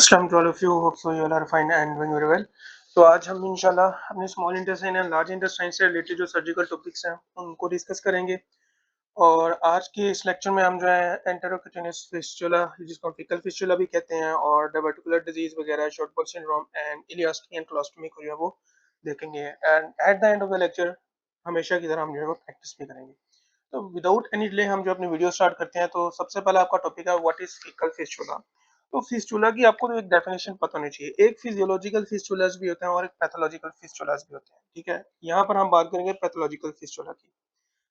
Assalamu to all of you. Hope so you all are fine and doing very well. तो आज हम इंशाल्लाह अपने small intestine and large intestine से related जो सर्जिकल टॉपिक्स हैं उनको डिस्कस करेंगे। और आज के इस लेक्चर में हम जो है एंटेरोक्यूटेनियस फिस्टुला जिसको हम फीकल फिस्टुला भी कहते हैं और डायवर्टिकुलर डिजीज वगैरह short ball syndrome and ileostomy and colostomy को जो है वो देखेंगे। And at the end of the lecture हमेशा की तरह हम जो है वो प्रैक्टिस भी करेंगे। तो विदाउट एनी डिले हम जो अपनी वीडियो स्टार्ट करते हैं। तो सबसे पहला आपका टॉपिक है व्हाट इज फीकल फिस्टुला। तो फिस्टुला की आपको तो एक डेफिनेशन पता होनी चाहिए। एक फिजियोलॉजिकल फिस्टुलास भी होते हैं और एक पैथोलॉजिकल फिस्टुलास भी होते हैं, ठीक है। यहाँ पर हम बात करेंगे पैथोलॉजिकल फिस्टुला की।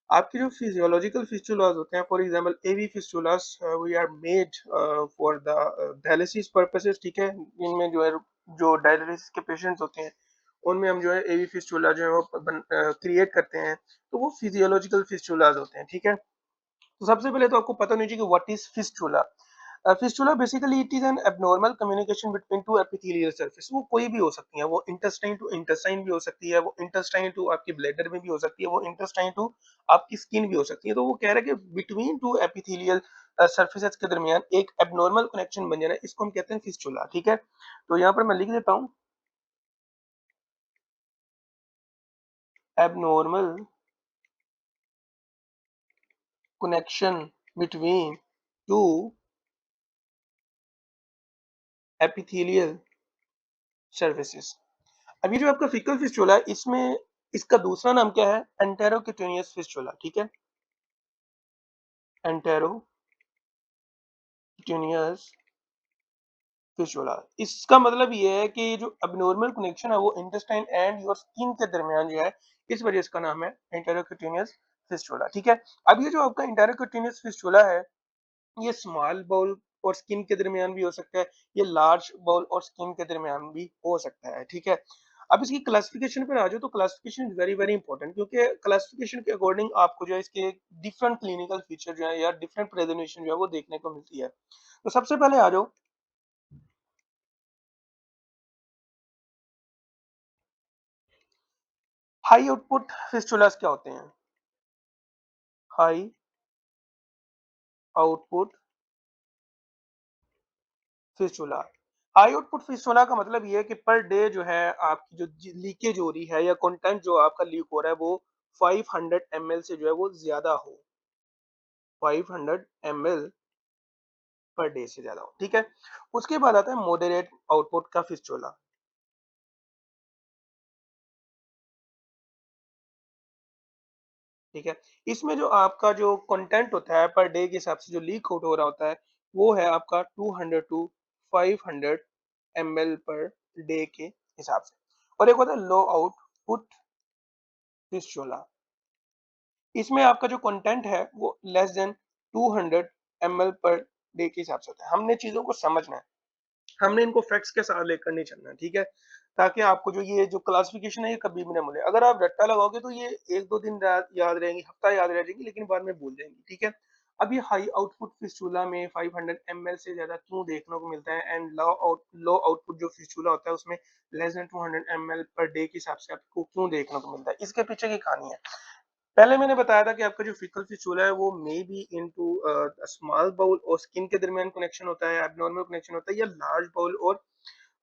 आपके जो फिजियोलॉजिकल फिस्टुलास होते हैं, for example AV fistulas we are made for the dialysis purposes, ठीक है। इनमें जो है जो डायलिसिस के पेशेंट्स होते हैं उनमें हम जो है एवी फिस्टुला जो है वो क्रिएट करते हैं। तो वो फिजियोलॉजिकल फिस्टुलास होते हैं, ठीक है। तो सबसे पहले तो आपको पता होना चाहिए कि what is fistula. Fistula basically it is N abnormal communication between two epithelial surface. वो कोई भी हो सकती है, वो इंटेस्टाइन टू इंटेस्टाइन भी हो सकती है, वो इंटेस्टाइन टू आपकी ब्लैडर में भी हो सकती है, वो इंटेस्टाइन टू आपकी स्किन भी हो सकती है। तो वो कह रहा है कि बिटवीन टू एपिथेलियल सरफेसेस के दरमियान एक एब्नॉर्मल कनेक्शन बन जाना, इसको हम कहते हैं फिस्टुला, ठीक है। तो यहाँ पर मैं लिख देता हूँ abnormal connection between two epithelial surfaces। अब ये जो आपका फीकल फिस्टुला है इसमें इसका दूसरा नाम क्या है? एंटेरोक्यूटेनियस फिस्टुला, ठीक है। एंटेरोक्यूटेनियस फिस्टुला, इसका मतलब ये है कि जो अबनॉर्मल कनेक्शन है वो इंटेस्टाइन एंड योर स्किन के दरमियान जो है, इस वजह इसका नाम है एंटेरोक्यूटेनियस फिस्टुला, ठीक है। अब ये जो आपका एंटेरोक्यूटेनियस फिस्टुला है ये स्मॉल बाउल और स्किन के दरमियान भी हो सकता है, ये लार्ज बाउल और स्किन के दरमियान भी हो सकता है, ठीक है। अब इसकी क्लासिफिकेशन पर आ जाओ तो classification is very very important, क्योंकि क्लासिफिकेशन के अकॉर्डिंग आपको जो है इसके डिफरेंट क्लिनिकल फीचर जो है या डिफरेंट प्रेजेंटेशन जो है वो देखने को मिलती है। तो सबसे पहले आ जाओ हाई आउटपुट फिस्टुलास क्या होते हैं? High output fistula, high output fistula का मतलब ये है कि पर डे जो है आपकी जो लीकेज हो रही है या कंटेंट जो आपका लीक हो रहा है वो 500 ml से जो है वो ज्यादा हो, 500 ml पर डे से ज्यादा हो, ठीक है। उसके बाद आता है मॉडरेट आउटपुट का फिस्टुला, ठीक है। इसमें जो आपका जो कंटेंट होता है पर डे के हिसाब से जो लीक आउट हो रहा होता है वो है आपका 200 टू 500 ml पर डे के हिसाब से। और एक होता है लो आउटपुट फिस्टुला, इसमें आपका जो कंटेंट है वो less than 200 ml per day के हिसाब से होता है। हमने चीजों को समझना है, हमने इनको फैक्ट्स के साथ लेकर नहीं चलना है, ठीक है। ताकि आपको जो ये जो क्लासिफिकेशन है ये कभी भी ना मिले। अगर आप रट्टा लगाओगे तो ये एक दो दिन याद रहेंगी, हफ्ता याद रह जाएंगी, लेकिन बाद में भूल जाएंगी, ठीक है। अब ये हाई आउटपुट फिस्टुला में 500 ml से ज्यादा क्यों देखने को मिलता है एंड लो आउटपुट जो फिस्टुला होता है उसमें less than 200 ml per day के हिसाब से आपको क्यों देखने को मिलता है, इसके पीछे की कहानी है। पहले मैंने बताया था कि आपका जो फीकल फिस्टुला है वो may be into small bowel और स्किन के दरमियान कनेक्शन होता है, एब्नॉर्मल कनेक्शन होता है, या लार्ज बाउल और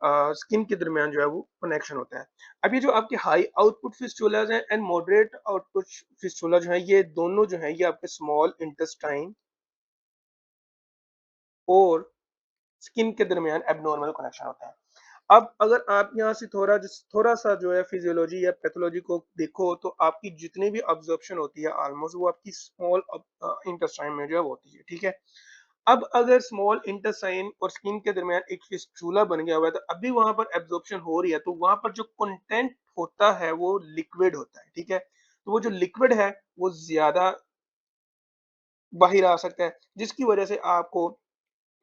स्किन के दरमियान जो है वो कनेक्शन होता है। अब ये जो आपके हाई आउटपुट फिस्टुलाज हैं एंड मॉडरेट आउटपुट फिस्टुला जो है ये दोनों जो है ये आपके स्मॉल इंटेस्टाइन और स्किन के दरमियान एब्नॉर्मल कनेक्शन होता है। अब अगर आप यहाँ से थोड़ा सा जो है फिजियोलॉजी या पैथोलॉजी को देखो तो आपकी जितनी भी ऑब्जर्प्शन होती है ऑलमोस्ट वो आपकी स्मॉल इंटेस्टाइन में जो है वो होती है, ठीक है। अब अगर स्मॉल इंटेस्टाइन और स्किन के दरमियान एक फिस्टुला बन गया हुआ है तो अभी वहां पर एब्जॉर्प्शन हो रही है तो वहां पर जो कंटेंट होता है वो लिक्विड होता है, ठीक है। तो वो जो लिक्विड है वो ज्यादा बाहर आ सकता है, जिसकी वजह से आपको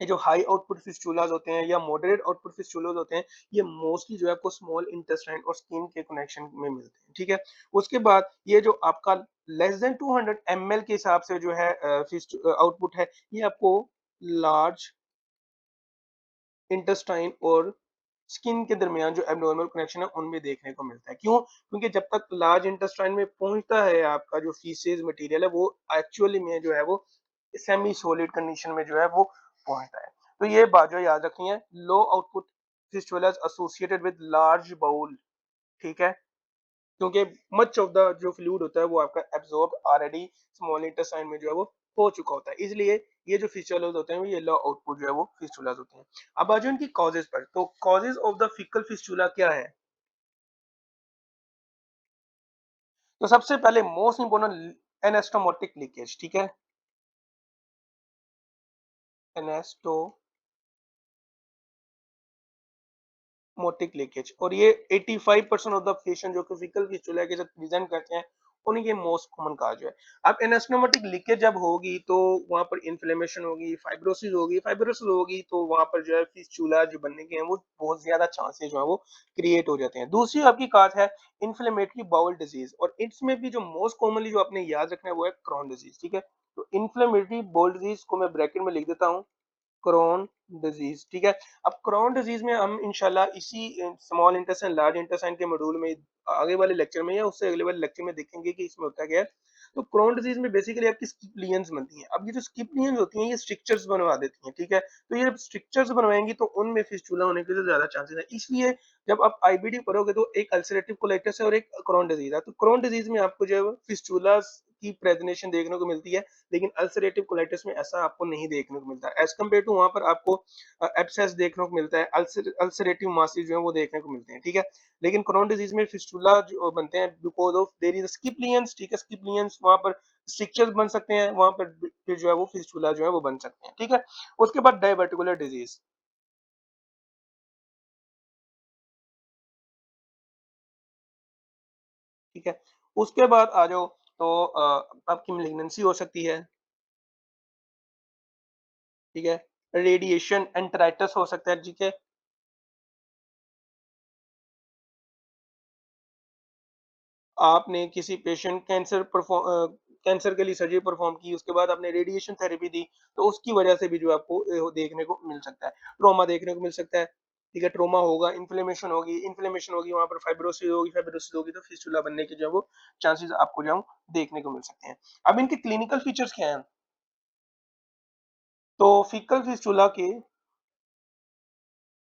ये जो हाई आउटपुट फिस्टुलास होते हैं या मॉडरेट आउटपुट फिस्टुलास होते हैं ये मोस्टली जो है आपको स्मॉल इंटेस्टाइन और स्किन के कनेक्शन में मिलते हैं, ठीक है। उसके बाद ये जो आपका लेस देन 200 ml के हिसाब से जो है आउटपुट है ये आपको लार्ज इंटेस्टाइन और स्किन के दरमियान जो एब्नॉर्मल कनेक्शन है उनमें देखने को मिलता है। क्यों? क्योंकि जब तक लार्ज इंटेस्टाइन में पहुंचता है आपका जो फीसेज मटेरियल है वो एक्चुअली में जो है वो सेमी सॉलिड कंडीशन में जो है वो पहुंचता है। तो ये बात जो है याद रखनी है, low output fistula associated with large bowel, ठीक है? क्योंकि मच ऑफ द जो फ्लूइड होता है वो आपका एब्जॉर्ब ऑलरेडी स्मॉल इंटेस्टाइन में जो है वो हो चुका होता है, इसलिए ये जो फिस्टुलाज होते हैं ये लो आउटपुट जो है वो फिस्टुलाज होते हैं। अब आ जाओ इनकी कॉजेज पर, तो causes of the faecal fistula क्या है? तो सबसे पहले मोस्ट इंपोर्टेंट एनास्टोमोटिक लीकेज, ठीक है? मोटिक लीकेज, और ये 85% ऑफ द पेशेंट जो फिजिकल फिस्टुला के साथ प्रेजेंट करते हैं उन्हीं के मोस्ट कॉमन काज है। अब एनास्टोमेटिक लीकेज जब होगी तो वहां पर इन्फ्लेमेशन होगी, फाइब्रोसिस होगी तो वहां पर जो है फिस्टुला जो बनने के हैं वो बहुत ज्यादा चांसेस जो है वो क्रिएट हो जाते हैं। दूसरी आपकी काज है इन्फ्लेमेटरी बाउल डिजीज, और इसमें भी जो मोस्ट कॉमनली जो आपने याद रखना है वो है क्रॉन डिजीज, ठीक है? तो इन्फ्लेमेटरी बाउल डिजीज को मैं ब्रैकेट में लिख देता हूँ, क्रोन डिजीज, ठीक है? अब क्रोन डिजीज में हम इंशाल्लाह इसी स्मॉल इंटेस्टाइन लार्ज इंटेस्टाइन के मॉड्यूल में आगे वाले लेक्चर में या उससे अगले वाले लेक्चर में देखेंगे कि इसमें होता क्या है। तो क्रोन डिजीज में बेसिकली आपकी स्किप लीजन्स बनती हैं। अब ये जो स्किप लीजन्स होती हैं ये स्ट्रिक्चर्स बनवा देती हैं, ठीक है? तो ये स्ट्रिक्चर्स बनवाएंगी तो उनमें फिस्टुला होने के तो ज्यादा चांसेस है, इसलिए जब आप आईबीडी पढ़ोगे तो एक अल्सरेटिव कोलाइटिस है और एक क्रोन डिजीज है। तो क्रोन डिजीज में आपको जो है फिस्टुला की प्रेजेंटेशन देखने को मिलती है, लेकिन अल्सरेटिव कोलाइटिस में ऐसा आपको नहीं देखने को मिलता है। एज कम्पेयर टू वहां पर आपको एब्सेस देखने को मिलता है, अल्सरेटिव मासेस जो है वो देखने को मिलते हैं, ठीक है? लेकिन क्रोन डिजीज में फिस्टुला जो बनते हैं because of their is skip lesions, ठीक है? स्किप लीजन्स वहां पर स्ट्रक्चर्स बन सकते हैं, वहां पर फिर जो है वो फिस्टुला जो है वो बन सकते हैं, ठीक है? उसके बाद डायवर्टिकुलर डिजीज, ठीक है? उसके बाद आ जाओ तो आपकी मेलिग्नेंसी हो सकती है, ठीक है? रेडिएशन एंटराइटिस हो सकता है, ठीक है? आपने किसी पेशेंट कैंसर के लिए सर्जरी परफॉर्म की, उसके बाद आपने रेडिएशन थेरेपी दी, तो उसकी वजह से भी जो आपको देखने को मिल सकता है। ट्रॉमा देखने को मिल सकता है, ठीक है? ट्रॉमा होगा, इन्फ्लेमेशन होगी, वहाँ पर फाइब्रोसिस होगी तो फिस्टुला बनने के जो है वो चांसेस आपको जो है वो देखने को मिल सकते हैं। अब इनके क्लिनिकल फीचर्स क्या हैं? तो फीकल फिस्टुला के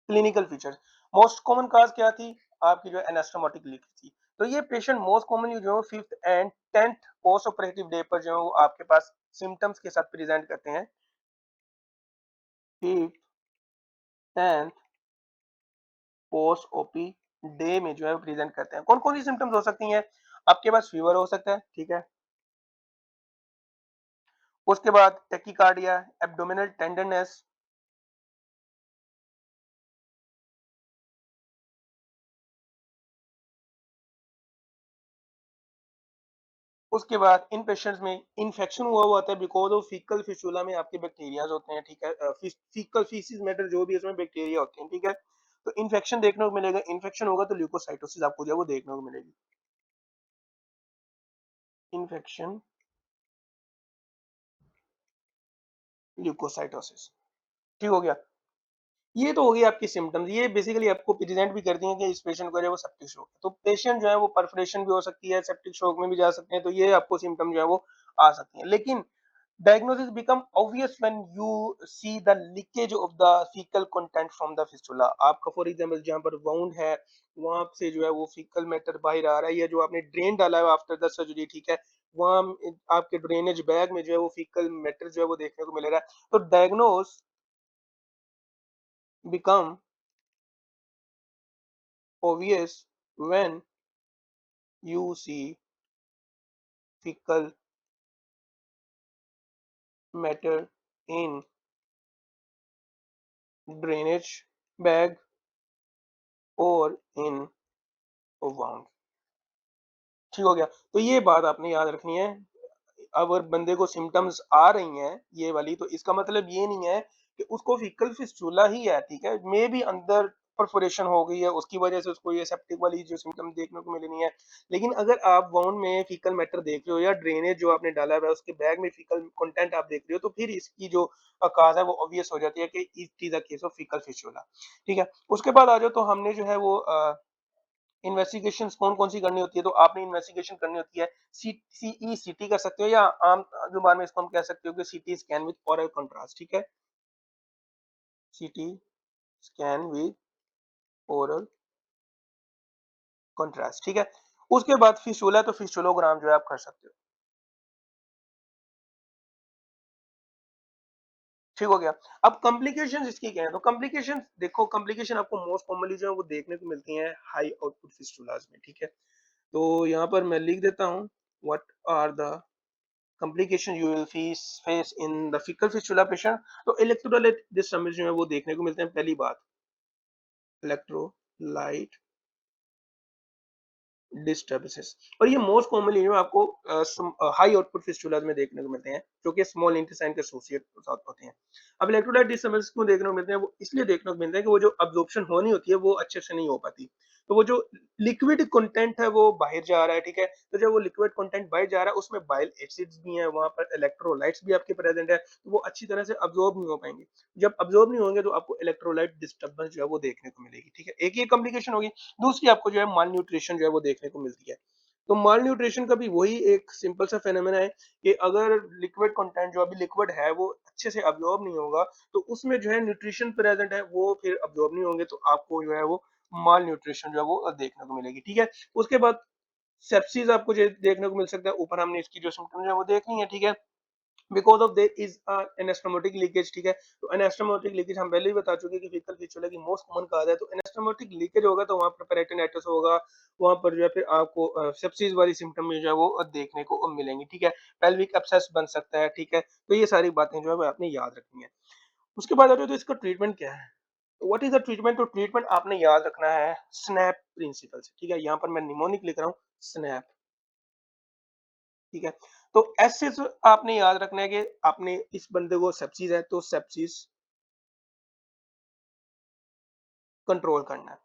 क्लिनिकल फीचर्स, मोस्ट कॉमन काज क्या थी? आपकी जो एनास्टोमोटिक लीक थी। तो ये पेशेंट मोस्ट कॉमनली जो है 5th and 10th post operative day पर जो है वो आपके पास सिम्टम्स के साथ प्रेजेंट करते हैं। 5th 10th post OP day में जो है प्रेजेंट करते हैं। कौन कौन सी सिम्टम्स हो सकती हैं? आपके पास फीवर हो सकता है, ठीक है? उसके बाद टेकिकार्डिया, एब्डोमिनल टेंडरनेस, उसके बाद इन पेशेंट्स में इन्फेक्शन हुआ हुआ होता है बिकॉज ऑफ फीकल फिस्टुला में आपके बैक्टीरियाज होते हैं, ठीक है? फीकल फीसिस मैटर जो भी है उसमें बैक्टीरिया होते हैं, ठीक है? तो इन्फेक्शन देखने को मिलेगा, इन्फेक्शन होगा तो ल्यूकोसाइटोसिस आपको जो है वो देखने को मिलेगी। इन्फेक्शन, ल्यूकोसाइटोसिस, ठीक हो गया? ये तो हो गई आपकी सिम्टम्स, ये बेसिकली आपको प्रेजेंट भी करती हैं कि इस पेशेंट को जो है वो सेप्टिक शॉक है। तो पेशेंट जो है वो परफोरेशन भी हो सकती है, सेप्टिक शॉक में भी जा सकते हैं, तो ये आपको सिम्टम जो है वो आ सकती है। लेकिन diagnosis become obvious when you see the leakage of the fecal content from the fistula। आपका फॉर एग्जांपल जहां पर वाउंड है वहां से जो है वो फीकल मैटर बाहर आ रहा है, या जो आपने ड्रेन डाला है आफ्टर द सर्जरी, ठीक है? वहां आपके ड्रेनेज बैग में जो है वो फीकल मैटर जो है वो देखने को मिलेगा। तो diagnose become obvious when you see fecal matter in drainage bag or in a wound, ठीक हो गया? तो ये बात आपने याद रखनी है। अगर बंदे को सिम्टम्स आ रही हैं ये वाली, तो इसका मतलब ये नहीं है कि उसको फीकल फिस्टुला ही है, ठीक है? मे बी अंदर परफोरेशन हो गई है उसकी वजह से उसको ये सेप्टिक वाली जो सिम्टम देखने को मिले नहीं है। लेकिन अगर आप वाउंड में फीकल मैटर देख रहे हो या ड्रेनेज जो आपने डाला हुआ है उसके बैग में फीकल कंटेंट आप देख रहे हो, तो फिर इसकी जो काज है वो ऑब्वियस हो जाती है कि it is a case of faecal fistula, ठीक है? उसके बाद आ जाओ तो हमने जो है वो इन्वेस्टिगेशन कौन कौन सी करनी होती है? तो आपने इन्वेस्टिगेशन करनी होती है, सीई सीटी कर सकते हो, या आम जुबान में इसको हम कह सकते हो कि सीटी स्कैन विद ऑरल कंट्रास्ट, ठीक है? CT scan with oral contrast, ठीक है। उसके बाद फिस्टुला, तो फिस्टुलोग्राम जो है आप कर सकते हो। ठीक हो गया। अब कॉम्प्लिकेशंस इसकी क्या है, तो कॉम्प्लिकेशंस देखो, कॉम्प्लिकेशन आपको मोस्ट कॉमनली जो है वो देखने को मिलती हैं हाई आउटपुट फिस्टुलाज में, ठीक है। तो यहाँ पर मैं लिख देता हूँ, what are the complication you will face in the faecal fistula patient. तो इलेक्ट्रोलाइट डिस्टर्बेंस जो है वो देखने को मिलते हैं। पहली बात, इलेक्ट्रोलाइट डिस्टर्बेंसेस, और ये मोस्ट कॉमनली जो आपको हाई आउटपुट फिस्टुलाज में देखने को मिलते हैं, जो कि स्मॉल इंटेस्टाइन के एसोसिएट साथ होते हैं। अब इलेक्ट्रोलाइट डिस्टर्बेंस क्यों देखने को मिलते हैं, वो इसलिए देखने को मिलते हैं कि वो जो अब्जॉर्प्शन होनी होती है वो अच्छे से नहीं हो पाती। तो वो जो लिक्विड कंटेंट है वो बाहर जा रहा है, ठीक है। तो जब वो लिक्विड कंटेंट बाहर जा रहा है, उसमें बाइल एसिड्स भी हैं, वहां पर इलेक्ट्रोलाइट्स भी आपके प्रेजेंट है, तो वो अच्छी तरह से अब्जॉर्ब नहीं हो पाएंगे। जब अब्जॉर्ब नहीं होंगे तो आपको इलेक्ट्रोलाइट डिस्टर्बेंस जो है वो देखने को मिलेगी, ठीक है। एक ये कॉम्प्लिकेशन होगी। दूसरी आपको जो है माल न्यूट्रिशन जो है वो देखने को मिलती है। तो माल न्यूट्रिशन का भी वही एक सिंपल सा फेनोमेना है कि अगर लिक्विड कंटेंट जो अभी लिक्विड है वो अच्छे से अब्जॉर्ब नहीं होगा, तो उसमें जो है न्यूट्रिशन प्रेजेंट है वो फिर अब्जॉर्ब नहीं होंगे, तो आपको जो है वो माल न्यूट्रिशन जो है वो देखने को मिलेगी, ठीक है। उसके बाद सेप्सिस आपको जो देखने को मिल सकता है। ऊपर हमने इसकी जो सिम्टम है वो देख ली है, ठीक है। Because of their is anastomotic leakage, ठीक है। तो एनास्टोमोटिक लीकेज हम पहले ही बता चुके हैं कि फीकल फिस्टुला की मोस्ट कॉमन काज है। तो एनास्टोमोटिक लीकेज होगा तो वहां पर पेरिटोनाइटिस होगा, वहां पर जो है फिर आपको सेप्सिस वाली सिम्टम जो है वो देखने को मिलेंगी, ठीक है। पेल्विक एब्सेस बन सकता है, ठीक है। तो ये सारी बातें जो है वो आपने याद रखनी है। उसके बाद आते तो इसका ट्रीटमेंट क्या है। व्हाट इज द ट्रीटमेंट, तो ट्रीटमेंट आपने याद रखना है स्नैप प्रिंसिपल से, ठीक है। यहाँ पर मैं निमोनिक लिख रहा हूँ, स्नैप, ठीक है। तो ऐसे आपने याद रखना है कि आपने इस बंदे को सेप्सिस है तो सेप्सिस कंट्रोल करना है,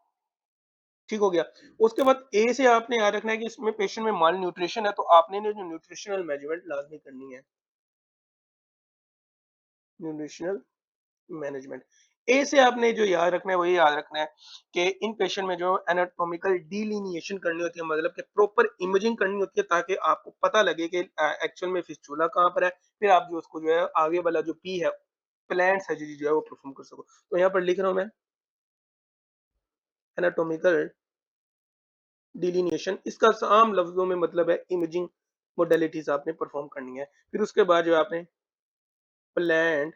ठीक हो गया। उसके बाद ए से आपने याद रखना है कि इसमें पेशेंट में माल न्यूट्रिशन है, तो आपने जो न्यूट्रिशनल मैनेजमेंट लाजमी करनी है, न्यूट्रिशनल मैनेजमेंट। ए से आपने जो याद रखना है वही याद रखना है कि इन पेशेंट में जो एनाटॉमिकल डिलिनिएशन करनी होती है, मतलब कि प्रॉपर इमेजिंग करनी होती है, ताकि आपको पता लगे कि एक्चुअल में फिस्टुला कहाँ पर है। फिर आप जो उसको जो है आगे वाला जो पी है, प्लान सर्जरी जो है वो परफॉर्म कर सको। तो यहाँ पर लिख रहा हूँ मैं, एनाटॉमिकल डिलिनिएशन, इसका आम लफ्जों में मतलब है इमेजिंग मोडेलिटीज आपने परफॉर्म करनी है। फिर उसके बाद जो आपने प्लान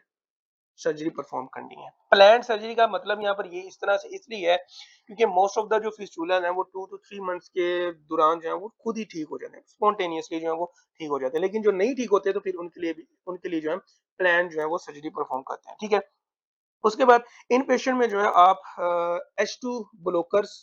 सर्जरी परफॉर्म करनी है। प्लान्ड सर्जरी का मतलब यहाँ पर ये इस तरह से इसलिए है क्योंकि मोस्ट ऑफ द जो फिस्टुला है वो 2 to 3 मंथ्स के दौरान जो है वो खुद ही ठीक हो जाते हैं, स्पॉन्टेनियसली जो है वो ठीक हो जाते हैं। लेकिन जो नहीं ठीक होते तो फिर उनके लिए जो है प्लान जो है वो सर्जरी परफॉर्म करते हैं, ठीक है। उसके बाद इन पेशेंट में जो है आप H2 ब्लॉकर्स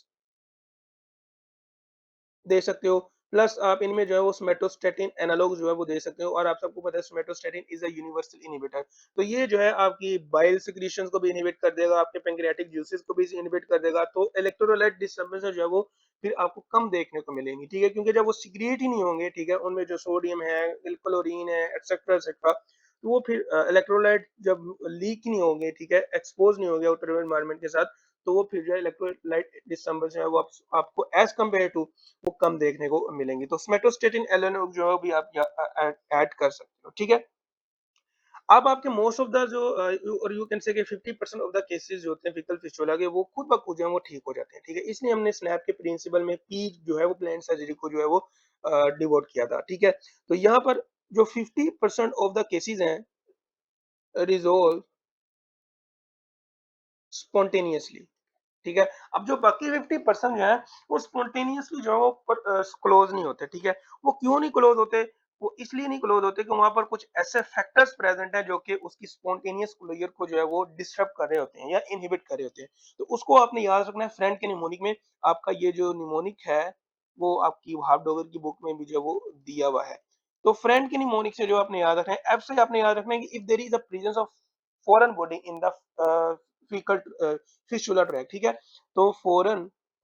दे सकते हो, प्लस आप इनमें जो है वो सोमेटोस्टेटिन एनालॉग जो है वो दे सकते हो। और आप सबको पता है somatostatin is a universal inhibitor. तो ये जो है आपकी बाइल सिक्रीशंस को भी इनहिबिट कर देगा, आपके पैंक्रियाटिक जूसेस को भी इनहिबिट कर देगा। तो इलेक्ट्रोलाइट डिस्टर्बेंस जो है वो फिर आपको कम देखने को मिलेंगी, ठीक है। क्योंकि जब वो सिक्रिएट ही नहीं होंगे, ठीक है, उनमें जो सोडियम है, क्लोरीन है, एक्सेट्रा एक्सेट्रा, तो वो फिर इलेक्ट्रोलाइट जब लीक नहीं होंगे, ठीक है, एक्सपोज नहीं होंगे आउटर एनवायरनमेंट के साथ, तो वो फिर जो है इलेक्ट्रोलाइट डिस्टर्बेंस है वो आपको एज कम्पेयर टू वो कम देखने को मिलेंगी। तो स्मेटोस्टेटिन एलेनोक जो है भी आप ऐड कर सकते हो, ठीक है। अब आपके मोस्ट ऑफ द जो और यू कैन से कि 50% ऑफ द केसेस जो होते हैं फीकल फिस्टुला के, वो खुद ब खुद जो है वो ठीक हो जाते हैं, ठीक है। इसलिए हमने स्नैप के प्रिंसिपल में पी जो है वो प्लान सर्जरी को जो है वो डिवोट किया था, ठीक है। तो यहाँ पर जो 50% ऑफ द केसेस हैं रिजोल्व स्पॉन्टेनियसली, ठीक है। अब जो बाकी 50% जो है वो स्पॉन्टेनियसली जो है वो क्लोज नहीं होते, ठीक है। वो क्यों नहीं क्लोज होते, वो इसलिए नहीं क्लोज होते कि वहां पर कुछ ऐसे फैक्टर्स प्रेजेंट है जो कि उसकी स्पॉन्टेनियस क्लोजर को जो है वो डिस्टर्ब कर रहे होते हैं या इनहिबिट कर रहे होते हैं। तो उसको आपने याद रखना है। फ्रेंड के निमोनिक में आपका ये जो निमोनिक है वो आपकी हाफ डॉगर की बुक में भी जो है वो दिया हुआ है। तो फ्रेंड के निमोनिक से जो आपने याद रखना है, एफ से आपने याद रखना है कि if there is a presence of foreign body in the faecal fistula track, ठीक है। तो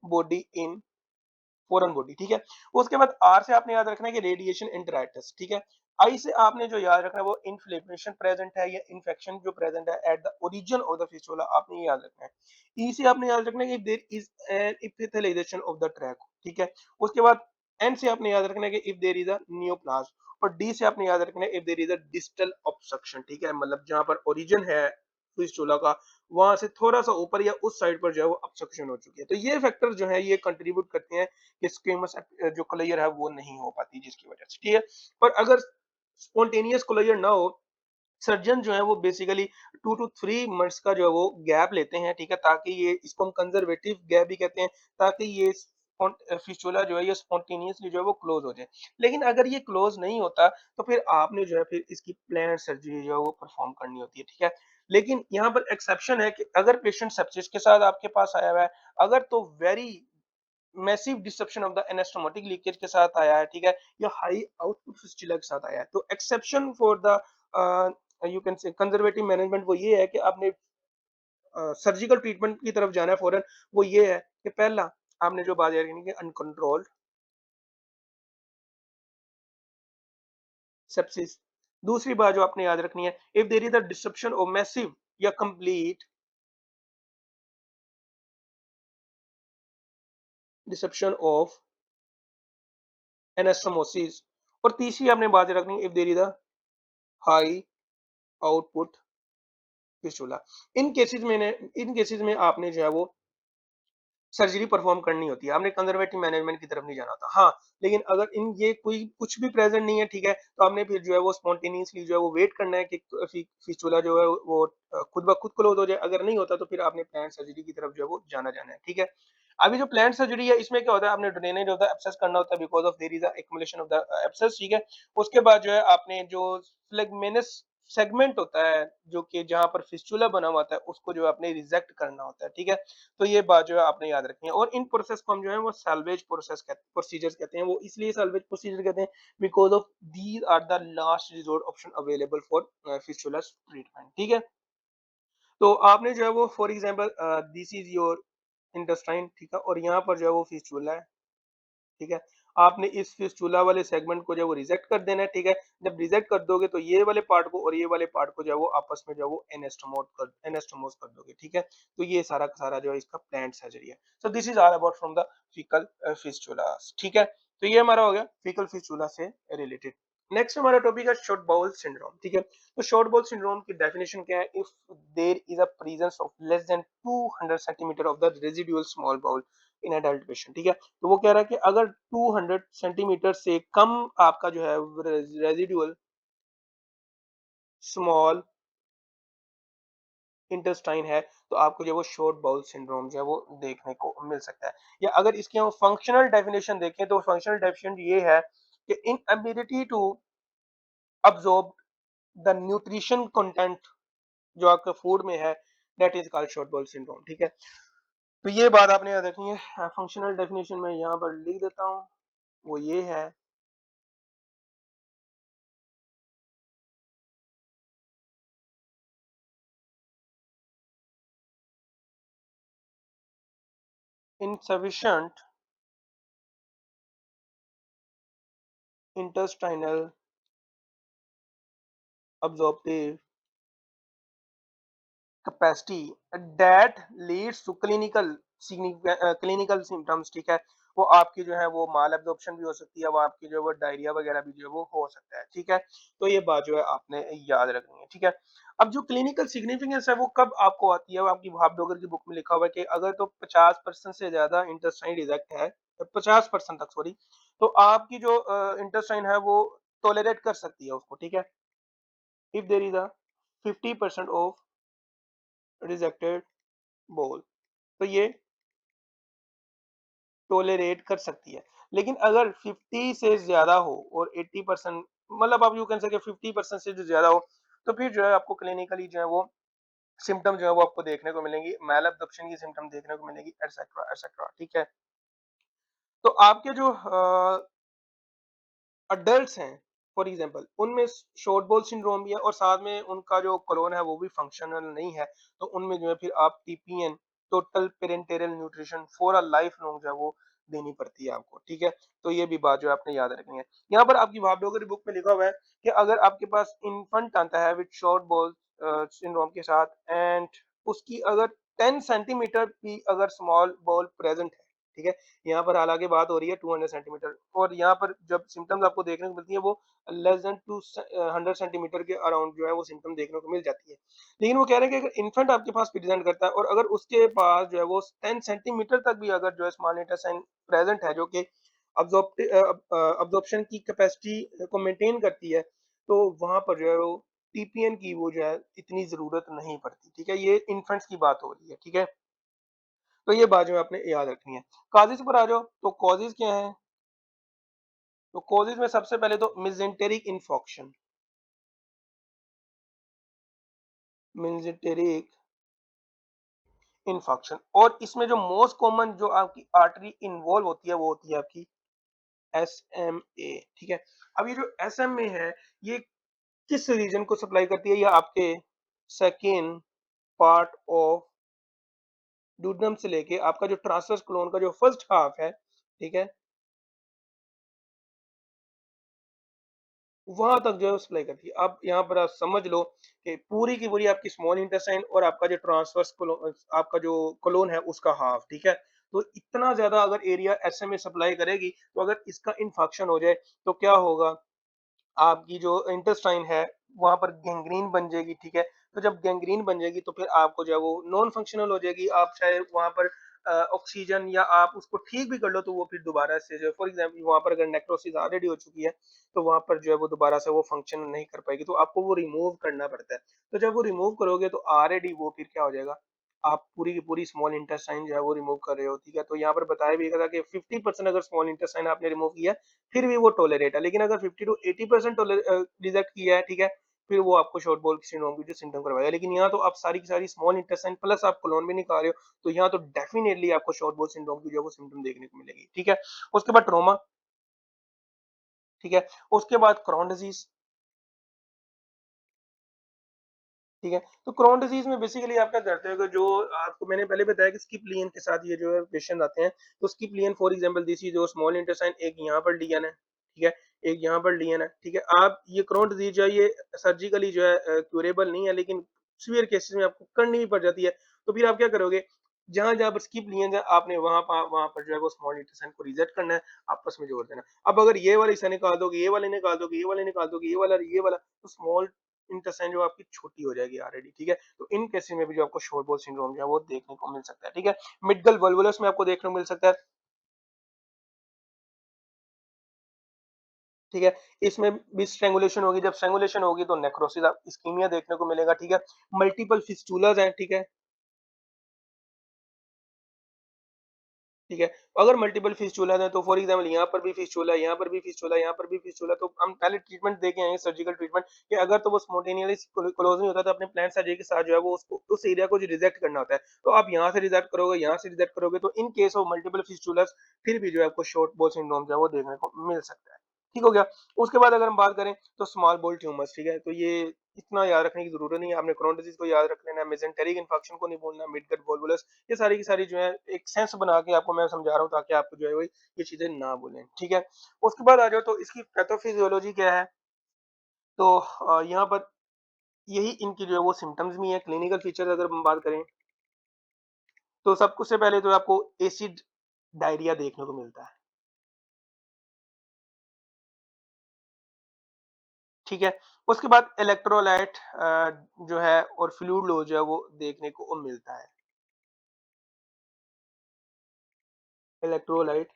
बॉडी इन फॉरेन बॉडी, ठीक है। उसके बाद आर से आपने याद रखना है कि रेडिएशन एंटराइटिस, ठीक है। आई से आपने जो याद रखना है वो इन्फ्लेमेशन प्रेजेंट है या इन्फेक्शन जो प्रेजेंट है at the origin of the fistula, आपने ये याद रखना है। ई से आपने याद रखना है कि there is an epithelialization of the tract, ठीक है। उसके बाद एन से आपने याद रखना है कि if there is a neoplasm, और डी से आपने याद रखना है if there is a distal obstruction, ठीक है। मतलब जहां पर ओरिजिन है फिस्टुला का वहाँ से थोड़ा-सा ऊपर या उस साइड पर जो है वो ऑब्स्ट्रक्शन हो चुकी है। तो ये फैक्टर जो है ये कंट्रीब्यूट करते हैं कि स्क्वेमस जो कोलेयर है वो नहीं हो पाती जिसकी वजह से, ठीक है? पर अगर स्पॉन्टेनियस कोलेयर ना हो, सर्जन जो है वो बेसिकली 2 टू 3 मंथ्स का जो है वो गैप लेते हैं, ठीक है? ताकि ये इसको हम कंजर्वेटिव गैप भी कहते हैं, ताकि ये फिस्टुला जो है ये स्पॉन्टेनियसली जो है वो क्लोज़ हो जाए। लेकिन अगर ये क्लोज़ नहीं होता, तो फिर आपने जो है फिर इसकी प्लान सर्जरी जो है वो परफ़ॉर्म करनी होती है, ठीक है? लेकिन यहाँ पर एक्सेप्शन है कि अगर पेशेंट सेप्सिस के साथ आपके पास आया हुआ है, अगर तो very massive disruption of the anastomotic leakage के साथ आया है, ठीक है? या हाई आउटपुट फिस्टुला के साथ आया है। तो exception for the you can से कंजर्वेटिव मैनेजमेंट वो ये है कि आपने सर्जिकल ट्रीटमेंट की तरफ जाना है फौरन। वो ये है कि पहला आपने जो बात याद रखनी है अनकंट्रोल्ड सेप्सिस। दूसरी बात जो आपने याद रखनी है, if there is a disruption of massive या कंप्लीट डिसेप्शन ऑफ एनास्टोमोसिस। और तीसरी आपने बात याद रखनी है, if there is a high output fistula. इन केसेस में आपने जो है वो सर्जरी परफॉर्म करनी होती है। आपने कंजर्वेटिव मैनेजमेंट की तरफ नहीं जाना होता। हाँ, लेकिन अगर इन ये कोई कुछ भी प्रेज़ेंट नहीं है, ठीक है? तो आपने फिर जो है वो स्पॉन्टेनियसली जो है वो वेट करना है कि फिस्टुला जो है वो खुद ब खुद क्लोज़ हो जाए। अगर नहीं होता तो फिर आपने प्लान्ड सर्जरी की तरफ जो है वो जाना है, ठीक है? अभी जो प्लान्ड सर्जरी है इसमें क्या होता है, आपने ड्रेनेज ऑफ द एब्सेस करना होता है because of their is a accumulation of the abscess, ठीक है? उसके बाद जो है आपने जो फ्लेगमेनस सेगमेंट होता है, जो कि जहाँ पर फिस्टुला बना हुआ होता है, उसको जो है आपने रिजेक्ट करना होता है, ठीक है? तो ये बात जो है आपने याद रखनी है। और इन प्रोसेस को हम जो है वो सैल्वेज प्रोसीजर्स कहते हैं। वो इसलिए सैल्वेज प्रोसीजर कहते हैं because of these are the last resort option available for fistula treatment, ठीक है? तो आपने जो है वो for example this is your intestine, ठीक है? और यहाँ पर जो है वो फिस्टुला है। ठीक है? आपने इस फिस्टुला वाले सेगमेंट को जो है वो रिजेक्ट कर देना है, ठीक है? जब रिजेक्ट कर दोगे तो ये वाले पार्ट को और ये वाले पार्ट को जो है वो आपस में जो है वो एनास्टोमोस कर दोगे, ठीक है? तो ये सारा का सारा जो है इसका प्लान्ड सर्जरी है। So this is all about from the faecal fistulas, ठीक है? तो ये हमारा हो गया फीकल फिस्टुला से रिलेटेड। नेक्स्ट हमारा टॉपिक है शॉर्ट बाउल सिंड्रोम, ठीक है? तो शॉर्ट बाउल सिंड्रोम की डेफिनिशन क्या है? If there is a presence of less than 200 centimetre of the residual small bowel in adult patient, ठीक है? तो वो कह रहा है कि अगर 200 सेंटीमीटर से कम आपका जो है रेजिडुअल स्मॉल इंटेस्टाइन है, तो आपको जो है वो शॉर्ट बाउल सिंड्रोम जो है वो देखने को मिल सकता है। या अगर इसकी हम फंक्शनल डेफिनेशन देखें तो फंक्शनल डेफिनेशन ये है कि inability to absorb the nutrition content जो आपके फूड में है, that is called short bowel syndrome, ठीक है? तो ये बात आपने याद रखनी है। फंक्शनल डेफिनेशन मैं यहाँ पर लिख देता हूँ, वो ये है insufficient intestinal absorptive capacity that leads to clinical symptoms, ठीक है? वो आपकी जो है वो माल एब्जॉर्प्शन भी हो सकती है, वो आपकी जो है वो डायरिया वगैरह भी जो है वो हो सकता है, ठीक है? तो ये बात जो है आपने याद रखनी है, ठीक है? अब जो क्लिनिकल सिग्निफिकेंस है वो कब आपको आती है, वो आपकी भाप डॉगर की बुक में लिखा हुआ है कि अगर तो 50% से ज्यादा इंटेस्टाइन डिजेक्ट है, 50% तक सॉरी, तो आपकी जो इंटेस्टाइन है वो टॉलरेट कर सकती है उसको, ठीक है? If there is a 50% of resected bowel, तो ये टॉलरेट कर सकती है। लेकिन अगर 50 से ज़्यादा हो और 80% मतलब आप यूँ कह सकते हैं 50% से जो ज़्यादा हो, तो फिर जो है आपको क्लिनिकली जो है वो सिम्पटम जो है वो आपको देखने को मिलेंगी, माल एब्जॉर्प्शन की सिम्पटम देखने को मिलेगी एटसेट्रा, एटसेट्रा, ठीक है? तो आपके जो अडल्ट्स हैं फॉर एग्जांपल उनमें शॉर्ट बॉल सिंड्रोम भी है और साथ में उनका जो कोलोन है वो भी फंक्शनल नहीं है, तो उनमें जो है फिर आप TPN total parental nutrition for a life long जो है वो देनी पड़ती है आपको, ठीक है? तो ये भी बात जो है आपने याद रखनी है। यहाँ पर आपकी भावडोगरी बुक में लिखा हुआ है कि अगर आपके पास इन्फेंट आता है विद शॉर्ट बॉल सिंड्रोम के साथ एंड उसकी अगर 10 सेंटीमीटर भी अगर स्मॉल बॉल प्रेजेंट है, ठीक है? यहाँ पर हालाँकि बात हो रही है 200 सेंटीमीटर और यहाँ पर जब सिम्पटम्स आपको देखने को मिलती है वो लेस दैन 100 सेंटीमीटर के अराउंड जो है वो सिम्पटम देखने को मिल जाती है। लेकिन वो कह रहे हैं कि अगर इन्फेंट आपके पास प्रेज़ेंट करता है और अगर उसके पास जो है वो 10 सेंटीमीटर तक भी अगर जो है स्मॉल इंटेस्टाइन प्रेज़ेंट है जो कि अब्ज़ॉर्प्शन की कैपेसिटी को मेंटेन करती है, तो वहाँ पर जो है वो टीपीएन की वो जो है इतनी ज़रूरत नहीं पड़ती, ठीक है? ये इन्फेंट्स की बात हो रही है, ठीक है? तो ये बात जो है आपने याद रखनी है। कॉजेज़ पर आ जाओ, तो कॉजेज़ क्या हैं? तो कॉजेज़ में सबसे पहले तो मेसेंटेरिक इन्फेक्शन, मेसेंटेरिक इन्फेक्शन और इसमें जो मोस्ट कॉमन जो आपकी आर्टरी इन्वॉल्व होती है, वो होती है आपकी एसएमए, ठीक है? अब ये जो एसएमए है, ये किस रीजन को सप्लाई करती है? ये आपके सेकंड पार्ट ऑफ ड्यूडेनम से लेके आपका जो ट्रांसवर्स क्लोन का जो फर्स्ट हाफ है, ठीक है? वहाँ तक जो है वो सप्लाई करती है। अब यहाँ पर आप समझ लो कि पूरी की पूरी आपकी स्मॉल इंटेस्टाइन और आपका जो ट्रांसवर्स आपका जो कोलोन है उसका हाफ, ठीक है? तो इतना ज़्यादा अगर एरिया एसएमए सप्लाई करेगी, तो अगर इसका इन्फेक्शन हो जाए, तो क्या होगा? आपकी जो इंटेस्टाइन है, वहाँ पर गैंग्रीन बन जाएगी, ठीक है? तो जब गैंग्रीन बन जाएगी तो फिर आपको जो है वो नॉन फंक्शनल हो जाएगी। आप चाहे वहाँ पर ऑक्सीजन या आप उसको ठीक भी कर लो तो वो फिर दोबारा से जो है फॉर एग्ज़ाम्पल वहाँ पर अगर नेक्रोसिस ऑलरेडी हो चुकी है, तो वहाँ पर जो है वो दोबारा से वो फंक्शन नहीं कर पाएगी, तो आपको वो रिमूव करना पड़ता है। तो जब वो रिमूव करोगे तो ऑलरेडी वो फिर क्या हो जाएगा, आप पूरी की पूरी स्मॉल इंटेस्टाइन जो है वो रिमूव कर रहे हो, ठीक है? तो यहाँ पर बताया भी गया था कि 50% अगर स्मॉल इंटेस्टाइन आपने रिमूव किया है, फिर भी वो टॉलरेट है। लेकिन अगर 50 टू 80% रिजेक्ट किया है, ठीक है? फिर वो आपको शॉर्ट बॉल सिंड्रोम की जो सिम्पटम करवाएगा। लेकिन यहाँ तो आप सारी की सारी स्मॉल इंटेस्टाइन प्लस आप कोलोन भी नहीं खा रहे हो, तो यहाँ तो डेफिनिटली आपको शॉर्ट बॉल सिंड्रोम की जो है वो सिम्पटम देखने को मिलेगी, ठीक है? उसके बाद ट्रॉमा, ठीक है? उसके बाद क्रोन डिजीज़, ठीक है? तो क्रोन डिजीज़ में बेसिकली आप क्या करते हो कि जो आपको मैंने पहले बताया कि स्किप लियन के साथ ये जो है पेशेंट आते हैं, तो skip lesion for example this is your small intestine, एक यहाँ पर लियन है, ठीक है? एक यहाँ पर लियन है, ठीक है? आप ये क्रोन डिजीज़ जो है ये सर्जिकली जो है क्यूरेबल नहीं है, लेकिन सीवियर केसेज़ में आपको करनी भी पड़ जाती है। तो फिर आप क्या करोगे, जहाँ-जहाँ पर स्किप लियन है आपने वहाँ पर जो है वो स्मॉल इंटेस्टाइन को रिजेक्ट करना है, आपस में जोड़ देना है। अब अगर ये वाला हिस्सा निकाल दोगे, ये वाले निकाल दोगे, ये वाले निकाल दोगे, ये वाला, तो स्मॉल इंटेस्टाइन जो आपकी छोटी हो जाएगी ऑलरेडी, ठीक है? तो इन केसेस में भी जो आपको शॉर्ट बॉल सिंड्रोम जो है वो देखने को मिल सकता है, ठीक है? मिडगल वल्वुलस में आपको देखने को मिल सकता है, ठीक है? इसमें भी स्ट्रैंगुलेशन होगी, जब स्ट्रैंगुलेशन होगी तो नेक्रोसिस इस्कीमिया देखने को मिलेगा, ठीक है? मल्टीपल फिस्टुलास हैं, ठीक है? ठीक है? अगर मल्टीपल फिस्टुला है तो फॉर एग्जांपल यहाँ पर भी फिस्टुला है, यहाँ पर भी फिस्टुला है, यहाँ पर भी फिस्टुला है, तो हम पहले ट्रीटमेंट दे के आएँगे सर्जिकल ट्रीटमेंट कि अगर तो वो स्पॉन्टेनियस क्लोज नहीं होता तो अपने प्लांट सर्जरी के साथ जो है वो उसको उस एरिया को जो रिजेक्ट करना होता है। तो आप यहाँ से रिजेक्ट करोगे, यहाँ से रिजेक्ट करोगे तो इन केस ऑफ मल्टीपल फिस्टुलास फिर भी जो है आपको शॉर्ट बॉल सिंड्रोम जो है वो देखने को मिल सकता है। ठीक हो गया? उसके बाद अगर हम बात करें तो स्मॉल बॉल ट्यूमर्स, ठीक है? तो ये इतना याद रखने की ज़रूरत नहीं है, आपने क्रोन डिजीज़ को याद रख लेना है, मेसेंटेरिक इन्फेक्शन को नहीं भूलना, मिडगट वल्वुलस, ये सारी की सारी जो है एक सेंस बना के आपको मैं समझा रहा हूँ ताकि आपको जो है वो ये चीज़ें ना भूलें, ठीक है? उसके बाद आ जाओ तो इसकी पैथोफिजियोलॉजी क्या है? तो यहाँ पर यही इनकी जो है वो सिम्पटम्स भी हैं, क्लिनिकल फीचर्स अगर हम बात करें, तो सबसे पहले तो आपको एसिड डायरिया देखने को मिलता है, ठीक है? उसके बाद इलेक्ट्रोलाइट जो है और फ्लूइड लॉस जो है वो देखने को मिलता है। इलेक्ट्रोलाइट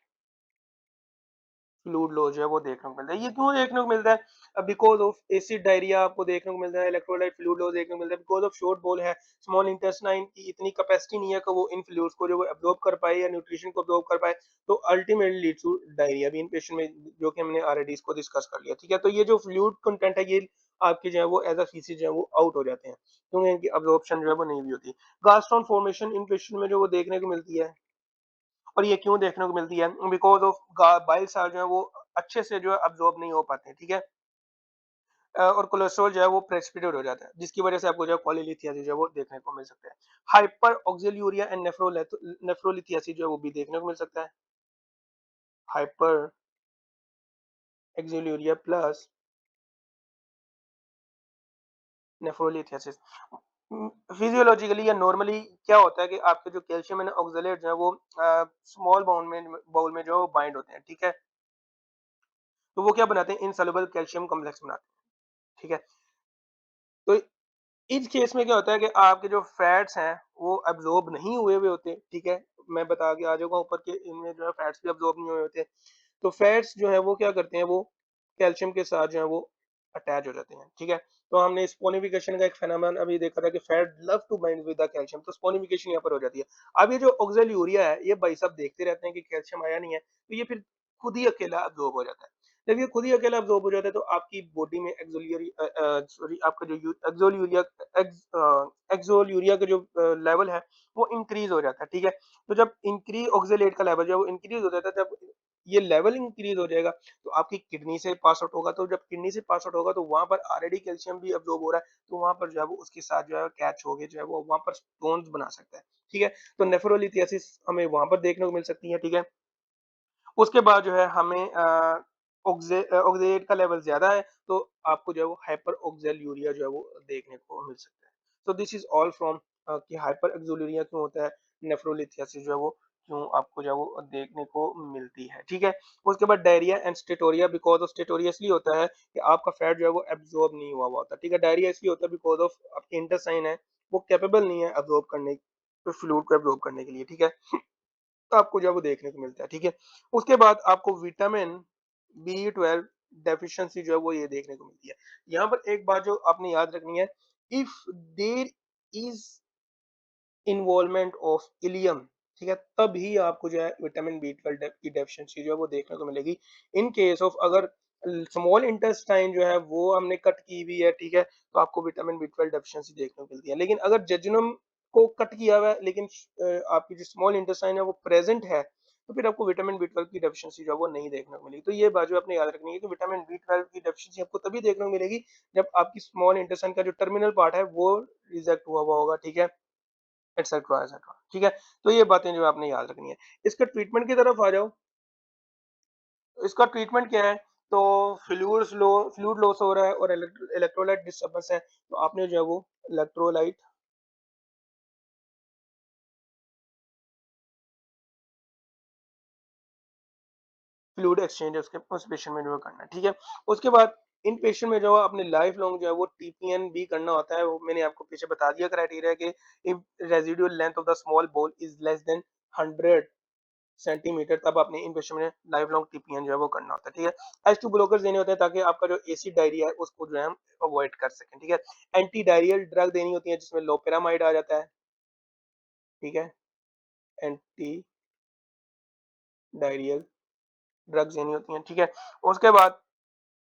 फ्लूइड लॉस जो है वो देखने को मिलता है। ये क्यों देखने को मिलता है? बिकॉज़ ऑफ एसिड डायरिया आपको देखने को मिलता है, इलेक्ट्रोलाइट फ्लूइड लॉस देखने को मिलता है, बिकॉज़ ऑफ शॉर्ट बॉल है, स्मॉल इंटेस्टाइन की इतनी कैपेसिटी नहीं है कि वो इन फ्लूइड्स को जो है अब्ज़ॉर्ब कर पाए या न्यूट्रिशन को अब्ज़ॉर्ब कर पाए, तो अल्टीमेटली लीड्स टू डायरिया भी इन पेशेंट में, जो कि हमने ऑलरेडी इसको डिस्कस कर लिया, ठीक है? तो ये जो फ्लूइड कंटेंट है ये आपके जो है वो एज़ अ फीसेस जो है वो आउट हो जाते हैं, क्योंकि इनकी अब्ज़ॉर्प्शन जो है वो नहीं भी होती। गास्ट्रोन फॉर्मेशन इन पेशेंट में जो वो देखने को मिलती है, और ये क्यों देखने को मिलती है? बिकॉज़ ऑफ बाइल्स जो है वो अच्छे से जो है अब्ज़ॉर्ब नहीं हो पाते हैं, ठीक है? और कोलेस्ट्रॉल जो है वो प्रेसिपिटेट हो जाता है, जिसकी वजह से आपको जो है कोलिलिथियासिस जो है वो देखने को मिल सकता है। हाइपर ऑक्ज़िलूरिया एंड नेफ्रोलिथियासिस जो है वो भी देखने को मिल सकता है। Hyperoxaluria plus nephrolithiasis. Physiologically या नॉर्मली क्या होता है कि आपके जो कैल्शियम एंड ऑक्सलेट जो है वो स्मॉल बाउल में जो बाइंड होते हैं, ठीक है? तो वो क्या बनाते हैं, इनसॉल्युबल कैल्शियम कॉम्प्लेक्स बनाते हैं, ठीक है? तो इस केस में क्या होता है कि आपके जो फैट्स हैं वो अब्सॉर्ब नहीं हुए हुए होते, ठीक है? मैं बता के आ जाऊँगा ऊपर के इनमें जो है फैट्स भी अब्सॉर्ब नहीं हुए होते। तो फैट्स जो है वो क्या करते हैं, वो कैल्शियम के साथ जो है वो अटैच हो जाते हैं, ठीक है? तो हमने स्पोनिफिकेशन का एक फेनोमेनन अभी देखा था कि fat love to bind with the calcium, तो स्पोनिफिकेशन यहाँ पर हो जाती है। अब ये जो ऑक्ज़ीलियूरिया है, ये भाई साहब देखते रहते हैं कि कैल्शियम आया नहीं है, तो ये फिर खुद ही अकेला अब्सॉर्ब हो जाता है। जब ये खुद ही अकेला अब्सॉर्ब हो जाता है तो आपकी बॉडी में सॉरी आपका जो एक्सोलूरिया का जो लेवल है वो इंक्रीज हो जाता है, ठीक है? तो जब इंक्रीज ऑक्जेलेट का लेवल जब वो इंक्रीज हो जाता है, जब ये लेवल इंक्रीज हो जाएगा तो आपकी किडनी से पास आउट होगा, तो जब किडनी से पास आउट होगा तो वहां पर ऑलरेडी कैल्शियम भी अब्सॉर्ब हो रहा है, तो वहां पर जो है वो उसके साथ जो है कैच हो गए, जो है वो वहां पर स्टोन्स बना सकता है, ठीक है? तो नेफ्रोलिथियासिस हमें वहां पर देखने को मिल सकती है, ठीक है? उसके बाद जो है हमें ऑक्जेलेट का लेवल ज़्यादा है, तो आपको जो है वो हाइपर ऑक्ज़ेल्यूरिया जो है वो देखने को मिल सकता है। So this is all from कि हाइपर ऑक्ज़ेल्यूरिया क्यों होता है, नेफ्रोलिथियासिस जो है वो क्यों आपको जो है वो देखने को मिलती है, ठीक है? उसके बाद डायरिया एंड स्टेटोरिया, बिकॉज़ ऑफ स्टेटोरिया इसलिए होता है कि आपका फैट जो है वो एब्ज़ॉर्ब नहीं हुआ हुआ होता, ठीक है? डायरिया इसलिए होता है बिकॉज़ ऑफ आपके इंटेस्टाइन है, वो कैपेबल नहीं है अब्ज़ॉर्ब करने फ्लूइड को अब्ज़ॉर्ब करने के लिए, ठीक है? तो आपको जो है वो देखने को मिलता है, ठीक है? उसके बाद आपको विटामिन बी12 डेफिशिएंसी जो है वो ये देखने को मिलती है। यहाँ पर एक बात जो आपने याद रखनी है, if there is involvement of ileum, ठीक है? तभी आपको जो है विटामिन बी12 की डेफिशिएंसी जो है वो देखने को मिलेगी। इन केस ऑफ अगर स्मॉल इंटेस्टाइन जो है वो हमने कट की हुई है, ठीक है? तो आपको विटामिन बी12 डेफिशिएंसी देखने को मिलती है। लेकिन अगर जेजुनम को कट किया हुआ है लेकिन आपकी जो स्मॉल इंटेस्टाइन है वो प्रेजेंट है, तो फिर आपको विटामिन बी12 की डेफिशिएंसी जो है वो नहीं देखने को मिलेगी। तो ये बात जो आपने याद रखनी है कि विटामिन बी12 की डेफिशिएंसी आपको तभी देखने को मिलेगी जब आपकी स्मॉल इंटेस्टाइन का जो टर्मिनल पार्ट है वो रिजेक्ट हुआ होगा, ठीक है? एटसेट्रा एटसेट्रा, ठीक है? तो ये बातें जो आपने याद रखनी है। इसके ट्रीटमेंट की तरफ आ जाओ, इसका ट्रीटमेंट क्या है? तो फ्लूइड लॉस हो रहा है और इलेक्ट्रोलाइट डिस्टर्बेंस है, तो आपने जो है वो इलेक्ट्रोलाइट फ्लूइड एक्सचेंज उसके उस पेशेंट में जो है करना है, ठीक है? उसके बाद इन पेशेंट में जो है अपने लाइफ लॉन्ग जो है वो टीपीएन भी करना होता है, वो मैंने आपको पीछे बता दिया क्राइटेरिया कि if residual length of the small ball is less than 100 centimetre, तब आपने इन पेशेंट में लाइफ लॉन्ग टीपीएन जो है वो करना होता है, ठीक है? H2 ब्लॉकर्स देने होते हैं ताकि आपका जो एसिड डायरिया है उसको जो है हम अवॉइड कर सकें, ठीक है? एंटी डायरियल ड्रग देनी होती है जिसमें लोपेरामाइड आ जाता है, ठीक है? एंटी डायरियल ड्रग्स देनी होती हैं, ठीक है? उसके बाद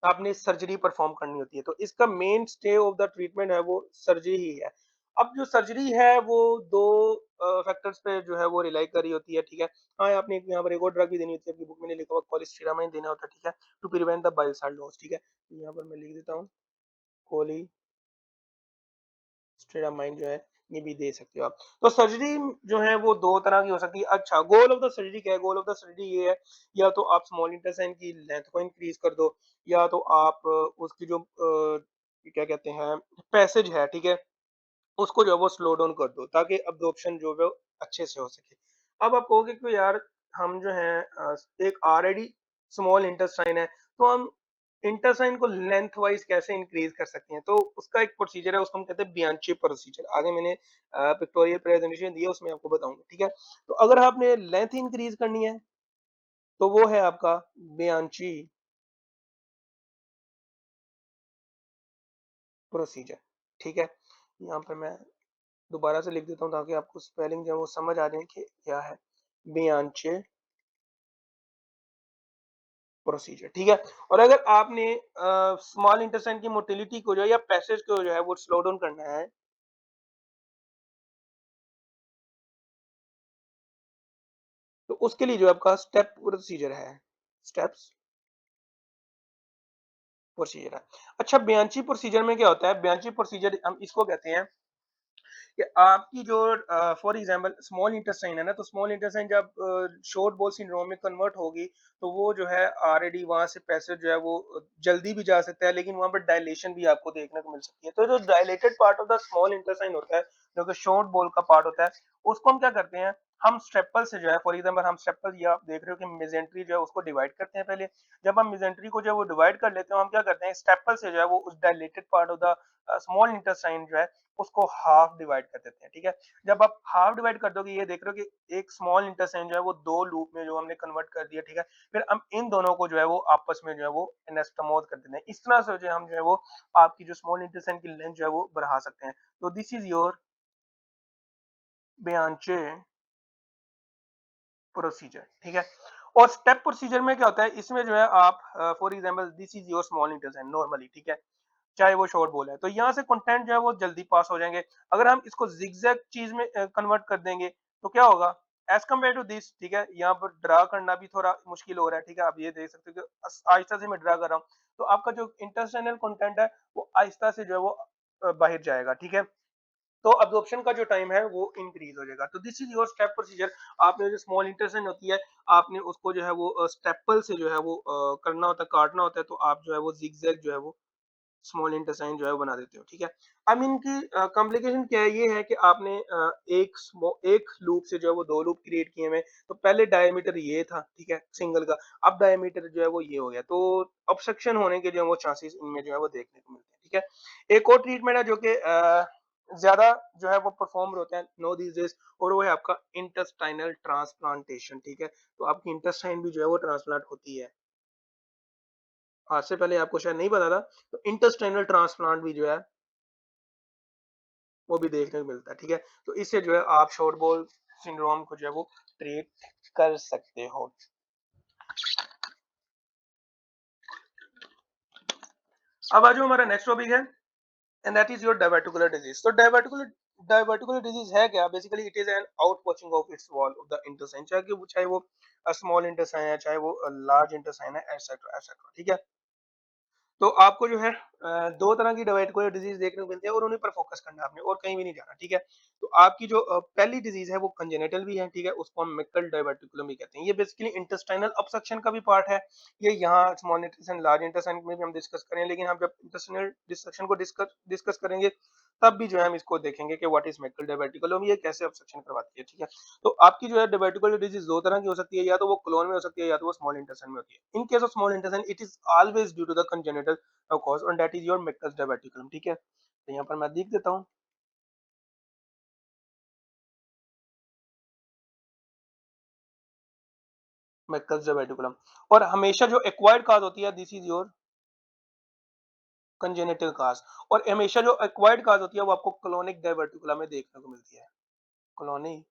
आपने सर्जरी परफॉर्म करनी होती है, तो इसका main stay of the treatment है वो सर्जरी ही है। अब जो सर्जरी है वो 2 फैक्टर्स पे जो है वो रिलाई कर रही होती है, ठीक है? हाँ, आपने एक यहाँ पर एक और ड्रग भी देनी होती है, आपकी बुक में लिखा हुआ कोलिस्टिरामाइन देना होता है, ठीक है? To prevent the bile salt loss, ठीक है? तो यहाँ पर मैं लिख देता हूँ, कोलिस्टिरामाइन जो है ये भी दे सकते हो आप। तो सर्जरी जो है वो 2 तरह की हो सकती है। अच्छा, गोल ऑफ द सर्जरी क्या है? गोल ऑफ द सर्जरी ये है, या तो आप स्मॉल इंटेस्टाइन की लेंथ को इंक्रीज़ कर दो, या तो आप उसकी जो क्या कहते हैं पैसेज है, ठीक है? उसको जो है वो स्लो डाउन कर दो ताकि अब्ज़ॉर्प्शन जो है वो अच्छे से हो सके। अब आप कहोगे कि यार हम जो है एक ऑलरेडी स्मॉल इंटेस्टाइन है, तो हम इंटेस्टाइन को लेंथ वाइज़ कैसे इंक्रीज़ कर सकते हैं? तो उसका एक प्रोसीजर है, उसको हम कहते हैं बियांची प्रोसीजर। आगे मैंने पिक्टोरियल प्रेजेंटेशन दी है उसमें आपको बताऊँगा, ठीक है? तो अगर आपने लेंथ इंक्रीज़ करनी है, तो वो है आपका बियांची प्रोसीजर, ठीक है? यहाँ पे मैं दोबारा से लिख देता हूँ ताकि आपको स्पेलिंग जो है वो समझ आ जाए कि क्या है। बियांचे प्रोसीजर, ठीक है? और अगर आपने स्मॉल इंटेस्टाइन की मोटिलिटी को जो है या पैसेज को जो है वो स्लो डाउन करना है, तो उसके लिए जो आपका स्टेप प्रोसीजर है, स्टेप्स प्रोसीजर है। अच्छा, ब्यांची प्रोसीजर में क्या होता है? ब्यांची प्रोसीजर हम इसको कहते हैं कि आपकी जो फॉर एग्जांपल स्मॉल इंटेस्टाइन है ना, तो स्मॉल इंटेस्टाइन जब शॉर्ट बॉल सिंड्रोम में कन्वर्ट होगी, तो वो जो है ऑलरेडी वहाँ से पैसेज जो है वो जल्दी भी जा सकता है, लेकिन वहाँ पर डायलेशन भी आपको देखने को मिल सकती है। तो जो dilated part of the small intestine होता है, जो कि शॉर्ट बॉल का पार्ट होता है, उसको हम क्या करते हैं, हम स्टेपल से जो है, फॉर एग्जांपल हम स्टेपल, या आप देख रहे हो कि मेसेंट्री जो है उसको डिवाइड करते हैं पहले। जब हम मेसेंट्री को जो है वो डिवाइड कर लेते हैं, हम क्या करते हैं, स्टेपल से जो है वो उस dilated part of the small intestine जो है उसको हाफ डिवाइड कर देते हैं, ठीक है। जब आप हाफ डिवाइड कर दोगे, ये देख रहे हो कि एक स्मॉल इंटेस्टाइन जो है वो दो लूप में जो हमने कन्वर्ट कर दिया, ठीक है। फिर हम इन दोनों को जो है वो आपस में जो है वो एनास्टोमोस कर देते हैं। इस तरह से जो है हम जो है वो आपकी जो स्मॉल इंटेस्टाइन की लेंथ जो है वो बढ़ा सकते हैं। तो दिस इज योर ब्यांचे प्रोसीजर, ठीक है। और स्टेप प्रोसीजर में क्या होता है, इसमें जो है आप for example this is your small intestine normally, ठीक है, चाहे वो शॉर्ट बॉल है, तो यहाँ से कंटेंट जो है वो जल्दी पास हो जाएंगे। अगर हम इसको जिगजैग चीज में कन्वर्ट कर देंगे, तो क्या होगा, एज कम्पेयर टू दिस, ठीक है, यहाँ पर ड्रा करना भी थोड़ा मुश्किल हो रहा है, ठीक है। आप ये देख सकते हो कि आहिस्ता से मैं ड्रा कर रहा हूँ, तो आपका जो इंटरस्टेनल कंटेंट है वो आहिस्ता से जो है वो बाहर जाएगा, ठीक है। तो अब्जॉर्प्शन का जो टाइम है वो इंक्रीज हो जाएगा। तो this is your step procedure. आपने जो स्मॉल इंटेस्टाइन होती है, आपने उसको जो है वो स्टेपल से जो है वो करना होता है, काटना होता है, तो आप जो है वो जिगजैग जो है वो स्मॉल इंटेस्टाइन जो है वो बना देते हो, ठीक है। अब इनकी कॉम्प्लिकेशन क्या है, ये है कि आपने एक लूप से जो है वो दो लूप क्रिएट किए हुए हैं। तो पहले डायमीटर ये था, ठीक है, सिंगल का, अब डायमीटर जो है वो ये हो गया, तो ऑब्स्ट्रक्शन होने के जो है वो चांसेस इनमें जो है वो देखने को मिलते हैं, ठीक है। एक और ट्रीटमेंट है जो कि ज्यादा जो है वो परफॉर्म होता है नो दीज डेज, और वो है आपका इंटेस्टाइनल ट्रांसप्लांटेशन, ठीक है। तो आपकी इंटेस्टाइन भी जो है वो ट्रांसप्लांट होती है। आज से पहले आपको शायद नहीं पता था, तो इंटेस्टाइनल ट्रांसप्लांट भी जो है वो भी देखने को मिलता है, ठीक है। तो इससे जो है आप शॉर्ट बॉल सिंड्रोम को जो है वो ट्रीट कर सकते हो। अब आज जो हमारा नेक्स्ट टॉपिक है, and that is your diverticular disease. तो डायवर्टिकुलर डिजीज है क्या, basically it is an outpouching of its wall of the intestine, चाहे वो स्मॉल इंटेस्टाइन है, चाहे वो लार्ज इंटेस्टाइन है, एटसेट्रा एटसेट्रा, ठीक है। तो आपको जो है दो तरह की डायबिटिक डिजीज देखने को मिलती है, और उन्हीं पर फोकस करना है आपने, और कहीं भी नहीं जाना, ठीक है। तो आपकी जो पहली डिजीज है वो कंजेनिटल भी है, ठीक है, उसको हम मिकल डायबिटिकुलम भी कहते हैं। ये बेसिकली इंटेस्टाइनल ऑब्स्ट्रक्शन का भी पार्ट है। ये यहाँ स्मॉल इंटेस्टाइन लार्ज इंटेस्टाइन में भी हम डिस्कस करें, लेकिन हम जब इंटेस्टाइनल डिस्ट्रक्शन को डिस्कस करेंगे, तब भी जो है हम इसको देखेंगे कि व्हाट इज मिकल डायबिटिकुलम, ये कैसे ऑब्स्ट्रक्शन करवाती है, ठीक है। तो आपकी जो है डायबिटिकुलर डिजीज दो तरह की हो सकती है, या तो वो क्लोन में हो सकती है, या तो वो स्मॉल इंटेस्टाइन में होती है। In case of small intestine it is always due to the congenital cause, और that is your Meckel's diverticulum, ठीक है। तो यहाँ पर मैं लिख देता हूँ मिक्कस डायबिटिकुलम। और हमेशा जो एक्वायर्ड काज होती है, दिस इज योर कंजेनिटल काज। और हमेशा जो एक्वायर्ड काज होती है वो आपको क्लोनिक डायबिटिकुलम में देखने को मिलती है, colonic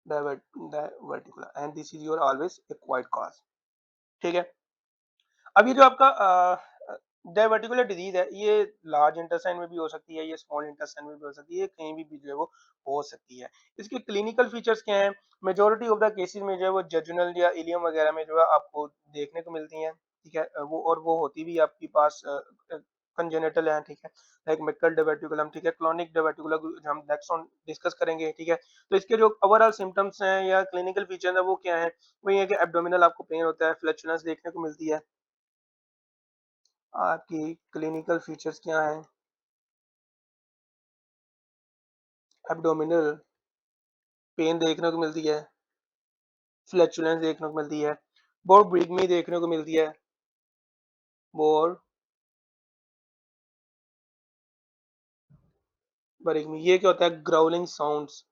diverticulum, and this is your always acquired cause, ठीक है। अब ये जो आपका डायवर्टिकुलर डिजीज है, ये लार्ज इंटेस्टाइन में भी हो सकती है, ये स्मॉल इंटेस्टाइन में भी हो सकती है, ये कहीं भी जो है वो हो सकती है। इसके क्लिनिकल फीचर्स क्या हैं, मेजोरिटी ऑफ द केसेस में जो है वो जजुनल या इलियम वगैरह में जो है आपको देखने को मिलती हैं, ठीक है। वो और वो होती भी आपके पास कंजेनिटल है, ठीक है, लाइक मिकल डायवर्टिकुलम, ठीक है। क्लॉनिक डायवर्टिकुलम जो हम नेक्स्ट ऑन डिस्कस करेंगे, ठीक है। तो इसके जो ओवरऑल सिम्टम्स हैं या क्लिनिकल फीचर है वो क्या है, वो ये है कि एब्डोमिनल आपको पेन होता है, फ्लैचुलेंस देखने को मिलती है। आपकी क्लिनिकल फीचर्स क्या हैं, एब्डोमिनल पेन देखने को मिलती है, फ्लैचुलेंस देखने को मिलती है, बोर ब्रीगमी देखने को मिलती है, बोर ब्रीगमी, ये क्या होता है, ग्राउलिंग साउंड्स,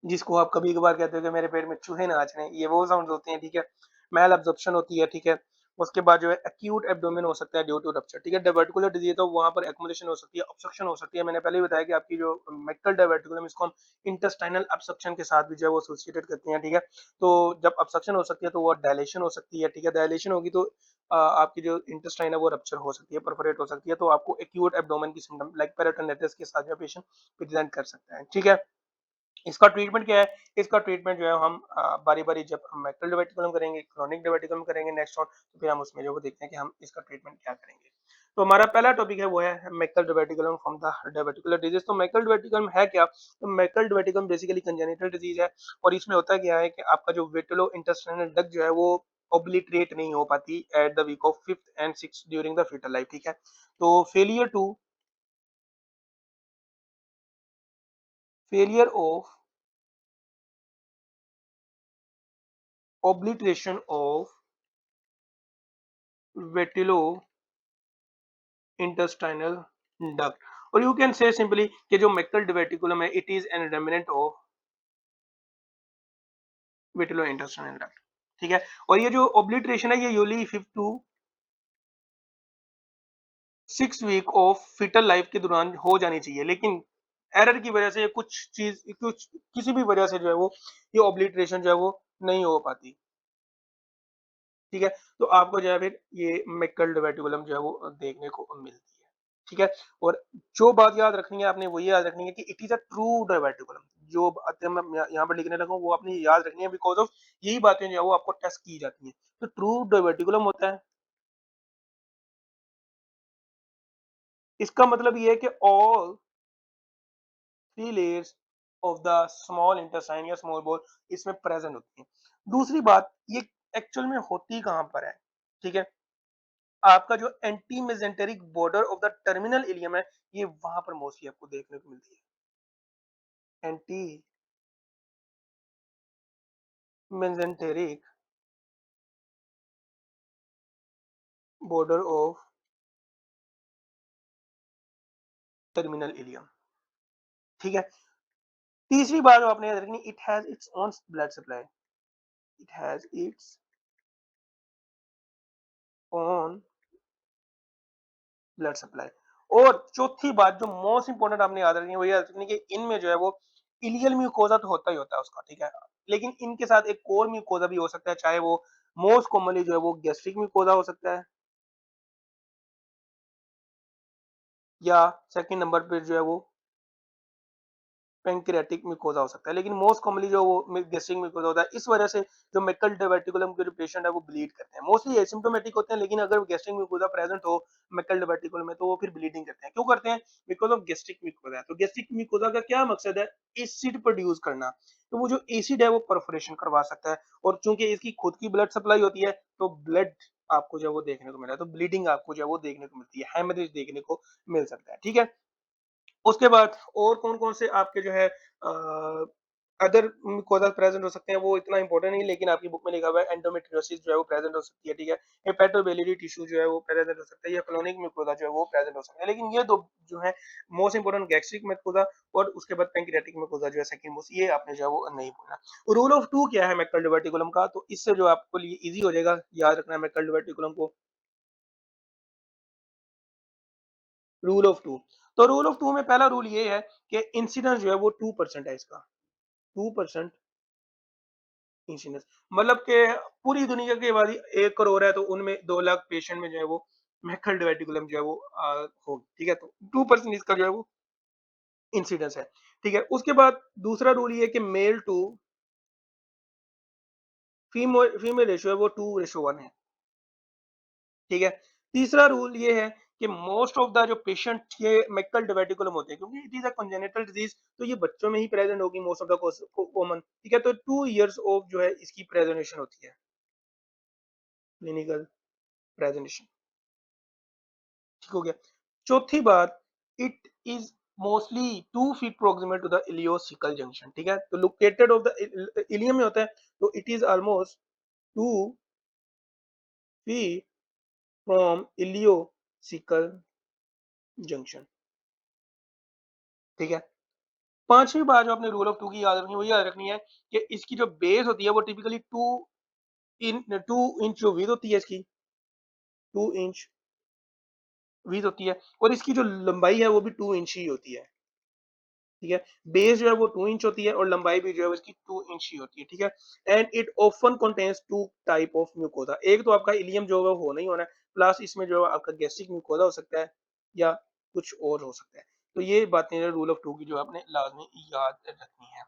जिसको आप कभी-कभार कहते हो कि मेरे पेट में चूहे नाच रहे हैं, ये वो साउंड्स होती हैं, ठीक है। मैल एब्जॉर्प्शन होती है, ठीक है। उसके बाद जो है एक्यूट एब्डोमेन हो सकता है ड्यू टू रप्चर, ठीक है। डायवर्टिकुलर डिजीज है तो वहाँ पर एक्युमुलेशन हो सकती है, ऑब्स्ट्रक्शन हो सकती है। मैंने पहले ही बताया कि आपकी जो मेक्टल डायवर्टिकुलम, इसको हम इंटेस्टाइनल ऑब्स्ट्रक्शन के साथ भी जो है वो एसोसिएटेड करते हैं, ठीक है। तो जब ऑब्स्ट्रक्शन हो सकती है तो वो डायलेशन हो सकती है, ठीक है। डायलेशन होगी तो आपकी जो इंटेस्टाइन है वो रप्चर हो सकती है, परफोरेट हो सकती है, तो आपको एक्यूट एब्डोमेन की सिम्टम लाइक पेरिटोनिटिस के साथ जो पेशेंट प्रेजेंट कर सकता है, ठीक है। इसका ट्रीटमेंट क्या है, इसका ट्रीटमेंट जो है हम बारी बारी जब हम मैक्टल डिबेटिकुलम करेंगे, क्रोनिक डिबेटिकुलम करेंगे नेक्स्ट ऑन, तो फिर हम उसमें जो वो देखते हैं कि हम इसका ट्रीटमेंट क्या करेंगे। तो हमारा पहला टॉपिक है वो है मैकल डिबेटिकुलम फ्रॉम द डिबेटिकुलर डिजीज। तो मैकल डिबेटिकुलम है क्या? तो मैकल डिबेटिकुलम बेसिकली कंजेनिटल डिजीज है और इसमें होता क्या है कि आपका जो विट्रो इंटेस्टाइनल डक्ट जो है वो ओब्लिटरेट नहीं हो पाती at the week of 5th and 6th during the foetal life, ठीक है। तो failure of obliteration of vitello intestinal duct, और यू कैन से सिंपली कि जो मैकल डिबेटिकुलम है it is an remnant of vitello intestinal duct, ठीक है। और ये जो ओब्लिटरेशन है ये usually 5 to 6 week of foetal life के दौरान हो जानी चाहिए, लेकिन एरर की वजह से कुछ किसी भी वजह से जो है वो ये ओब्लिटरेशन जो है वो नहीं हो पाती, ठीक है। तो आपको जो है फिर ये मैकल डिबेटिकुलम जो है वो देखने को मिलती है, ठीक है। और जो बात याद रखनी है आपने वो ये याद रखनी है कि इट इज अ ट्रू डिबेटिकुलम। जो बातें मैं यहाँ पर लिखने लगा हूँ वो आपने याद रखनी है, बिकॉज ऑफ यही बातें जो है वो आपको टेस्ट की जाती हैं। तो ट्रू डिबेटिकुलम होता है, इसका मतलब ये है कि all 3 layers of the small intestine या स्मॉल बोल इसमें प्रेजेंट होती है। दूसरी बात, ये एक्चुअल में होती कहाँ पर है, ठीक है। आपका जो anti mesenteric border of the terminal ileum है ये वहां पर मोस्टली आपको देखने को मिलती है। Anti mesenteric border of terminal ileum, ठीक है। तीसरी बात जो आपने याद रखनी, it has its own blood supply, it has its own blood supply. और चौथी बात जो मोस्ट इंपोर्टेंट आपने याद रखनी है वो याद रखनी कि इनमें जो है वो इलियल म्यूकोजा तो होता ही होता है उसका, ठीक है। लेकिन इनके साथ एक और म्यूकोजा भी हो सकता है, चाहे वो मोस्ट कॉमनली जो है वो गैस्ट्रिक म्यूकोजा हो सकता है, या सेकंड नंबर पे जो है वो पैंक्रियाटिक म्यूकोजा हो सकता है। लेकिन मोस्ट कॉमनली जो वो गैस्ट्रिक म्यूकोजा होता है, इस वजह से जो मैकल डिबेटिकुलम के जो पेशेंट है वो ब्लीड करते हैं। मोस्टली एसिम्प्टोमेटिक होते हैं, लेकिन अगर गैस्ट्रिक म्यूकोजा प्रेजेंट हो मैकल डिबेटिकुलम में तो वो फिर ब्लीडिंग करते हैं। क्यों करते हैं? Because of gastric mucosa. तो गैस्ट्रिक म्यूकोजा का क्या मकसद है? एसिड प्रोड्यूस करना। तो वो जो एसिड है वो परफोरेशन करवा सकता है, और चूंकि इसकी खुद की ब्लड सप्लाई होती है तो ब्लड आपको जो है वो देखने को मिला है, तो ब्लीडिंग आपको जो है वो देखने को मिलती है, हेमरेज देखने को मिल सकता है, ठीक है। उसके बाद और कौन-कौन से आपके जो है अदर कॉजेज़ प्रेज़ेंट हो सकते हैं, वो इतना इम्पोर्टेंट नहीं, लेकिन आपकी बुक में लिखा हुआ है एंडोमेट्रियोसिस जो है वो प्रेज़ेंट हो सकती है, ठीक है। हेपेटोबिलियरी टिश्यू जो है वो प्रेज़ेंट हो सकता है, या कोलोनिक म्यूकोसा जो है वो प्रेज़ेंट हो सकता है। लेकिन ये 2 जो है मोस्ट इम्पोर्टेंट, गैस्ट्रिक म्यूकोसा और उसके बाद पैंक्रियाटिक म्यूकोसा जो है सेकंड मोस्ट, ये आपने जो है वो नहीं भूलना। रूल ऑफ 2 क्या है मैकल डिबर्टिकुलम का? तो इससे जो आपको लिए ईज़ी हो जाएगा याद रखना है मैकल डिबर्टिकुलम को। रूल ऑफ 2, तो रूल ऑफ 2 में पहला रूल ये है कि इंसिडेंस जो है वो 2% है इसका, 2% इंसिडेंस। मतलब कि पूरी दुनिया की आबादी 1 करोड़ है, तो उनमें 2 लाख पेशेंट में जो है वो मैकल डिबेटिकुलम जो है वो होगी, ठीक है। तो 2% इसका जो है वो इंसिडेंस है, ठीक है। उसके बाद दूसरा रूल ये है कि मेल टू फीमेल रेशियो है वो 2:1 है, ठीक है। तीसरा रूल ये है कि मोस्ट ऑफ द जो पेशेंट ये मैकल डिबेटिकुलम होते हैं, क्योंकि it is a congenital disease, तो ये बच्चों में ही प्रेजेंट होगी मोस्ट ऑफ द कॉमन, ठीक है। तो 2 इयर्स ऑफ जो है इसकी प्रेजेंटेशन होती है, क्लिनिकल प्रेजेंटेशन, ठीक हो गया। चौथी बात, it is mostly 2 feet proximal to the ileocaecal junction, ठीक है। तो लोकेटेड ऑफ द इलियम में होता है, तो it is almost 2 feet from ileocaecal junction, ठीक है। पांचवी बात जो आपने रूल ऑफ 2 की याद रखनी है वो याद रखनी है कि इसकी जो बेस होती है वो टिपिकली 2 इंच जो विड्थ होती है इसकी, 2 इंच विड्थ होती है, और इसकी जो लंबाई है वो भी 2 इंच ही होती है, ठीक है। बेस जो है वो 2 इंच होती है और लंबाई भी जो है उसकी 2 इंच ही होती है, ठीक है। And it often contains 2 type of mucosa, एक तो आपका इलियम जो है वो नहीं होना है, प्लस इसमें जो है आपका गैस्ट्रिक म्यूकोसा हो सकता है या कुछ और हो सकता है। तो ये बातें रूल ऑफ 2 की जो आपने लाजमी याद रखनी है।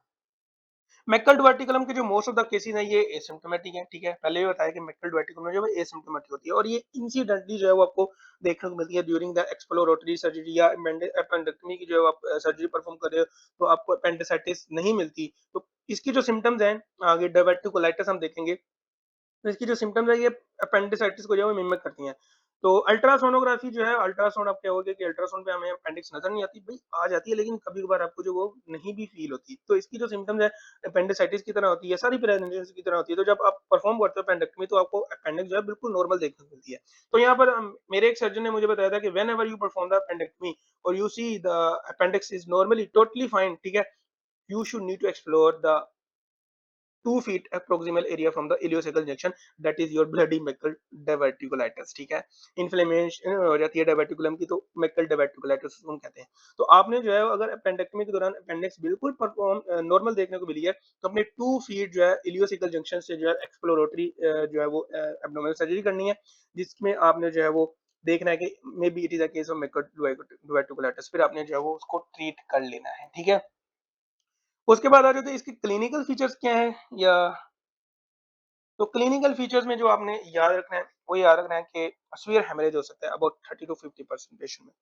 मैकल डुवर्टिकुलम के जो मोस्ट ऑफ द केसेस हैं ये एसिम्प्टोमेटिक हैं, ठीक है। पहले भी बताया कि मैकल डुवर्टिकुलम जो है एसिम्प्टोमेटिक होती है और ये इंसिडेंटली जो है वो आपको देखने को मिलती है ड्यूरिंग द एक्सप्लोरेटरी सर्जरी या एपेंडेक्टमी की जो आप सर्जरी परफॉर्म कर रहे हो तो आपको अपेंडिसाइटिस नहीं मिलती। तो इसकी जो सिम्टम्स हैं आगे डायवर्टिकुलाइटिस हम देखेंगे। तो इसकी जो सिम्पटम्स है ये अपेंडिसाइटिस को जो है मिमिक करती हैं। तो अल्ट्रासोनोग्राफी जो है अल्ट्रासाउंड आप कहोगे कि अल्ट्रासाउंड पे हमें अपेंडिक्स नज़र नहीं आती, भई आ जाती है लेकिन कभी-कभार आपको जो वो नहीं भी फ़ील होती। तो इसकी जो सिम्पटम्स है अपेंडिसाइटिस की तरह होती है, सारी प्रेग्नेंसी की तरह होती है। तो जब आप परफ़ॉर्म करते हो अपेंडेक्टोमी तो आपको अपेंडिक्स जो है बिल्कुल नॉर्मल देखने को मिलती है। तो यहाँ पर मेरे एक सर्जन ने मुझे बताया था कि whenever you perform the appendectomy और you see the appendix is normally totally fine, ठीक है? You should need to explore the 2 feet proximal area from the ileocecal junction, that is your bloody mecal diverticulitis, ठीक है। Inflammation हो जाती है diverticulum की तो मेकल डायवर्टिकुलाइटिस हम कहते हैं। तो आपने जो है अगर अपेंडेक्टमी के दौरान अपेंडिक्स बिल्कुल नॉर्मल देखने को मिली है तो अपने 2 फीट जो है इलियोसिकल जंक्शन से जो है एक्सप्लोरेटरी जो है वो एब्डोमिनल सर्जरी करनी है जिसमें आपने जो है वो देखना है कि may be it is a case of मेकल diverticulitis, फिर आपने जो है वो उसको ट्रीट कर लेना है, ठीक है। उसके बाद आ जाते हैं इसके क्लिनिकल फीचर्स क्या हैं या तो क्लिनिकल फीचर्स में जो आपने याद रखना है वो याद रखना है कि सीवियर हेमरेज हो सकता है अबाउट 30 टू 50% पेशेंट में।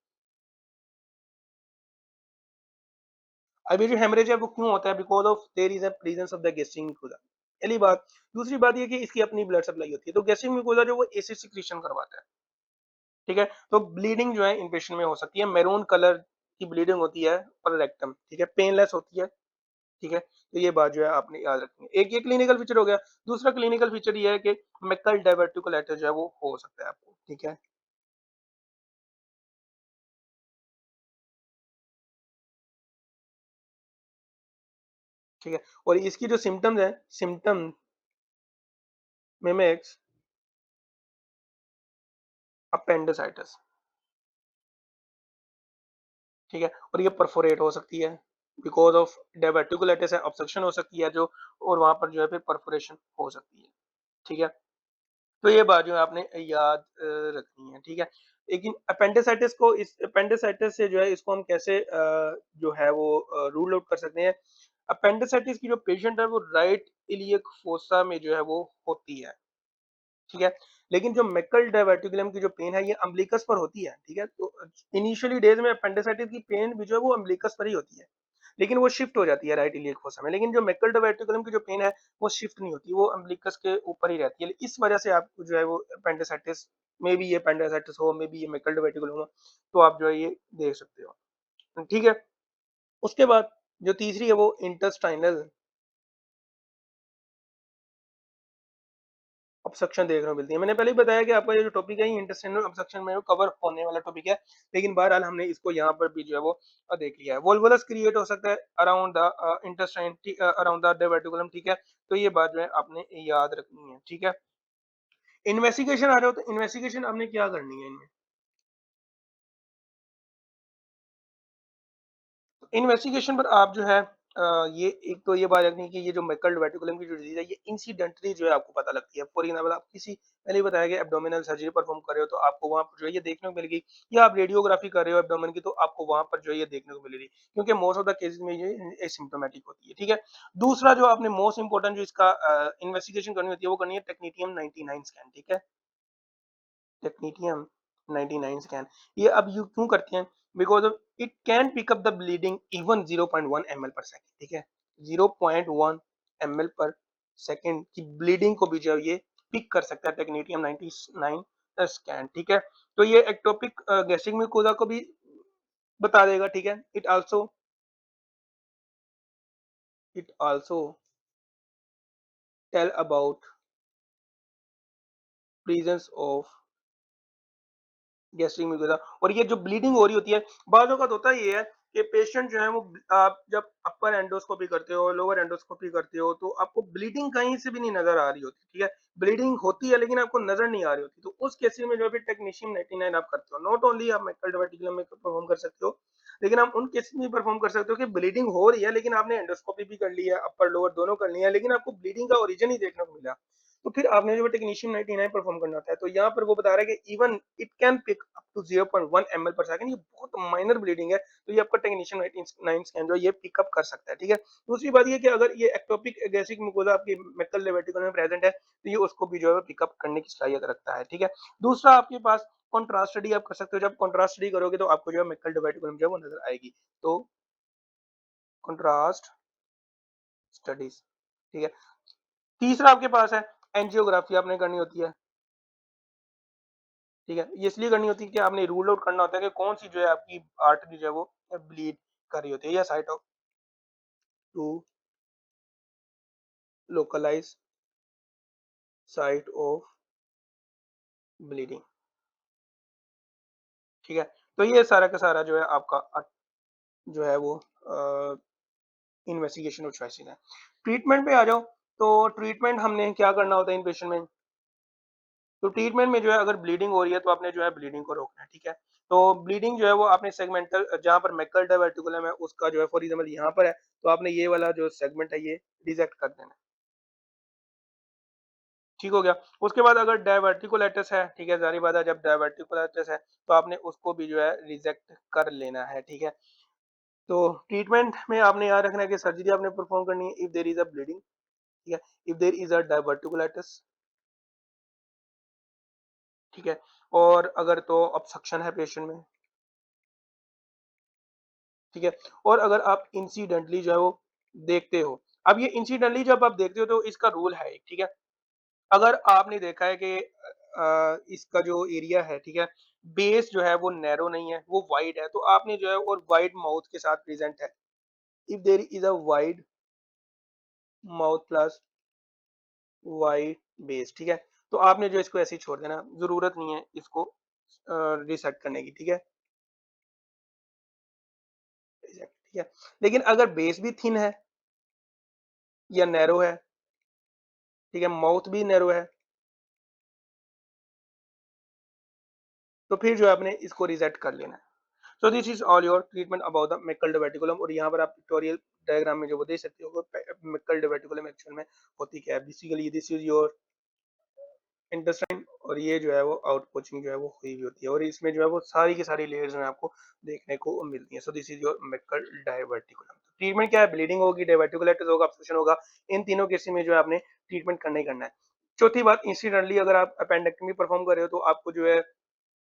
अब ये जो हेमरेज है वो क्यों होता है? Because of their is a presence of the gastric mucosa. पहली बात। दूसरी बात ये कि इसकी अपनी ब्लड सप्लाई होती है तो गैस्ट्रिक म्यूकोसा जो वो एसिड सिक्रीशन करवाता है, ठीक है। तो ब्लीडिंग जो है इन पेशेंट में हो सकती है, मैरून कलर की ब्लीडिंग होती है और रेक्टम, ठीक है, पेनलेस होती है, ठीक है। तो ये बात जो है आपने याद रखनी है। एक ये क्लिनिकल फीचर हो गया। दूसरा क्लिनिकल फीचर ये है कि मेकल डायवर्टिकुलाइटिस जो है वो हो सकता है आपको, ठीक है। ठीक है। और इसकी जो सिम्पटम्स है सिम्पटम मिमिक्स अपेंडिसाइटिस, ठीक है। और ये परफोरेट हो सकती है बिकॉज ऑफ डायवर्टिकुलाइटिस है, ऑब्स्ट्रक्शन हो सकती है जो और वहां पर जो है फिर परफोरेशन हो सकती है, ठीक है। तो ये बात जो है आपने याद रखनी है, ठीक है। लेकिन अपेंडिसाइटिस को इस अपेंडिसाइटिस से जो है इसको हम कैसे जो है वो रूल आउट कर सकते हैं। अपेंडिसाइटिस की जो पेशेंट है वो राइट इलियक फोसा में जो है वो होती है, ठीक है। लेकिन जो मेकल डायवर्टिकुलम की जो पेन है ये अम्बिलिकस पर होती है, ठीक है। तो इनिशियली डेज में अपेंडिसाइटिस की पेन भी जो है वो अम्बिलिकस पर ही होती है, लेकिन वो शिफ्ट हो जाती है राइट इलियक फोसा में। लेकिन जो मेकल डायवर्टिकुलम की जो पेन है वो शिफ्ट नहीं होती, वो अम्बिलिकस के ऊपर ही रहती है। इस वजह से आपको जो है वो अपेंडिसाइटिस मे बी ये अपेंडिसाइटिस हो, मे बी ये मेकल डायवर्टिकुलम हो, तो आप जो है ये देख सकते हो, ठीक है। उसके बाद जो तीसरी है वो इंटेस्टाइनल ऑब्स्ट्रक्शन देखने को मिलती है। मैंने पहले ही बताया कि आपका ये जो टॉपिक है ये इंटेस्टाइनल ऑब्स्ट्रक्शन में कवर होने वाला टॉपिक है, लेकिन बहरहाल हमने इसको यहाँ पर भी जो है वो देख लिया है। वोल्वुलस क्रिएट हो सकता है around the intestine, around the diverticulum, ठीक है। तो ये बात जो है आपने याद रखनी है, ठीक है। इन्वेस्टिगेशन आ रहे हो तो इन्वेस्टिगेशन आपने क्या करनी है इनमें? इन्वेस्टिगेशन पर आप जो है ये एक तो ये बात रखनी है कि ये जो मेकल रेटिकुलम की जो डिजीज है ये इंसिडेंटली जो है आपको पता लगती है। फॉर एग्जांपल आप किसी पहले ही बताया कि एब्डोमिनल सर्जरी परफॉर्म कर रहे हो तो आपको वहां पर जो है ये देखने को मिलेगी, या आप रेडियोग्राफी कर रहे हो एब्डोमेन की तो आपको वहां पर जो है ये देखने को मिलेगी, क्योंकि मोस्ट ऑफ द केसेस में ये एसिम्प्टोमेटिक होती है, ठीक है। दूसरा जो आपने मोस्ट इंपॉर्टेंट जो इसका इन्वेस्टिगेशन करनी होती है वो करनी है टेक्नीटियम 99 स्कैन, ठीक है। टेक्नीटियम 99 स्कैन ये अब यू क्यों करते हैं? Because of it can pick up the bleeding even 0.1 ml per second, ठीक है। 0.1 ml पर सेकेंड की ब्लीडिंग को भी जो है ये पिक कर सकता है टेक्नीटियम 99 स्कैन, ठीक है। तो ये एक्टोपिक गैस्ट्रिक म्यूकोसा को भी बता देगा, ठीक है। It also tell about presence of gastric mucosa. और ये जो ब्लीडिंग हो रही होती है बाज़ औक़ात होता ये है कि पेशेंट जो है वो आप जब अपर एंडोस्कोपी करते हो लोअर एंडोस्कोपी करते हो तो आपको ब्लीडिंग कहीं से भी नहीं नजर आ रही होती, ठीक है। ब्लीडिंग होती है लेकिन आपको नजर नहीं आ रही होती, तो उस केस में जो है टेक्नीशियम 99 आप करते हो। नॉट ओनली आप मेकल डायवर्टिकुलम में परफॉर्म कर सकते हो, लेकिन आप उन केसेस में परफॉर्म कर सकते हो कि ब्लीडिंग हो रही है लेकिन आपने एंडोस्कोपी भी कर ली है, अपर लोअर दोनों कर लिया है, लेकिन आपको ब्लीडिंग का ओरिजिन ही देखने को मिला। तो फिर आपने जो टेक्नीशियन 99 परफॉर्म करना होता है। तो यहाँ पर वो बता रहा है कि even it can pick up to 0.1 ml per second, ये बहुत माइनर ब्लीडिंग है, तो ये आपका टेक्नीशियन 99 स्कैन जो है ये पिकअप कर सकता है, ठीक है। दूसरी बात ये कि अगर ये एक्टोपिक एगेसिक म्यूकोसा आपकी मेकल लेवेटिकल में प्रेजेंट है, तो ये उसको भी जो है पिकअप करने की सलाहियत रखता है, ठीक है। दूसरा आपके पास कॉन्ट्रास्ट स्टडी आप कर सकते हो, जब कॉन्ट्रास्ट स्टडी करोगे तो आपको जो है मेकल लेवेटिकल जो है वो नजर आएगी। तो कॉन्ट्रास्ट स्टडीज, ठीक है। तीसरा आपके पास है एंजियोग्राफी आपने करनी होती है, ठीक है। ये इसलिए करनी होती है कि आपने रूल आउट करना होता है कि कौन सी जो है आपकी आर्टरी जो है वो ब्लीड कर रही होती है, या site of to localize site of bleeding, ठीक है। तो ये सारा का सारा जो है आपका जो है वो इन्वेस्टिगेशन ऑफ चॉइसेस है। ट्रीटमेंट पे आ जाओ, तो ट्रीटमेंट हमने क्या करना होता है इन पेशेंट में। तो ट्रीटमेंट में जो है अगर ब्लीडिंग हो रही है तो आपने जो है ब्लीडिंग को रोकना है, ठीक है। तो ब्लीडिंग जो है वो आपने सेगमेंटल, जहाँ पर मैकल डायवर्टिकुलम है उसका जो है फॉर एग्जांपल यहाँ पर है, तो आपने ये वाला जो सेगमेंट है ये रिजेक्ट कर देना है, ठीक हो गया। उसके बाद अगर डायवर्टिकुलेटस है, ठीक है, जारी बात है जब डायवर्टिकुलेटस है तो आपने उसको भी जो है रिजेक्ट कर लेना है, ठीक है। तो ट्रीटमेंट में आपने याद रखना है कि सर्जरी आपने परफॉर्म करनी है if there is a bleeding, ठीक है, if there is a diverticulitis, ठीक है, और अगर तो ऑब्स्ट्रक्शन है पेशेंट में, ठीक है, और अगर आप इंसिडेंटली जो है वो देखते हो। अब ये इंसिडेंटली जब आप देखते हो तो इसका रूल है एक, ठीक है। अगर आपने देखा है कि इसका जो एरिया है, ठीक है, बेस जो है वो नैरो नहीं है, वो वाइड है, तो आपने जो है और वाइड माउथ के साथ प्रेजेंट है, if there is a wide mouth plus wide base, ठीक है, तो आपने जो इसको ऐसे ही छोड़ देना, जरूरत नहीं है इसको रिसेट करने की, ठीक है, ठीक है। लेकिन अगर बेस भी थिन है या नैरो है, ठीक है, माउथ भी नैरो है, तो फिर जो है आपने इसको रिजेक्ट कर लेना है। So this is all your treatment about the Meckel diverticulum, और यहाँ पर आप पिक्टोरियल डायग्राम में जो वो देख सकते हो मेकल डिवर्टिकुलम एक्चुअल में होती क्या है। Basically this is your intestine, और ये जो है वो आउट पोचिंग जो है वो हुई भी होती है, और इसमें जो है वो सारी की सारी लेयर्स में आपको देखने को मिलती है। So this is your मेकल diverticulum. Treatment क्या है, ब्लीडिंग होगी, डायवर्टिकुलाइटिस होगा, ऑब्स्ट्रक्शन होगा, इन तीनों केस में जो है आपने ट्रीटमेंट करना ही करना है। चौथी बात, इंसिडेंटली अगर आप अपेंडेक्टमी परफॉर्म कर रहे हो तो आपको जो है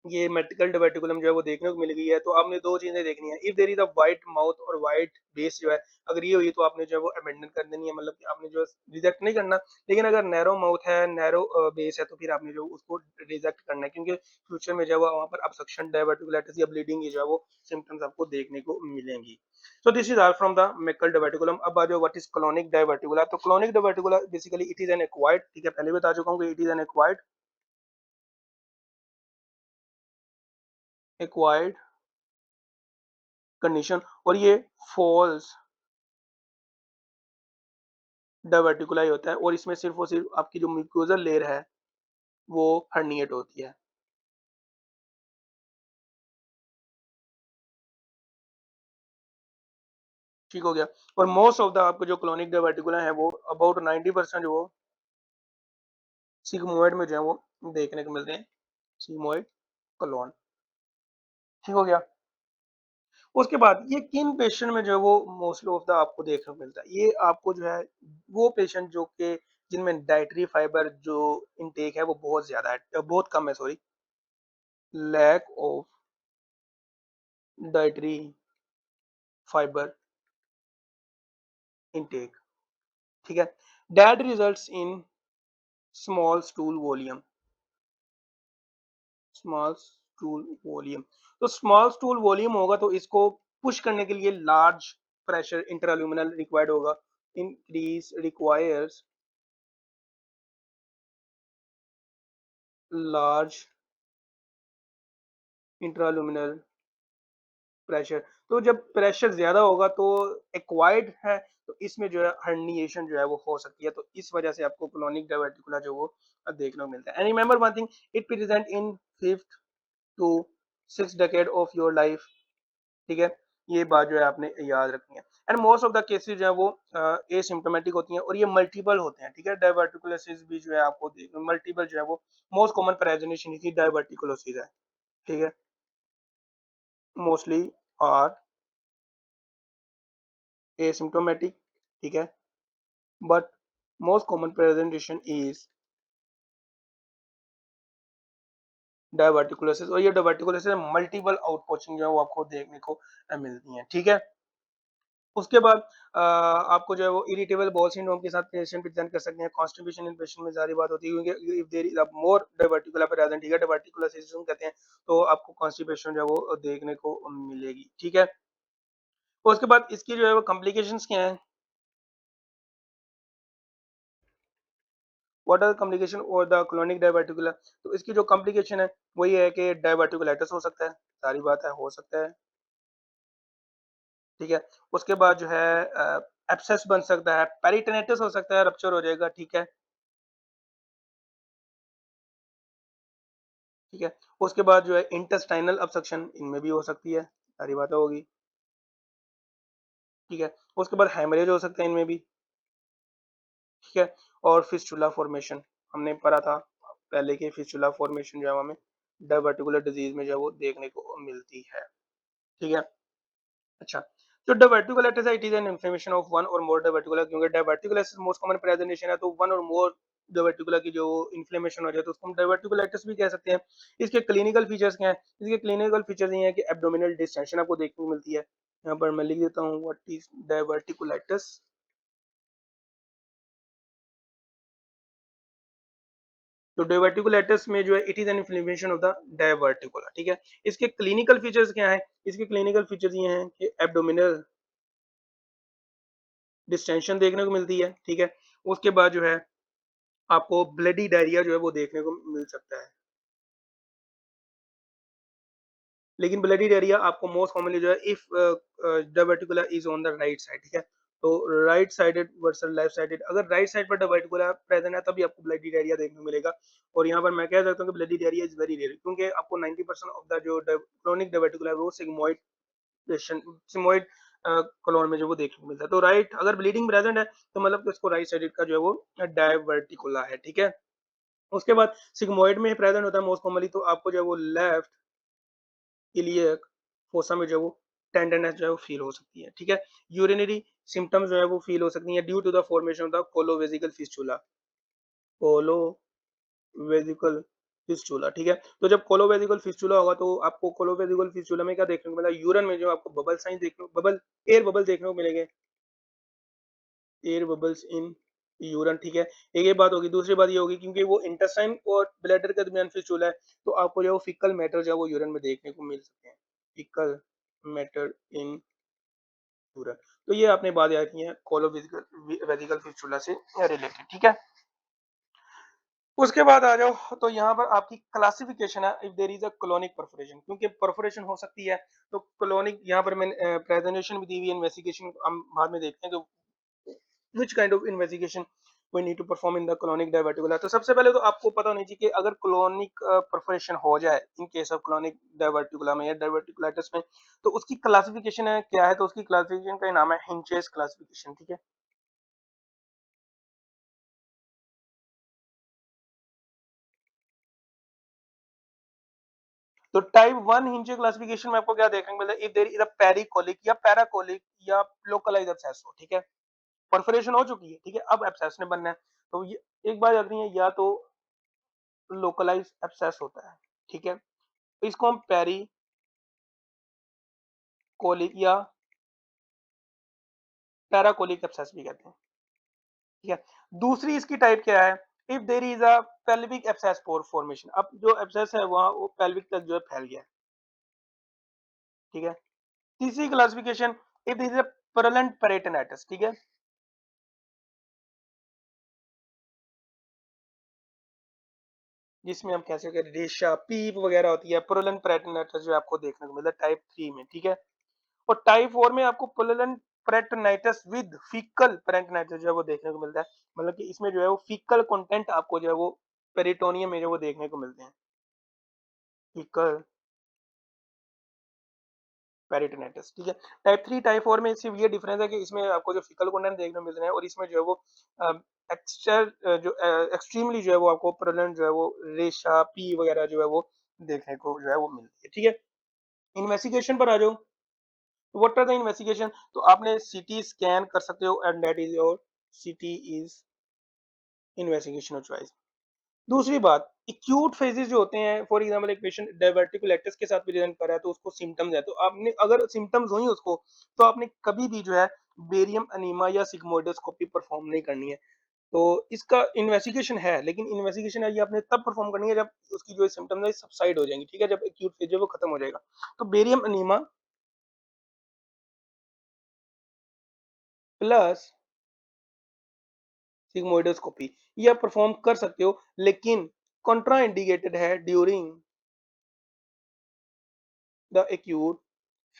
ये मेडिकल डिवर्टिकुलम जो है वो देखने को मिल गई है, तो आपने दो चीजें देखनी है, if there is a wide mouth और वाइड बेस जो है, अगर ये हुई तो आपने जो है वो अमेंडमेंट कर देनी है, मतलब कि आपने जो रिजेक्ट नहीं करना। लेकिन अगर नैरो माउथ है, नैरो बेस है, तो फिर आपने जो उसको रिजेक्ट करना है, क्योंकि फ्यूचर में जो है वहाँ पर ऑब्स्ट्रक्शन, डायवर्टिकुलाइटिस या ब्लीडिंग जो है वो सिम्टम्स आपको देखने को मिलेंगी। सो this is all from the मेकल diverticulum. अब आ जाओ व्हाट इज क्लोनिक डायवर्टिकुला। तो clonic diverticula basically it is N acquired, ठीक है, पहले बता चुका हूँ कि it is N acquired condition, और ये फॉल्स डायवर्टिकुलाई होता है, और इसमें सिर्फ और सिर्फ आपकी जो म्यूकोजल लेयर है वो हर्निएट होती है, ठीक हो गया। और मोस्ट ऑफ द आपको जो क्लोनिक डायवर्टिकुला है वो अबाउट 90% वो सिग्मोइड में जो है वो देखने को मिलते हैं, सिग्मोइड क्लोन, ठीक हो गया। उसके बाद ये किन पेशेंट में जो है वो मोस्टली ऑफ द आपको देखने को मिलता है, ये आपको जो है वो पेशेंट जो कि जिनमें डाइटरी फाइबर जो इनटेक है वो बहुत ज्यादा है, बहुत कम है, sorry, lack of dietary fibre intake, ठीक है, that results in small stool volume, small stool volume. तो स्मॉल स्टूल वॉल्यूम होगा तो इसको पुश करने के लिए लार्ज प्रेशर इंट्राल्यूमिनल रिक्वायर्ड होगा, increase requires large intraluminal pressure. तो जब प्रेशर ज्यादा होगा तो एक्वायर्ड है, तो इसमें जो है हर्निएशन जो है वो हो सकती है, तो इस वजह से आपको क्लोनिक डायवर्टिकुला जो वो देखने को मिलता है। And remember one thing, it present in 5th to 6th decade of your life, ठीक है, ये बात जो है आपने याद रखनी है। And most of the cases जो है वो एसिम्प्टोमेटिक होती हैं और ये मल्टीपल होते हैं, ठीक है। डायवर्टिकुलोसिस भी जो है आपको मल्टीपल जो है वो मोस्ट कॉमन प्रेजेंटेशन इसकी डायवर्टिकुलोसिस है, ठीक है। मोस्टली आर एसिम्प्टोमेटिक, ठीक है, but most common presentation is diverticulosis, और ये डायवर्टिकुलोसिस मल्टीपल आउटपोचिंग जो है वो आपको देखने को मिलती हैं, ठीक है। उसके बाद आपको जो है वो इरिटेबल बाउल सिंड्रोम के साथ पेशेंट प्रेजेंट कर सकते हैं। कॉन्स्टिपेशन इन पेशेंट में ज़ाहिर बात होती है, क्योंकि if there is a more diverticular present, ठीक है, डायवर्टिकुलोसिस कहते हैं, तो आपको कॉन्स्टिपेशन जो है वो देखने को मिलेगी, ठीक है। तो उसके बाद इसकी जो है वो कॉम्प्लिकेशंस क्या हैं? व्हाट आर द कॉम्प्लिकेशन और द क्रोनिक डायवर्टिकुलर? तो इसकी जो कॉम्प्लिकेशन है वो ये है कि डायवर्टिकुलाइटिस हो सकता है, सारी बात है, हो सकता है, ठीक है। उसके बाद जो है एब्सेस बन सकता है, पेरिटोनिटिस हो सकता है, रप्चर हो जाएगा, ठीक है, ठीक है। उसके बाद जो है इंटेस्टाइनल ऑब्स्ट्रक्शन इनमें भी हो सकती है, सारी बातें होगी, ठीक है। उसके बाद हेमरेज हो सकते हैं इनमें भी, ठीक है। और फिस्टुला फॉर्मेशन हमने पढ़ा था पहले कि फिस्टुला फॉर्मेशन जो है हमें डायवर्टिकुलर डिजीज में जो है वो देखने को मिलती है, ठीक है। अच्छा, तो diverticulitis it is N inflammation of one और मोर डायवर्टिकुलर, क्योंकि डायवर्टिकुलाइटिस मोस्ट कॉमन प्रेजेंटेशन है, तो वन और मोर डायवर्टिकुलर की जो इन्फ्लेमेशन हो जाए तो उसको हम डायवर्टिकुलाइटिस भी कह सकते हैं। इसके क्लिनिकल फीचर्स क्या हैं? इसके क्लिनिकल फीचर्स ये हैं कि एब्डोमिनल डिस्टेंशन आपको देखने को मिलती है। यहाँ पर मैं लिख देता हूँ व्हाट इज डायवर्टिकुलाइटिस। तो डायवर्टिकुलाइटिस में जो है it is N inflammation of the diverticula, ठीक है। इसके क्लिनिकल फीचर्स क्या है? इसके क्लिनिकल फीचर्स ये हैं कि एब्डोमिनल डिस्टेंशन देखने को मिलती है, ठीक है। उसके बाद जो है आपको ब्लडी डायरिया जो है वो देखने को मिल सकता है। लेकिन ब्लडी डायरिया आपको मोस्ट कॉमनली जो है if diverticular is on the right side, ठीक है। तो right sided versus left sided, अगर राइट साइड पर डायवर्टिकुलर प्रेजेंट है तभी आपको ब्लडी डायरिया देखने को मिलेगा। और यहाँ पर मैं कह सकता हूँ कि bloody diarrhoea is very rare, क्योंकि आपको 90% ऑफ द जो क्रोनिक डायवर्टिकुलर है वो सिग्मोइड सिग्मोइड कॉलोन में जो वो देखने को मिलता है। तो राइट अगर ब्लीडिंग प्रेजेंट है तो मतलब कि उसको राइट साइडेड का जो है वो डायवर्टिकुला है, ठीक है। उसके बाद सिग्मोइड में प्रेजेंट होता है मोस्ट कॉमनली, तो आपको जो है वो लेफ्ट इलियक फोसा में जो है वो टेंडरनेस जो है वो फील हो सकती है, ठीक है। यूरिनरी सिम्टम्स जो है वो फील हो सकती है due to the formation of the colovesical fistula, colovesical fistula, ठीक है। तो जब कोलोवेसिकल फिस्टुला होगा तो आपको कोलोवेसिकल फिस्टुला में क्या देखने को मिला? यूरिन में जो आपको बबल साइन देखने को बबल एयर बबल देखने को मिलेंगे, एयर बबल्स इन यूरिन, ठीक है। एक ये बात होगी, दूसरी बात ये होगी क्योंकि वो इंटेस्टाइन और ब्लैडर के दरमियान फिस्टुला है, तो आपको जो फीकल मैटर जो है वो यूरिन में देखने को मिल सकते हैं, फीकल मैटर इन यूरिन। तो ये आपने बात याद की है कोलोवेसिकल वेसिकल फिस्टुला से रिलेटेड, ठीक है। उसके बाद आ जाओ तो यहाँ पर आपकी क्लासिफिकेशन है if there is a colonic perforation, क्योंकि परफोरेशन हो सकती है। तो कोलोनिक यहाँ पर मैंने प्रेजेंटेशन भी दी हुई है, इन्वेस्टिगेशन हम बाद में देखते हैं कि which kind of investigation we need to perform in the colonic diverticular। तो सबसे पहले तो आपको पता होनी चाहिए कि अगर colonic perforation हो जाए इन केस ऑफ colonic diverticula में या diverticulitis में, तो उसकी क्लासिफिकेशन है क्या है? तो उसकी क्लासिफिकेशन का नाम है हिंचेस क्लासिफिकेशन, ठीक है। तो टाइप 1 हिंचे क्लासिफिकेशन में आपको क्या देखने को मिलता है? इफ देयर इज अ पेरिकोलिक या पैराकोलिक या लोकलाइज एब्सेस हो, ठीक है। परफोरेशन हो चुकी है, ठीक है, अब एब्सेस ने बनना है। तो ये एक बात याद रखनी है, या तो लोकलाइज एब्सेस होता है, ठीक है, इसको हम पेरिकोलिक या पैराकोलिक एब्सेस भी कहते हैं, ठीक है। दूसरी इसकी टाइप क्या है? If there is a pelvic abscess formation, अब जो एब्सेस है वहां वो पेल्विक तक जो है फैल गया है, ठीक है। तीसरी classification if there is a prevalent peritonitis, ठीक है, जिसमें हम कह सकते हैं रेशा पीप वगैरह होती है। प्रेवलेंट पेरिटोनाइटिस जो आपको देखने को मिलता है टाइप 3 में, ठीक है। और टाइप 4 में आपको prevalent peritonitis with faecal peritonitis जो है वो देखने को मिलता है। मतलब कि इसमें जो है वो फीकल कंटेंट आपको जो है वो पेरिटोनियम में जो वो देखने को मिलते हैं, फीकल पेरिटोनाइटिस, ठीक है। टाइप 3 टाइप 4 में सिर्फ ये डिफरेंस है कि इसमें आपको जो फीकल कंटेंट देखने को मिल रहे हैं और इसमें जो है वो एक्सट्रीमली जो है वो आपको प्रोलैंड जो है वो रेशा पी वगैरह जो है वो देखने को जो है वो मिलती है, ठीक है। इन्वेस्टिगेशन पर आ जाओ। What are the investigation? तो आपने सीटी स्कैन कर सकते हो and that is your CT is investigation of choice. दूसरी बात, एक्यूट फेजेस जो होते हैं, फॉर एग्जांपल एक पेशेंट डायवर्टिकुलाइटिस के साथ प्रेजेंट कर रहा है तो उसको सिम्टम्स है, तो आपने अगर सिम्टम्स हुई उसको तो आपने कभी भी जो है बेरियम अनीमा या सिग्मोइडोस्कोपी परफॉर्म नहीं करनी है। तो इसका इन्वेस्टिगेशन है, लेकिन इन्वेस्टिगेशन है ये आपने तब परफॉर्म करनी है जब उसकी जो सिम्टम्स है सबसाइड हो जाएंगी, ठीक है, जब एक्यूट फेज है वो खत्म हो जाएगा। तो बेरियम अनीमा प्लस सिग्मोइडोस्कोपी ये आप परफॉर्म कर सकते हो, लेकिन कॉन्ट्रा इंडिकेटेड है ड्यूरिंग द एक्यूट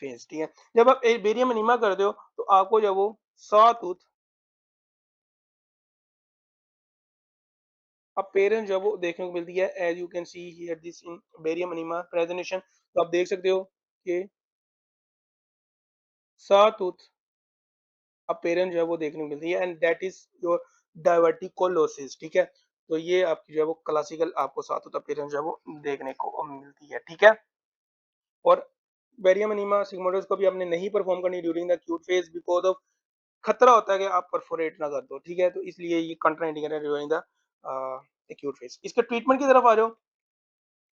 फेज, ठीक है। जब आप बेरियम अनीमा करते हो तो आपको जब वो सॉ टूथ अपीयरेंस जब वो देखने को मिलती है, as you can see here this in barium enema presentation, तो आप देख सकते हो कि सॉ टूथ अपीयरेंस जो है वो देखने को मिलती है एंड दैट इज योर डायवर्टिकोलोसिस, ठीक है। तो ये आपकी जो है वो क्लासिकल आपको सॉ टूथ अपीयरेंस जो है वो देखने को मिलती है, ठीक है। और बेरियम अनीमा सिग्मोइडोस को भी आपने नहीं परफॉर्म करनी during the acute phase because of खतरा होता है कि आप परफोरेट ना कर दो, ठीक है। तो इसलिए ये contraindicated during the acute phase. इसके ट्रीटमेंट की तरफ आ जाओ।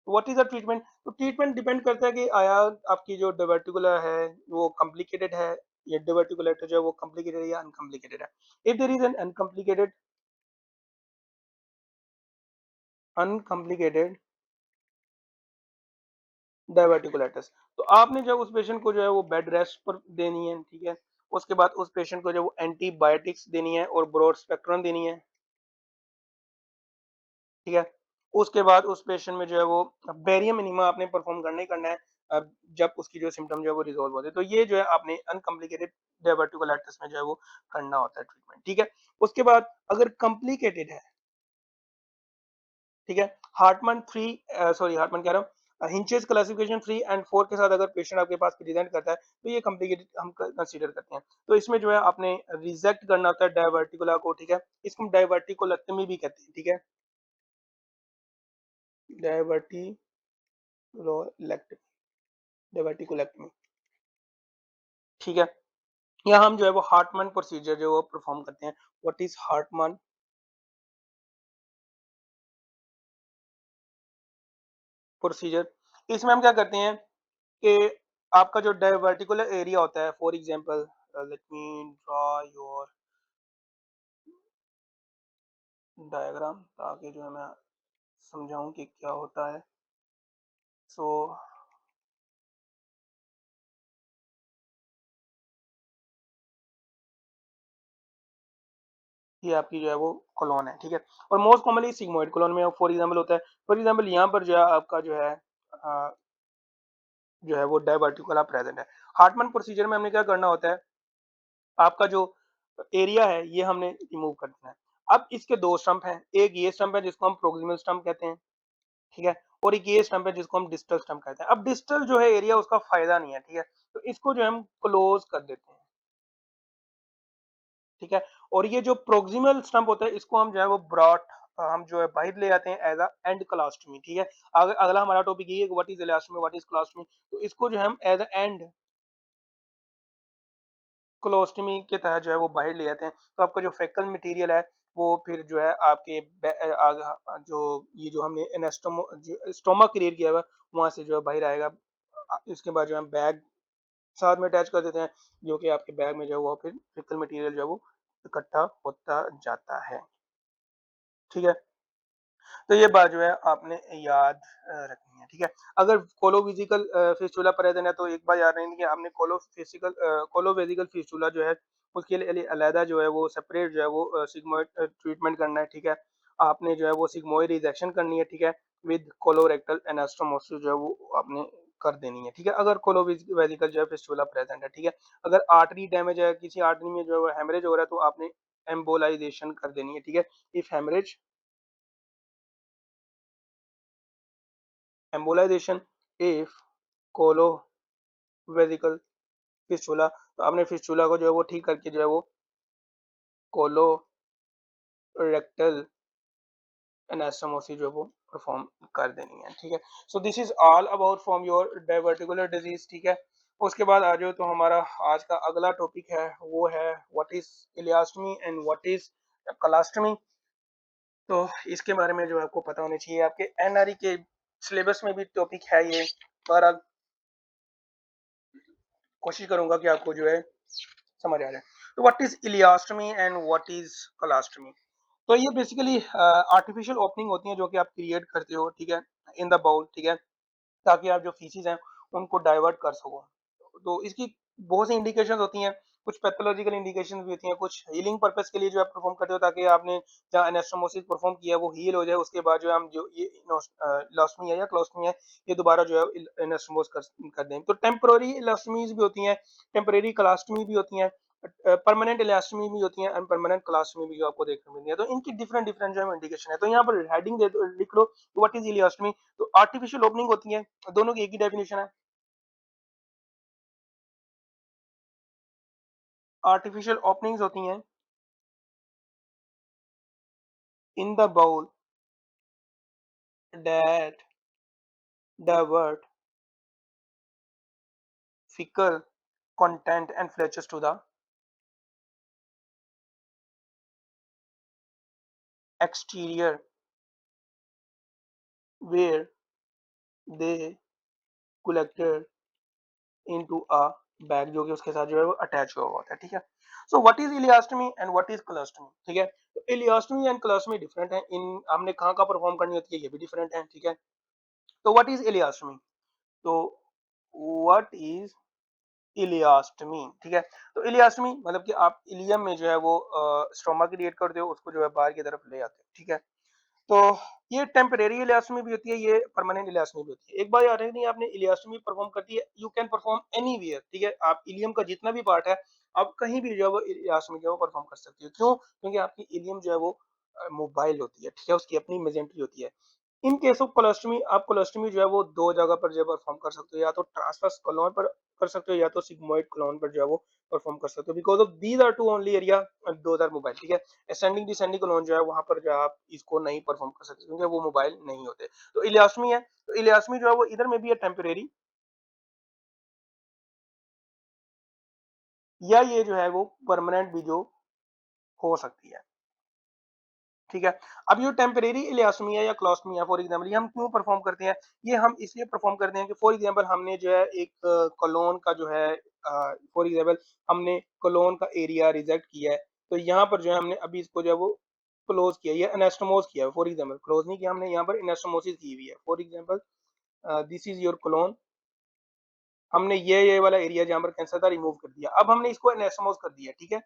What is the treatment? तो ट्रीटमेंट डिपेंड करता है कि आया आपकी जो डायवर्टिकुलर है वो कॉम्प्लिकेटेड है या डायवर्टिकुलेटर जो है वो कॉम्प्लिकेटेड है या अनकॉम्प्लिकेटेड है। If there is an uncomplicated diverticulitis, तो आपने जब उस पेशेंट को जो है वो बेड रेस्ट पर देनी है, ठीक है। उसके बाद उस पेशेंट को जो वो एंटीबायोटिक्स देनी है और ब्रॉड स्पेक्ट्रम देनी है, ठीक है। उसके बाद उस पेशेंट में जो है वो बेरियम मिनिमा आपने परफॉर्म करना ही करना है जब उसकी जो सिम्टम जो है वो रिजॉल्व होते हैं। तो ये जो है आपने अनकॉम्प्लिकेटेड डायवर्टिकुलाइटिस में जो है वो करना होता है ट्रीटमेंट, ठीक है। उसके बाद अगर कॉम्प्लिकेटेड है, ठीक है, हार्टमैन थ्री सॉरी हार्टमैन कह रहा हूँ, हिंचेस क्लासिफिकेशन 3 और 4 के साथ अगर पेशेंट आपके पास प्रेजेंट करता है तो ये कॉम्प्लिकेटेड हम कंसीडर करते हैं। तो इसमें जो है आपने रिजेक्ट करना होता है डायवर्टिकुला को, ठीक है। इसको हम डायवर्टिकुलेक्टमी भी कहते हैं, ठीक है, डायवर्टिकुलेक्टमी, डायवर्टिकुलेक्टमी, ठीक है। यहाँ हम जो है वो हार्टमैन प्रोसीजर जो है परफॉर्म करते हैं। What is Hartmann procedure? इसमें हम क्या करते हैं कि आपका जो डायवर्टिकुलर एरिया होता है, for example let me draw your diagram ताकि जो है मैं समझाऊं कि क्या होता है। सो ये आपकी जो है वो कॉलोन है, ठीक है। और मोस्ट कॉमनली सिग्मोइड कॉलोन में फॉर एग्जांपल होता है, फॉर एग्जांपल यहाँ पर जो है आपका जो है वो डायवर्टिकुला प्रेजेंट है। हार्टमैन प्रोसीजर में हमने क्या करना होता है, आपका जो एरिया है ये हमने रिमूव कर देना है। अब इसके दो स्टंप हैं, एक ये स्टंप है जिसको हम प्रोक्सिमल स्टंप कहते हैं, ठीक है, और एक ये स्टंप है जिसको हम डिस्टल स्टंप कहते हैं। अब डिस्टल जो है एरिया उसका फायदा नहीं है, ठीक है, तो इसको जो है हम क्लोज कर देते हैं, ठीक है। और ये जो प्रोक्सिमल स्टंप होता है इसको हम जो है वो ब्रॉड हम जो है बाहर ले आते हैं एज अ एंड क्लास्टमी, ठीक है। अगला हमारा टॉपिक ये है कि व्हाट इज इलास्टमी, व्हाट इज क्लास्टमी, तो इसको जो है हम एज अ एंड कोलोस्टमी के तहत जो है वो बाहर ले जाते हैं। तो आपका जो फेकल मटेरियल है वो फिर जो है आपके जो ये जो हमने एनास्टोमो जो स्टोमा क्लियर किया हुआ वहां से जो है बाहर आएगा। इसके बाद जो हम बैग साथ में अटैच कर देते हैं, जो कि आपके बैग में जो है वो फिर फेकल मटेरियल जो है वो इकट्ठा होता जाता है, ठीक है। तो ये बात जो है आपने याद रखनी है, ठीक है। अगर कोलोवेजिकल फिस्टुला प्रेजेंट है तो एक बार याद रखनी है कि आपने कोलोवेजिकल फिस्टुला जो है उसके लिए अलहदा जो है वो सेपरेट जो है वो सिग्मोइड ट्रीटमेंट करना है, ठीक है। आपने जो है वो सिग्मोइड रिजेक्शन करनी है, ठीक है, विद कोलोरेक्टल एनास्टोमोसिस जो है वो आपने कर देनी है, ठीक है, अगर कोलोवेजिकल जो है फिस्टुला प्रेजेंट है, ठीक है। अगर आर्टरी डैमेज है, किसी आर्टरी में जो है वो हेमरेज हो रहा है तो आपने एम्बोलाइजेशन कर देनी है, ठीक है। If haemorrhage embolization if vesical fistula, तो आपने फिस्टुला को जो है वो ठीक करके जो है वो कोलोरेक्टल एनास्टोमोसिस जो है वो परफॉर्म कर देनी है, ठीक है। So this is all about from your diverticular disease, ठीक है। उसके बाद आ जाओ तो हमारा आज का अगला टॉपिक है, वो है what is ileostomy and what is colostomy. तो इसके बारे में जो आपको पता होना चाहिए, आपके एनआरई के सिलेबस में भी टॉपिक है ये, पर कोशिश करूंगा कि आपको जो है समझ आ जाए। तो what is ileostomy and what is colostomy. तो ये बेसिकली आर्टिफिशियल ओपनिंग होती है जो कि आप क्रिएट करते हो, ठीक है, इन द बाउल, ठीक है, ताकि आप जो फीसिस हैं उनको डाइवर्ट कर सको। तो इसकी बहुत सी इंडिकेशंस होती हैं, कुछ पैथोलॉजिकल इंडिकेशंस भी होती हैं, कुछ हीलिंग पर्पस के लिए जो आप परफॉर्म करते हो, ताकि आपने जहाँ एनास्टोमोसिस परफॉर्म किया है वो हील हो जाए। उसके बाद जो है हम जो ये इलास्टमी है या क्लोस्टमी है, ये दोबारा जो है एनास्टोमोस कर दें। तो टेम्पररी इलास्टमीज भी होती हैं, टेम्पररी क्लास्टमी भी होती हैं, परमानेंट इलास्टमी भी होती है, एंड परमानेंट क्लास्टमी भी जो आपको देखने मिलती है। तो इनकी डिफरेंट डिफरेंट जो है इंडिकेशन है। तो यहाँ पर हेडिंग दे दो, लिख लो व्हाट इज इलियास्टमी। तो आर्टिफिशियल ओपनिंग होती है, दोनों की एक ही डेफिनेशन है, आर्टिफिशियल ओपनिंग्स होती हैं in the bowel that divert fecal content and flushes to the exterior where they collected into a bag जो कि उसके साथ जो है वो अटैच हुआ होता है, ठीक है। So what is ileostomy and what is colostomy, ठीक है। तो इलियास्टमी एंड कोलोस्टमी डिफरेंट है, इन हमने कहाँ कहाँ परफॉर्म करनी होती है ये भी डिफरेंट है, ठीक है। तो व्हाट इज इलियास्टमी, तो व्हाट इज इलियास्टमी, ठीक है। तो इलियास्टमी मतलब कि आप इलियम में जो है वो स्टोमा क्रिएट करते हो, उसको जो है बाहर की तरफ ले आते हो, ठीक है। तो ये टेम्परेरी इलियास्टमी भी होती है, ये परमानेंट इलियास्टमी भी होती है। एक बार याद है नहीं, आपने इलियास्टमी परफॉर्म कर दी है, यू कैन परफॉर्म एनीवेयर, ठीक है। आप इलियम का जितना भी पार्ट है आप कहीं भी जो है वो इलियास्टमी जो है वो परफॉर्म कर सकते हो। क्यों? क्योंकि आपकी इलियम जो है वो मोबाइल होती है, ठीक है, उसकी अपनी मेजेंट्री होती है। इन केस ऑफ कोलोस्टमी, आप कोलोस्टमी जो है वो दो जगह पर जो है परफॉर्म कर सकते हो, या तो ट्रांसवर्स कोलोन पर कर सकते हो, या तो सिग्मोइड कोलोन पर जो है वो परफॉर्म कर सकते हो, because of these are two only area, those are mobile, ठीक है। असेंडिंग डिसेंडिंग कोलोन जो है वहां पर जो है आप इसको नहीं परफॉर्म कर सकते क्योंकि वो मोबाइल नहीं होते। तो इलियास्टमी है, तो इलियास्टमी जो है वो इधर में भी है टेम्परेरी, या ये जो है वो परमानेंट भी जो हो सकती है, ठीक है। अब ये टेम्परेरी इलियास्टमी है या क्लोस्टमी है, फॉर एग्जांपल ये हम क्यों परफॉर्म करते हैं, ये हम इसलिए परफॉर्म करते हैं कि फॉर एग्जांपल हमने जो है एक कोलोन का जो है फॉर एग्जांपल हमने कोलोन का एरिया रिजेक्ट किया है, तो यहाँ पर जो है हमने अभी इसको जो है वो क्लोज किया, ये एनास्टोमोस किया है, फॉर एग्जांपल क्लोज नहीं किया हमने, यहाँ पर एनास्टोमोसिस की हुई है। For example this is your colon, हमने ये वाला एरिया जहाँ पर कैंसर था रिमूव कर दिया, अब हमने इसको एनास्टोमोस कर दिया, ठीक है।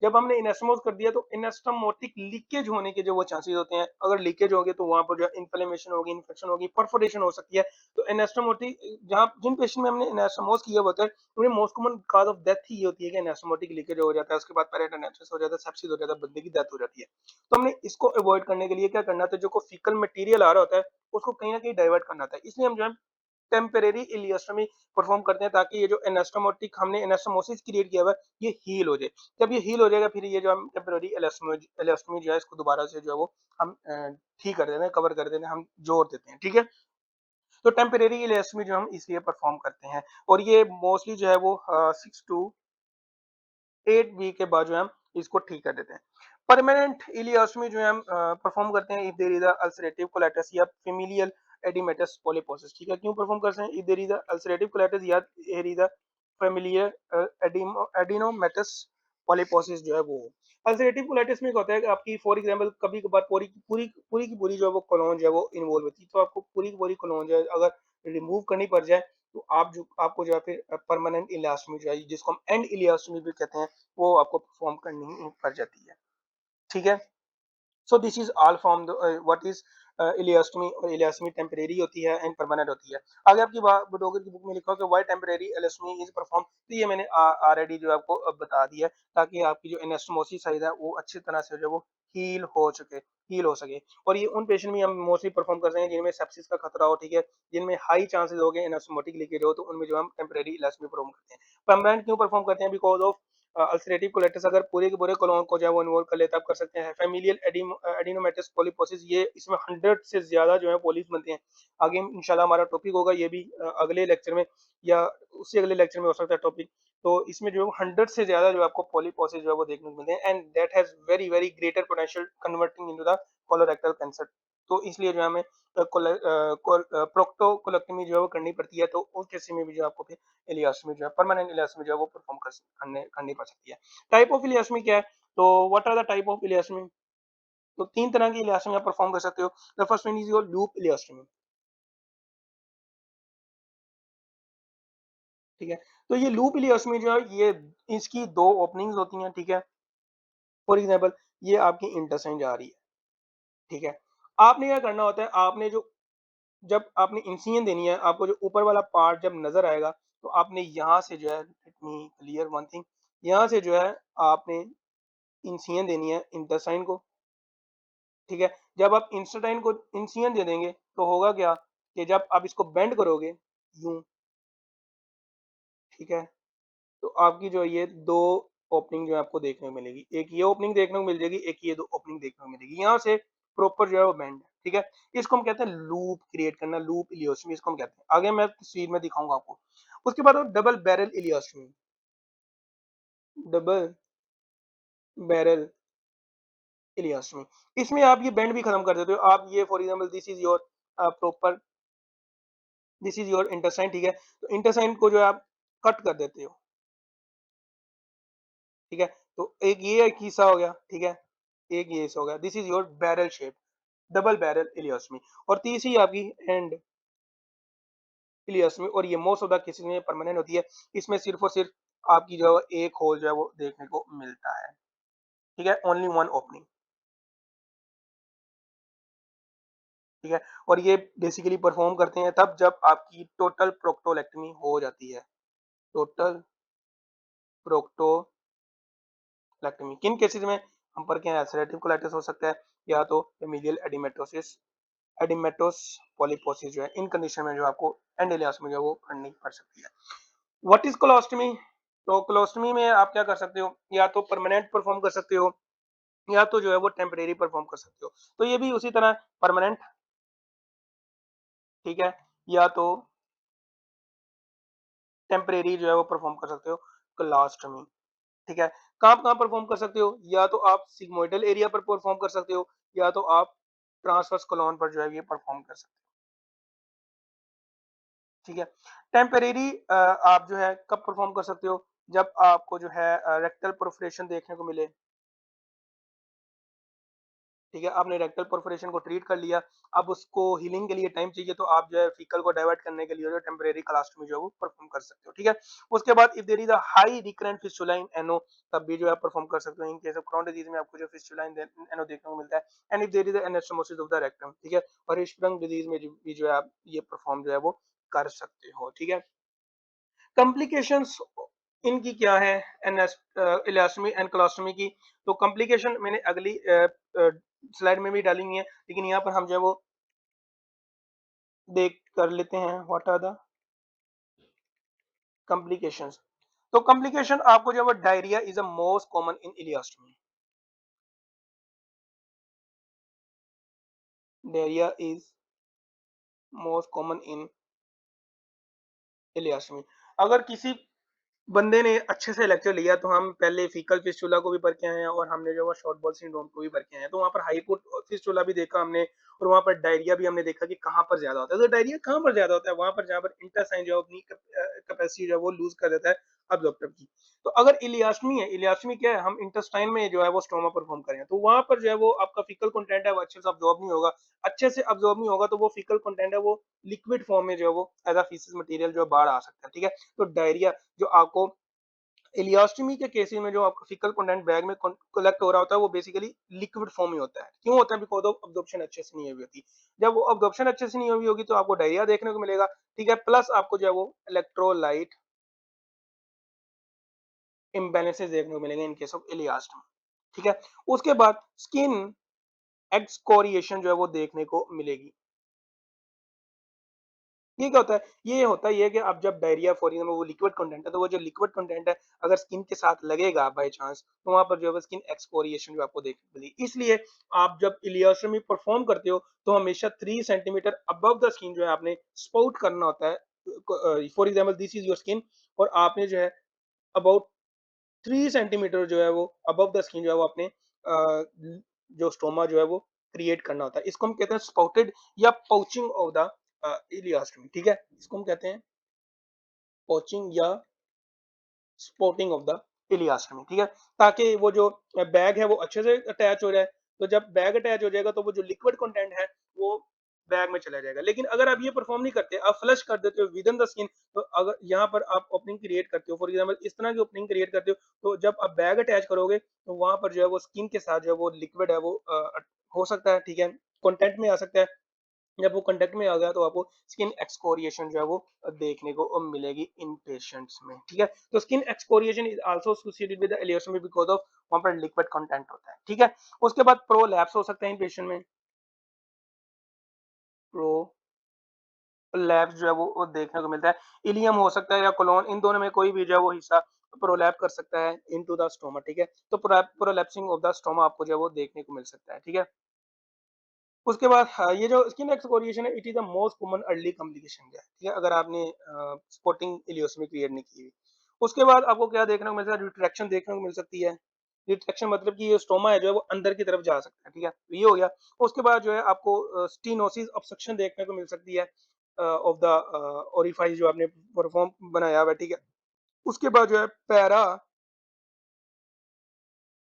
जब हमने एनास्टोमोस कर दिया तो एनास्टोमोटिक लीकेज होने के जो वो चांसेस होते हैं, अगर लीकेज हो गए तो वहां पर जो इन्फ्लेमेशन होगी, इन्फेक्शन होगी, परफोरेशन हो सकती है। तो एनास्टोमोटिक जहाँ जिन पेशेंट में हमने एनास्टोमोस किया होता है उन्हें most common cause of death ही ये होती है कि एनास्टोमोटिक लीकेज हो जाता है, उसके बाद पेरिटोनिटिस हो जाता है, सेप्सिस हो जाता है, बंदे की डेथ हो जाती है। तो हमने इसको अवॉइड करने के लिए क्या करना था, जो को फीकल मटेरियल आ रहा होता है उसको कहीं ना कहीं डाइवर्ट करना था, इसलिए हम जो है टेम्परेरी इलियोस्टोमी परफॉर्म करते हैं, ताकि ये जो एनास्टोमोटिक हमने एनास्टोमोसिस क्रिएट किया हुआ है ये हील हो जाए। जब ये हील हो जाएगा फिर ये जो हम टेम्परेरी इलियोस्टोमी जो है इसको दोबारा से जो है वो हम ठीक कर देते हैं, कवर कर देते हैं, हम जोड़ देते हैं, ठीक है। तो टेम्परेरी इलियोस्टोमी जो हम इसलिए परफॉर्म करते हैं, और ये मोस्टली जो है वो 6 to 8 वीक के बाद जो है हम इसको ठीक कर देते हैं। परमानेंट इलियोस्टोमी जो है हम परफॉर्म करते हैं if there is a ulcerative colitis या फेमिलियल एडिमेटस पॉलीपोसिस, ठीक है। क्यों परफॉर्म करते हैं, if there is a ulcerative colitis या there is a familial adenomatous polyposis जो है वो। अल्सरेटिव कोलाइटिस में क्या होता है कि आपकी फॉर एग्जांपल कभी कभार पूरी पूरी की पूरी जो है वो कोलोन जो है वो इन्वॉल्व होती है, तो आपको पूरी की पूरी कोलोन जो है अगर रिमूव करनी पड़ जाए तो आपको जो है फिर परमानेंट इलियोस्टोमी जो है जिसको हम एंड इलियोस्टोमी भी कहते हैं वो आपको परफॉर्म करनी पड़ जाती है, ठीक है। So this is all from what is ileostomy, और इलियोस्टोमी टेम्परेरी होती है एंड परमानेंट होती है। आगे आपकी बुडोगर की बुक में लिखा हो कि why temporary ileostomy is perform, तो ये मैंने ऑलरेडी जो आपको बता दिया है, ताकि आपकी जो एनास्टोमोसिस साइज है वो अच्छी तरह से जो वो हील हो सके। और ये उन पेशेंट में हम मोस्टली परफॉर्म करते हैं जिनमें सेप्सिस का खतरा हो, ठीक है, जिनमें हाई चांसेस हो गए एनास्टोमोटिक लीकेज हो, तो उनमें जो हम टेम्परेरी इलास्टोमी परफॉर्म करते हैं। परमानेंट क्यों परफॉर्म करते हैं? बिकॉज ऑफ अल्सरेटिव कोलाइटिस अगर पूरे के पूरे कोलोन को जो है वो इन्वॉल्व कर लेता, आप कर सकते हैं। फैमिलियल एडिनोमेटस पॉलीपोसिस, ये इसमें 100 से ज्यादा जो है पॉलिप्स बनते हैं। आगे इंशाल्लाह हमारा टॉपिक होगा ये भी अगले लेक्चर में, या उससे अगले लेक्चर में हो सकता है टॉपिक। तो इसमें जो 100 से ज्यादा जो आपको पॉलीपोसिस जो है वो देखने को मिलते हैं, and that has very very greater potential converting into the colorectal cancer. तो इसलिए जो हमें प्रोक्टोकोलेक्टमी जो है वो करनी पड़ती है। तो उस केस में भी जो आपको फिर इलियास्टमी जो है परमानेंट इलियास्टमी जो है वो परफॉर्म करनी पड़ सकती है। टाइप ऑफ इलियास्टमी क्या है? तो what are the type of ileostomy? तो 3 तरह की इलियास्टमी आप परफॉर्म कर सकते हो। The first one is your loop ileostomy, ठीक है। तो ये लूप इलियास्टमी जो है ये इसकी 2 ओपनिंग्स होती हैं, ठीक है। फॉर एग्जांपल ये आपकी इंटेस्टाइन जा रही है, ठीक है। आपने क्या करना होता है, आपने जो जब आपने इंसिजन देनी है, आपको जो ऊपर वाला पार्ट जब नजर आएगा, तो आपने यहाँ से जो है, let me clear one thing, यहाँ से जो है आपने इंसिजन देनी है इंटेस्टाइन को, ठीक है। जब आप इंस्टेटाइन को इंसिजन दे देंगे तो होगा क्या कि जब आप इसको बेंड करोगे यूं, ठीक है, तो आपकी जो ये 2 ओपनिंग जो है आपको देखने को मिलेगी। एक ये ओपनिंग देखने को मिल जाएगी, एक ये 2 ओपनिंग देखने को मिलेगी। यहाँ से प्रॉपर जो है वो बेंड है, ठीक है। इसको हम कहते हैं लूप क्रिएट करना, लूप इलियोस्टमी इसको हम कहते हैं। आगे मैं तस्वीर में दिखाऊंगा आपको। उसके बाद डबल बैरल इलियोस्टमी, डबल बैरल इलियोस्टमी, इसमें आप ये बेंड भी खत्म कर देते हो। आप ये for example this is your proper, this is your intestine, ठीक है। तो इंटेस्टाइन को जो है आप कट कर देते हो, ठीक है। तो एक ये एक हिस्सा हो गया, ठीक है, एक ये हिस्सा हो गया। This is your barrel shape, double barrel ileostomy. और तीसरी आपकी एंड इलियोस्टमी, और ये मोस्ट ऑफ द केसेस में परमानेंट होती है। इसमें सिर्फ और सिर्फ आपकी जो है एक होल जो है वो देखने को मिलता है, ठीक है, ओनली वन ओपनिंग, ठीक है। और ये बेसिकली परफॉर्म करते हैं तब जब आपकी टोटल प्रोक्टोलेक्टमी हो जाती है। टोटल प्रोक्टोलेक्टमी किन केसेस में हम पर क्या, अल्सरेटिव कोलाइटिस हो सकता है, या तो फेमिलियल एडिमेटोसिस, एडिमेटोस पॉलीपोसिस जो है, इन कंडीशन में जो आपको एंड में जो वो करनी पड़ सकती है। What is colostomy? तो कोलोस्टमी में आप क्या कर सकते हो, या तो परमानेंट परफॉर्म कर सकते हो, या तो जो है वो टेम्परेरी परफॉर्म कर सकते हो। तो ये भी उसी तरह परमानेंट, ठीक है, या तो टेम्परेरी जो है वो परफॉर्म कर सकते हो कोलोस्टमी, ठीक है। कहाँ परफॉर्म कर सकते हो, या तो आप सिग्मोइडल एरिया पर परफॉर्म कर सकते हो, या तो आप ट्रांसवर्स कोलोन पर जो है ये परफॉर्म कर सकते हो, ठीक है। टेम्परेरी आप जो है कब परफॉर्म कर सकते हो, जब आपको जो है रेक्टल परफोरेशन देखने को मिले, ठीक है। आपने रेक्टल परफोरेशन को ट्रीट कर लिया, अब उसको हीलिंग के लिए टाइम चाहिए, तो आप जो है फीकल को डाइवर्ट करने के लिए जो टेम्परेरी कोलोस्टमी जो है वो परफॉर्म कर सकते हो, ठीक है। उसके बाद if there is a high recurrent fistula in ano, तब भी जो है परफॉर्म कर सकते हो। In case of Crohn disease में आपको जो फिस्टुला इन एनो देखने को मिलता है। And if there is anastomosis of the rectum, ठीक है। और हिस्टरिंग डिजीज में भी जो है आप ये परफॉर्म जो है वो कर सकते हो, ठीक है। कॉम्प्लिकेशंस इनकी क्या है, इलास्टमी एंड कोलोस्टमी की? तो कॉम्प्लिकेशन मैंने अगली स्लाइड में भी डाली हुई है, लेकिन यहाँ पर हम जो है वो देख कर लेते हैं व्हाट आर द कॉम्प्लिकेशंस। तो कॉम्प्लिकेशन आपको जो है वो diarrhoea is a most common in ileostomy, diarrhoea is most common in ileostomy. अगर किसी बंदे ने अच्छे से लेक्चर लिया तो हम पहले फीकल फिस्टुला को भी पढ़ के आए हैं, और हमने जो है शॉर्ट बॉल सिंड्रोम को भी पढ़ के आए हैं। तो वहाँ पर हाइपोट फिस्टुला भी देखा हमने, और वहाँ पर डायरिया भी हमने देखा कि कहाँ पर ज्यादा होता है। तो डायरिया कहाँ पर ज्यादा होता है, वहाँ पर जहाँ पर इंटेस्टाइन जो अपनी कैपेसिटी जो है वो लूज कर देता है अब्जॉर्प्टिव की। तो अगर इलियास्टमी है, इलियास्टमी क्या है, हम इंटेस्टाइन में जो है वो स्टोमा परफॉर्म करें, तो वहां पर जो है वो आपका फीकल कंटेंट है वो अच्छे से अब्जॉर्ब नहीं होगा। अच्छे से अब्जॉर्ब नहीं होगा तो वो फीकल कंटेंट है वो लिक्विड फॉर्म में जो है वो एज अ फीसिस मटेरियल जो है बाहर आ सकता है, ठीक है। तो डायरिया जो आपको इलियोस्टमी के केसेस में जो आपका फीकल कंटेंट बैग में कलेक्ट हो रहा होता है वो बेसिकली लिक्विड फॉर्म में होता है। क्यों होता है? बिकॉज ऑफ अब्जॉर्प्शन अच्छे से नहीं हुई होती। जब वो अब्जॉर्प्शन अच्छे से नहीं हुई होगी तो आपको डायरिया देखने को मिलेगा, ठीक है। प्लस आपको जो है वो इलेक्ट्रोलाइट इम्बैलेंसेस देखने को मिलेंगे इन केस ऑफ इलियोस्टमी, ठीक है? उसके बाद स्किन एक्सकोरिएशन जो है वो देखने को मिलेगी। ये क्या होता है? ये होता ये है कि अब जब डायरिया फॉर एग्ज़ाम्पल वो लिक्विड कंटेंट है, तो वो जो लिक्विड कंटेंट है, अगर स्किन के साथ लगेगा बाय चांस, तो वहाँ पर जो है वो स्किन एक्सफोलिएशन जो आपको देखने को मिलेगी। इसलिए आप जब इलियोटोमी परफ़ॉर्म करते हो, तो हमेशा 3 सेंटीमीटर अबव द स्किन जो है आपने स्पाउट करना होता है। For example this is your skin और आपने जो है अबाउट 3 सेंटीमीटर जो है वो अबव द स्किन जो है वो अपने जो स्टोमा जो है वो क्रिएट करना होता है। इसको हम कहते हैं स्पाउटेड या पाउचिंग ऑफ द इलियोस्टोमी, ठीक है? इसको हम कहते हैं पाउचिंग या स्पोर्टिंग ऑफ द इलियोस्टोमी, ठीक है? ताकि वो जो बैग है वो अच्छे से अटैच हो जाए। तो जब बैग अटैच हो जाएगा तो वो जो लिक्विड कंटेंट है वो बैग में चला जाएगा। लेकिन अगर आप ये परफॉर्म नहीं करते, आप फ्लश कर देते हो विद इन द स्किन, तो अगर यहाँ पर आप ओपनिंग क्रिएट करते हो, फॉर एग्जांपल इस तरह की ओपनिंग क्रिएट करते हो, तो जब आप बैग अटैच करोगे तो वहाँ पर जो है वो स्किन के साथ जो है वो लिक्विड है वो हो सकता है, ठीक है? कॉन्टैक्ट में आ सकता है। जब वो कांटेक्ट में आ गया तो आपको स्किन एक्सकोरिएशन जो है वो देखने को मिलेगी इन पेशेंट्स में, ठीक है? तो skin excoriation is also associated with the ileostomy because of वहाँ पर लिक्विड कंटेंट होता है, ठीक है? उसके बाद प्रोलैप्स हो सकते हैं इन पेशेंट में। प्रोलैप्स जो है वो देखने को मिलता है। इलियम हो सकता है या कोलोन, इन दोनों में कोई भी जो है वो हिस्सा प्रोलैप कर सकता है इनटू द स्टोमा, ठीक है? तो प्रोलैप्सिंग ऑफ द स्टोमा आपको जो है वो देखने को मिल सकता है, ठीक है? उसके बाद हाँ, ये जो स्किन एक्सफोलिएशन है, it is the most common early complication है, ठीक है? अगर आपने स्पॉटिंग इलियोटोमी क्रिएट नहीं की हुई। उसके बाद आपको क्या देखने को मिलता है, रिट्रैक्शन देखने को मिल सकती है। रिट्रैक्शन मतलब कि ये स्टोमा है जो है वो अंदर की तरफ जा सकता है, ठीक है? तो ये हो गया। उसके बाद जो है आपको स्टेनोसिस ऑब्स्ट्रक्शन देखने को मिल सकती है ऑफ द ओरिफाइस जो आपने परफॉर्म बनाया हुआ है, ठीक है? उसके बाद जो है पैरा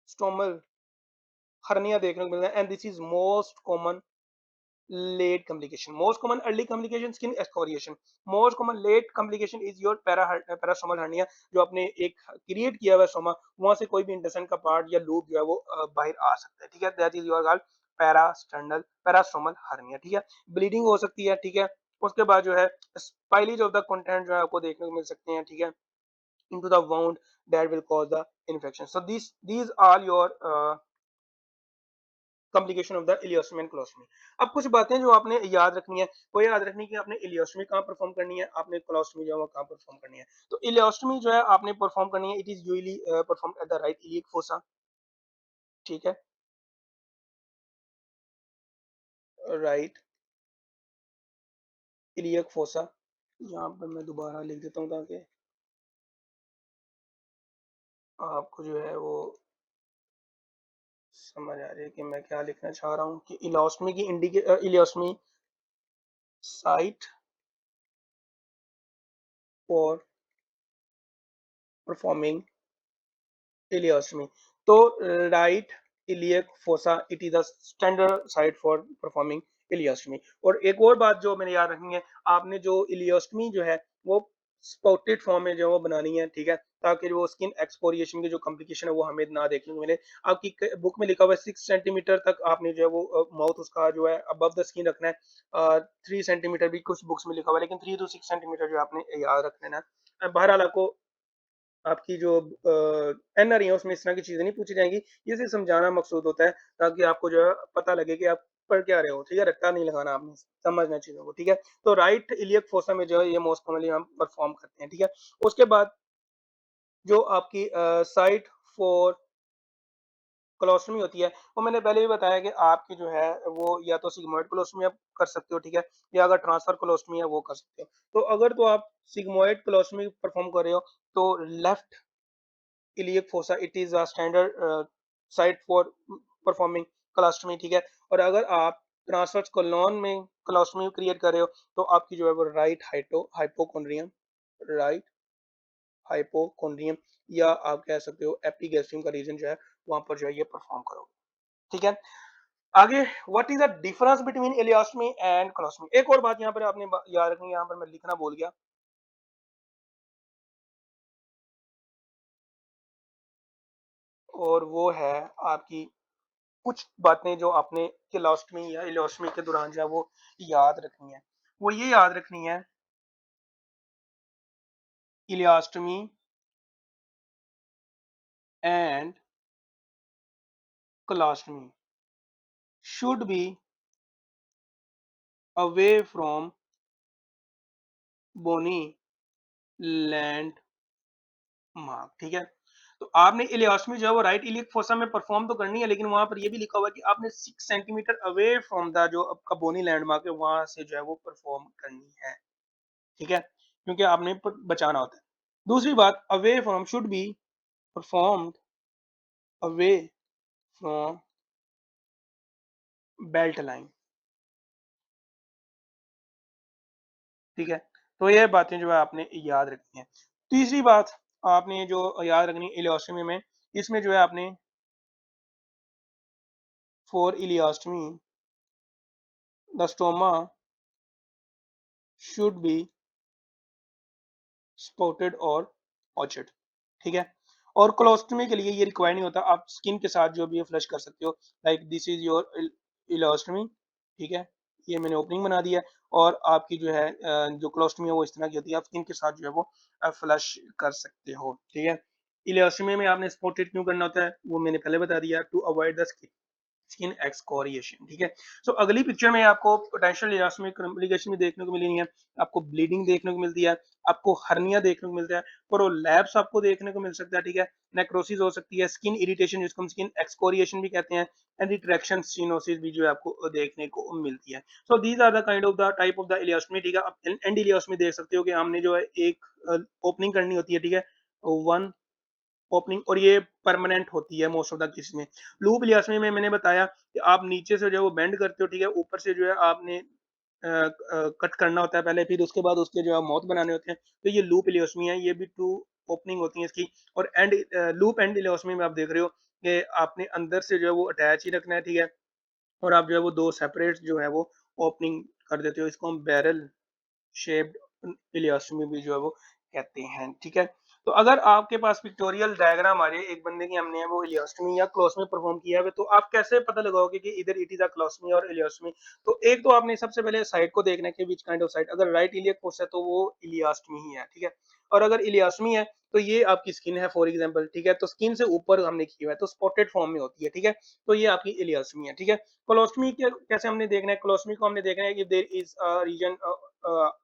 स्टोमल हर्निया देखने को मिलता है and this is most common late complication. Most common early complication skin excoriation. Most common late complication is your parastomal hernia जो आपने एक क्रिएट किया हुआ स्टोमा, वहां से कोई भी इंटेस्टाइन का पार्ट या लूप जो है वो बाहर आ सकता है, ठीक है? That is your called parastomal hernia, ठीक है? ब्लीडिंग हो सकती है, ठीक है? उसके बाद जो है स्पाइलेज ऑफ द कंटेंट जो है आपको देखने को मिल सकते हैं, ठीक है? into the wound that will cause the infection. So these are your complication of the ileostomy and colostomy. अब कुछ बातें जो आपने याद रखनी है, वो याद रखनी है कि आपने इलियोटोमी कहाँ परफॉर्म करनी है, आपने कोलोस्टोमी जो है वो कहाँ परफॉर्म करनी है। तो इलियोटोमी जो है आपने परफॉर्म करनी है, it is usually perform at the right iliac fossa, ठीक है? Right iliac fossa. यहाँ पर मैं दोबारा लिख देता हूँ ताकि आपको जो है वो समझ आ रही है कि मैं क्या लिखना चाह रहा हूँ कि इलियोटोमी की ileostomy site for performing ileostomy. तो right iliac fossa it is the standard site for performing ileostomy. और एक और बात जो मैंने याद रखनी है, आपने जो इलियोटोमी जो है वो स्पॉटेड फॉर्म में जो है वो बनानी है, ठीक है? ताकि जो स्किन एक्सफोलिएशन की जो कॉम्प्लिकेशन है वो हमें ना देखने को मिले। आपकी बुक में लिखा हुआ है 6 सेंटीमीटर तक आपने जो है वो माउथ उसका जो है अबव द स्किन रखना है। 3 सेंटीमीटर भी कुछ बुक्स में लिखा हुआ है, लेकिन 3 टू 6 सेंटीमीटर जो आपने याद रख लेना है। बहरहाल आपको आपकी जो एनआर है उसमें इस तरह की चीज़ें नहीं पूछी जाएँगी। ये सिर्फ़ समझाना मकसूद होता है ताकि आपको जो है पता लगे कि आप पढ़ क्या रहे हो, ठीक है? रट्टा नहीं लगाना आपने, समझना चीज़ों को, ठीक है? तो राइट इलियक फोसा में जो है ये मोस्ट कॉमनली हम परफ़ॉर्म करते हैं, ठीक है? उसके बाद जो आपकी साइट फॉर कोलोस्टोमी होती है, वो मैंने पहले भी बताया कि आपकी जो है वो या तो सिग्मोइड कोलोस्टोमी आप कर सकते हो, ठीक है? या अगर ट्रांसफर कोलोस्टोमी है वो कर सकते हो। तो अगर तो आप सिग्मोइड कोलोस्टोमी परफ़ॉर्म कर रहे हो तो left iliac fossa it is a standard site for performing colostomy, ठीक है? और अगर आप ट्रांसवर्स कोलोन में कोलोस्टोमी क्रिएट कर रहे हो तो आपकी जो है वो राइट हाइपोकोंड्रियम, राइट हाइपोकोंड्रियम या आप कह सकते हो एपिगैस्ट्रियम का रीजन जो है वहां पर जो है ये परफॉर्म करोगे, ठीक है? आगे what is the difference between ileostomy and colostomy? एक और बात यहाँ पर आपने याद रखनी है, यहाँ पर मैं लिखना भूल गया, और वो है आपकी कुछ बातें जो आपने कोलोस्टमी या इलियोटोमी के दौरान जो है वो याद रखनी है। वो ये याद रखनी है, इलियोटोमी and colostomy should be away from bony landmark, ठीक है। तो आपने इलियोस्टमी जो है वो राइट इलियक फोसा में परफॉर्म तो करनी है, लेकिन वहां पर ये भी लिखा हुआ है कि आपने 6 सेंटीमीटर अवे फ्रॉम द जो आपका बोनी लैंडमार्क है वहां से जो है वो परफॉर्म करनी है, ठीक है, क्योंकि आपने बचाना होता है। दूसरी बात, away from should be performed away from belt line, ठीक है। तो ये बातें जो है आपने याद रखनी है। तीसरी बात आपने जो याद रखनी है इलियोस्टमी में, इसमें जो है आपने for ileostomy the stoma should be spotted और ऑर्चर्ड, ठीक है। और कोलोस्टमी के लिए ये रिक्वायर नहीं होता, आप स्किन के साथ जो भी है फ्लश कर सकते हो, लाइक दिस इज योर इलोस्टमी, ठीक है। ये मैंने ओपनिंग बना दिया है और आपकी जो है जो कोलोस्टमी है वो इस तरह की होती है, आप स्किन के साथ जो है वो फ्लश कर सकते हो, ठीक है। इलियोस्टमी में आपने स्पॉटेड क्यों करना होता है वो मैंने पहले बता दिया, to avoid the skin excoriation, ठीक है। सो अगली पिक्चर में आपको पोटेंशियल इलास्टोमिक कॉम्प्लिकेशन भी देखने को मिलेंगी है, आपको ब्लीडिंग देखने को मिलती है, आपको हर्निया देखने को मिलता है, प्रोलैप्स आपको देखने को मिल सकता है, ठीक है। नेक्रोसिस हो सकती है, स्किन इरिटेशन जिसको हम स्किन एक्सकोरिएशन भी कहते हैं, एंड रिट्रैक्शन स्टेनोसिस भी जो है आपको देखने को मिलती है। So these are the kind of the type of the ileostomy, ठीक है। आप एंड इलियोस्टमी देख सकते हो कि हमने जो है एक ओपनिंग करनी होती है, ठीक है, वन ओपनिंग, और ये परमानेंट होती है मोस्ट ऑफ द केस में। लूप इलियासमी में मैंने बताया कि आप नीचे से जो है वो बेंड करते हो, ठीक है, ऊपर से जो है आपने कट करना होता है पहले, फिर उसके बाद उसके जो है माउथ बनाने होते हैं, तो ये लूप इलियोसमी है, ये भी टू ओपनिंग होती है इसकी। और एंड लूप एंड इलियोसमी में आप देख रहे हो कि आपने अंदर से जो है वो अटैच ही रखना है, ठीक है, और आप जो है वो दो सेपरेट जो है वो ओपनिंग कर देते हो, इसको हम बैरल शेप्ड इलियोस्टमी भी जो है वो कहते हैं, ठीक है। तो अगर आपके पास पिक्टोरियल डायग्राम आ रही है एक बंदे की, हमने वो इलियोस्टमी या क्लोस्टमी परफॉर्म किया है, तो आप कैसे पता लगाओगे कि इधर इट इज अ क्लोस्टमी और इलियोस्टमी? तो एक तो आपने सबसे पहले साइड को देखना है कि विच काइंड ऑफ साइड, अगर राइट इलियक फोसा है तो वो इलियोस्टमी ही है, ठीक है। और अगर इलियोस्टमी है तो ये आपकी स्किन है फॉर एग्जांपल, ठीक है, तो स्किन से ऊपर हमने किया है तो स्पॉटेड फॉर्म में होती है, ठीक है, तो ये आपकी इलियोस्टमी है, ठीक है। कोलोस्टमी के कैसे हमने देखना है, कोलोस्टमी को हमने देखना है कि there is a region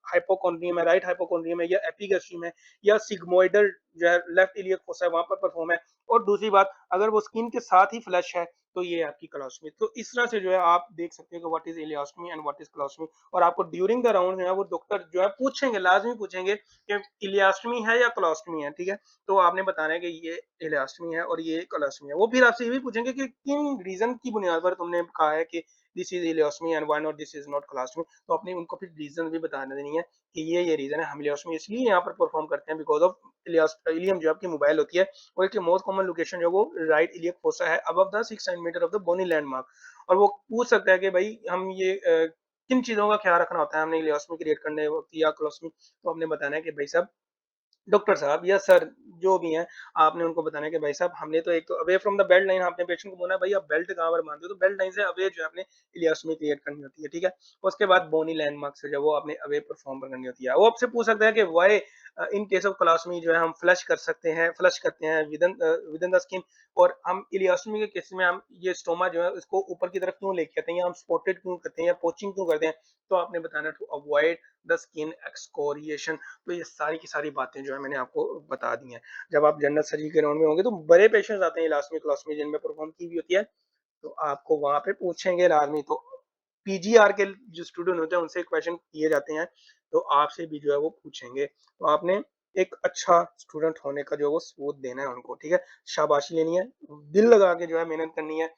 hypochondrium है, राइट हाइपोकॉन्ड्रियम है, या एपिगैस्ट्रियम है, या सिग्मोइडल जो है लेफ्ट इलियक फोसा है वहां पर परफॉर्म है। और दूसरी बात, अगर वो स्किन के साथ ही फ्लैश है तो ये आपकी कोलोस्टमी। तो इस तरह से जो है आप देख सकते हो कि what is ileostomy and what is colostomy. और आपको ड्यूरिंग द राउंड जो है वो डॉक्टर जो है पूछेंगे, लाजमी पूछेंगे कि इलियोस्टमी है या कोलोस्टमी है, ठीक है। तो आपने बताना है कि ये इलियोस्टमी है और ये कोलोस्टमी है। वो फिर आपसे ये भी पूछेंगे कि किन रीजन की बुनियाद पर तुमने कहा है कि this is ileostomy and why not this is not colostomy. तो आपने उनको फिर रीजन भी बताने देनी है कि ये रीजन है, हम इलियोस्टमी इसलिए यहाँ पर परफॉर्म करते हैं बिकॉज ऑफ इलियम जो आपकी मोबाइल होती है, और इसकी मोस्ट कॉमन लोकेशन जो वो राइट इलियक फोसा है above the 6 centimetre of the bony landmark. और वो पूछ सकता है कि भाई हम ये किन चीजों का ख्याल रखना होता है हमने इलियोस्टमी क्रिएट करने वक्त या कोलोस्टमी। तो हमने बताना है कि भाई साहब, डॉक्टर साहब या सर जो भी हैं, आपने उनको बताना है कि भाई साहब हमने तो एक तो away from the belt line, आपने पेशेंट को बोला भाई आप बेल्ट कहाँ पर बांधते हो, तो बेल्ट लाइन से अवे जो है आपने इलियोस्टमी क्रिएट करनी होती है, ठीक है। उसके बाद बोनी लैंडमार्क से जो वो आपने अवे परफॉर्म करनी होती है। वो आपसे पूछ सकता है कि why in case of colostomy जो है हम फ्लश कर सकते हैं, फ्लश करते हैं विद इन द स्किन, और हम इलियोस्टमी के केस में हम ये स्टोमा जो है इसको ऊपर की तरफ क्यों लेके आते हैं, या हम स्पॉटेड क्यों करते हैं या पोचिंग क्यों करते हैं। तो आपने बताना to avoid the skin excoriation. तो ये सारी की सारी बातें जो है मैंने आपको बता दी हैं। जब आप जनरल सर्जरी के राउंड में होंगे तो बड़े पेशेंट्स आते हैं इलास्टमी क्लास्टमी जिनमें परफॉर्म की हुई होती है, तो आपको वहां पे पूछेंगे लाजमी। तो पीजीआर के जो स्टूडेंट होते हैं उनसे क्वेश्चन किए जाते हैं, तो आपसे भी जो है वो पूछेंगे। तो आपने एक अच्छा स्टूडेंट होने का जो है वो सबूत देना है उनको, ठीक है, शाबाशी लेनी है, दिल लगा के जो है मेहनत करनी है।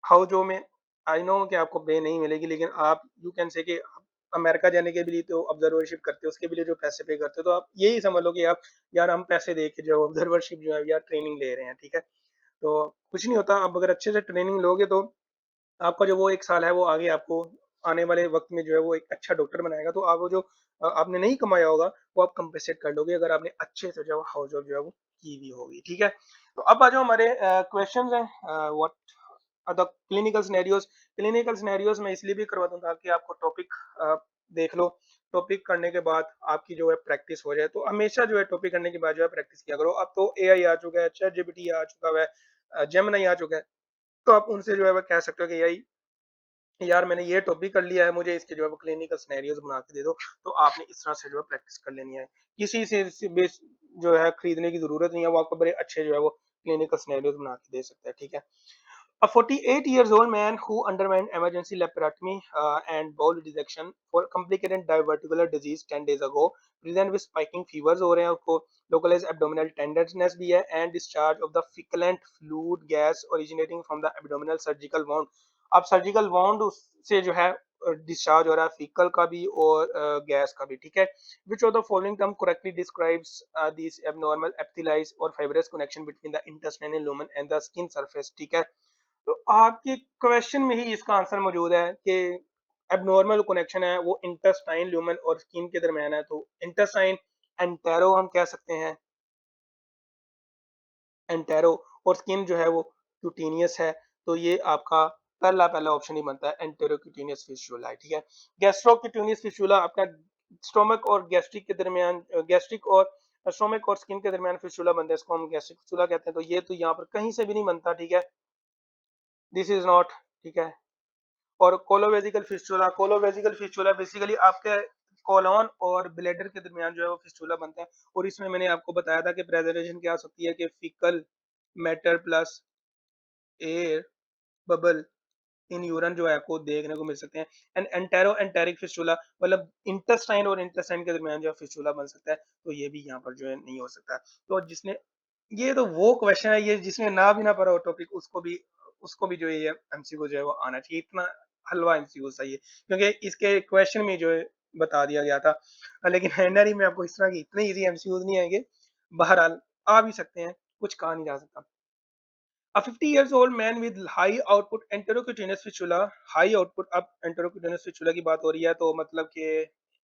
हाउ जो में आई नो कि आपको पे नहीं मिलेगी, लेकिन आप यू कैन से कि अमेरिका जाने के लिए तो ऑब्जर्वरशिप करते हो, उसके लिए जो पैसे पे करते हो, तो आप यही समझ लो कि आप यार हम पैसे दे के जो ऑब्जर्वरशिप जो है यार ट्रेनिंग ले रहे हैं, ठीक है। तो कुछ नहीं होता, आप अगर अच्छे से ट्रेनिंग लोगे तो आपका जो वो 1 साल है वो आगे आपको आने वाले वक्त में जो है वो एक अच्छा डॉक्टर बनाएगा। तो आप वो जो आपने नहीं कमाया होगा वो आप कंपेंसेट कर लोगे अगर आपने अच्छे से जो हाउस जॉब जो है वो की हुई होगी, ठीक है। तो अब आ जाओ हमारे क्वेश्चंस हैं, what the clinical scenarios. Clinical scenarios मैं इसलिए भी करवाता हूँ ताकि आपको टॉपिक देख लो, टॉपिक करने के बाद आपकी जो है प्रैक्टिस हो जाए। तो हमेशा जो है टॉपिक करने के बाद जो है प्रैक्टिस किया करो। अब तो एआई आ चुका है, चैट जीपीटी आ चुका है, जेमिनी आ चुका है, तो आप उनसे जो है वो कह सकते हो कि यही यार मैंने ये टॉपिक कर लिया है, मुझे इसके जो है वो क्लिनिकल सिनेरियोज बना के दे दो। तो आपने इस तरह से जो है प्रैक्टिस कर लेनी है। किसी से बेस जो है खरीदने की जरूरत नहीं है, वो आपको बड़े अच्छे जो है वो क्लिनिकल सिनेरियोज बना के दे सकता है, ठीक है। A 48 years old man who underwent emergency laparotomy and bowel dissection for complicated diverticular disease 10 days ago present with spiking fevers हो रहे हैं, उसको localized abdominal tenderness भी है and discharge of the feculent fluid gas originating from the abdominal surgical wound। अब surgical wound से जो है डिस्चार्ज हो रहा है फीकल का भी और गैस का भी, ठीक है। Which of the following term correctly describes this abnormal epithelialized or fibrous connection between the intestinal lumen and the skin surface, ठीक है। तो आपके क्वेश्चन में ही इसका आंसर मौजूद है कि एबनॉर्मल कनेक्शन है वो इंटेस्टाइन ल्यूमन और स्किन के दरमियान है। तो इंटेस्टाइन एंटेरो हम कह सकते हैं, एंटेरो, और स्किन जो है वो क्यूटेनियस है। तो ये आपका पहला ऑप्शन ही बनता है, एंटेरोक्यूटेनियस फिस्टुला, ठीक है। गैस्ट्रोक्यूटेनियस फिस्टुला आपका स्टोमक और गैस्ट्रिक के दरमियान, गैस्ट्रिक और स्टोमक और स्किन के दरमियान फिस्टुला बनता है, इसको हम गैस्ट्रिक फिस्टुला कहते हैं। तो ये तो यहाँ पर कहीं से भी नहीं बनता, ठीक है, दिस इज नॉट, ठीक है। और कोलोवेजिकल फिस्टुला, कोलोवेजिकल फिस्टुला बेसिकली आपके कोलोन और ब्लैडर के दरमियान जो है वो फिस्टुला बनता है। और इसमें मैंने आपको बताया था कि प्रेजर्वेशन क्या हो सकती है कि faecal matter plus air bubble in urine जो है आपको देखने को मिल सकते हैं। एंड एंटेरो एंटेरिक फिस्टुला मतलब इंटेस्टाइन और इंटेस्टाइन के दरमियान जो है फिस्टुला बन सकता है। तो ये भी यहाँ पर जो है नहीं हो सकता। तो जिसने, ये तो वो क्वेश्चन है ये जिसने ना भी ना पढ़ा हो टॉपिक, उसको भी जो है ये एमसीक्यू जो है वो आना चाहिए। इतना हलवा एमसीक्यू सही है क्योंकि इसके क्वेश्चन में जो है बता दिया गया था। लेकिन एनआरई में आपको इस तरह के इतने इजी एमसीक्यूज नहीं आएंगे। बहरहाल आ भी सकते हैं, कुछ कहा नहीं जा सकता। A 50 years old man with high output enterocutaneous fistula, high output, अब enterocutaneous fistula की बात हो रही है तो मतलब कि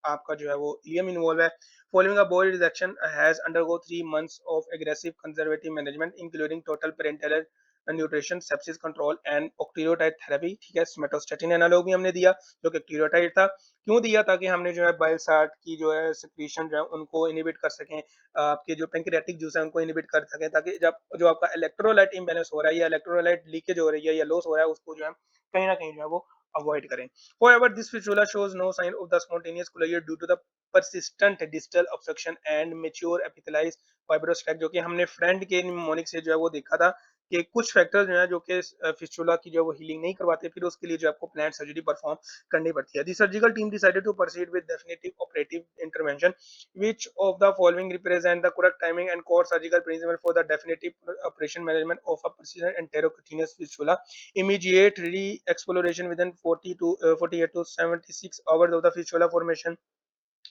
आपका जो है वो इलियम इन्वॉल्व है। Following a bowel resection has undergo 3 months of aggressive conservative management including total parenteral nutrition, sepsis control and octreotide therapy, ठीक है। स्मेटोस्टेटिन एनालॉग भी हमने दिया जो कि ऑक्टीरियोटाइड था। क्यों दिया? ताकि हमने जो है बाइल साल्ट की जो है सिक्रीशन जो है उनको इनहिबिट कर सकें, आपके जो पैंक्रियाटिक जूस है उनको इनहिबिट कर सकें, ताकि जब जो आपका इलेक्ट्रोलाइट इम्बैलेंस हो रहा है या इलेक्ट्रोलाइट लीकेज हो रही है या लॉस हो रहा है उसको जो है कहीं ना कहीं जो है वो अवॉइड करें। However, this fistula shows no sign of the spontaneous closure due to the persistent distal obstruction and mature epithelial fibrous tract, जो कि हमने फ्रेंड के निमोनिक से जो है वो देखा था कि कुछ फैक्टर्स जो है जो कि फिस्टुला की जो है वो हीलिंग नहीं करवाते, फिर उसके लिए जो आपको प्लांट सर्जरी परफॉर्म करनी पड़ती है। The surgical team decided to proceed with definitive operative intervention, which of the following represent the correct timing and core surgical principle for the definitive operation management of a persistent enterocutaneous fistula? Immediate re-exploration within 48 to 76 hours of the fistula formation,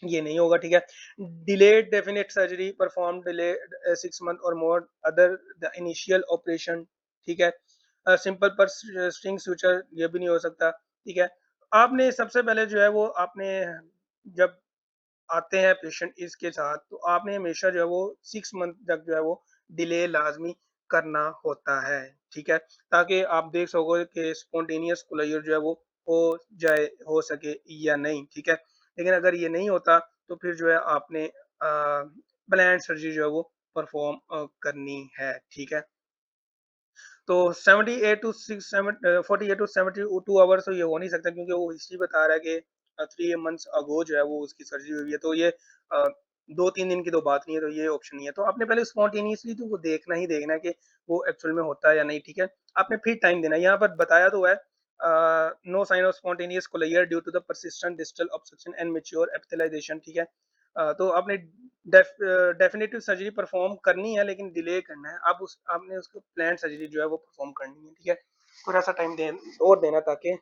ये नहीं होगा, ठीक है। Delayed definite surgery perform delay 6 month or more other the initial operation, ठीक है। Simple पर string future, ये भी नहीं हो सकता, ठीक है। आपने सबसे पहले जो है वो आपने जब आते हैं पेशेंट इसके साथ तो आपने हमेशा जो है वो 6 मंथ तक जो है वो डिले लाजमी करना होता है, ठीक है, ताकि आप देख सको कि स्पॉन्टेनियस क्लोजर जो है वो हो जाए, हो सके या नहीं, ठीक है। लेकिन अगर ये नहीं होता तो फिर जो है आपने प्लान सर्जरी जो है वो परफॉर्म करनी है, ठीक है। तो 78 टू 48 टू 72 आवर्स तो ये हो नहीं सकता क्योंकि वो हिस्ट्री बता रहा है कि 3 मंथ्स अगो जो है वो उसकी सर्जरी हुई है। तो ये 2-3 दिन की तो बात नहीं है, तो ये ऑप्शन नहीं है। तो आपने पहले स्पॉन्टेनियसली तो वो देखना ही देखना है कि वो एक्चुअल में होता है या नहीं, ठीक है। आपने फिर टाइम देना है, यहाँ पर बताया तो है no sign of spontaneous closure due to the persistent distal obstruction and mature epithelialization, ठीक है। तो आपने डेफिनेटिव सर्जरी परफॉर्म करनी है लेकिन डिले करना है। आप उस आपने उसको प्लान सर्जरी जो है वो परफॉर्म करनी है, ठीक है। थोड़ा सा टाइम दे और देना ताकि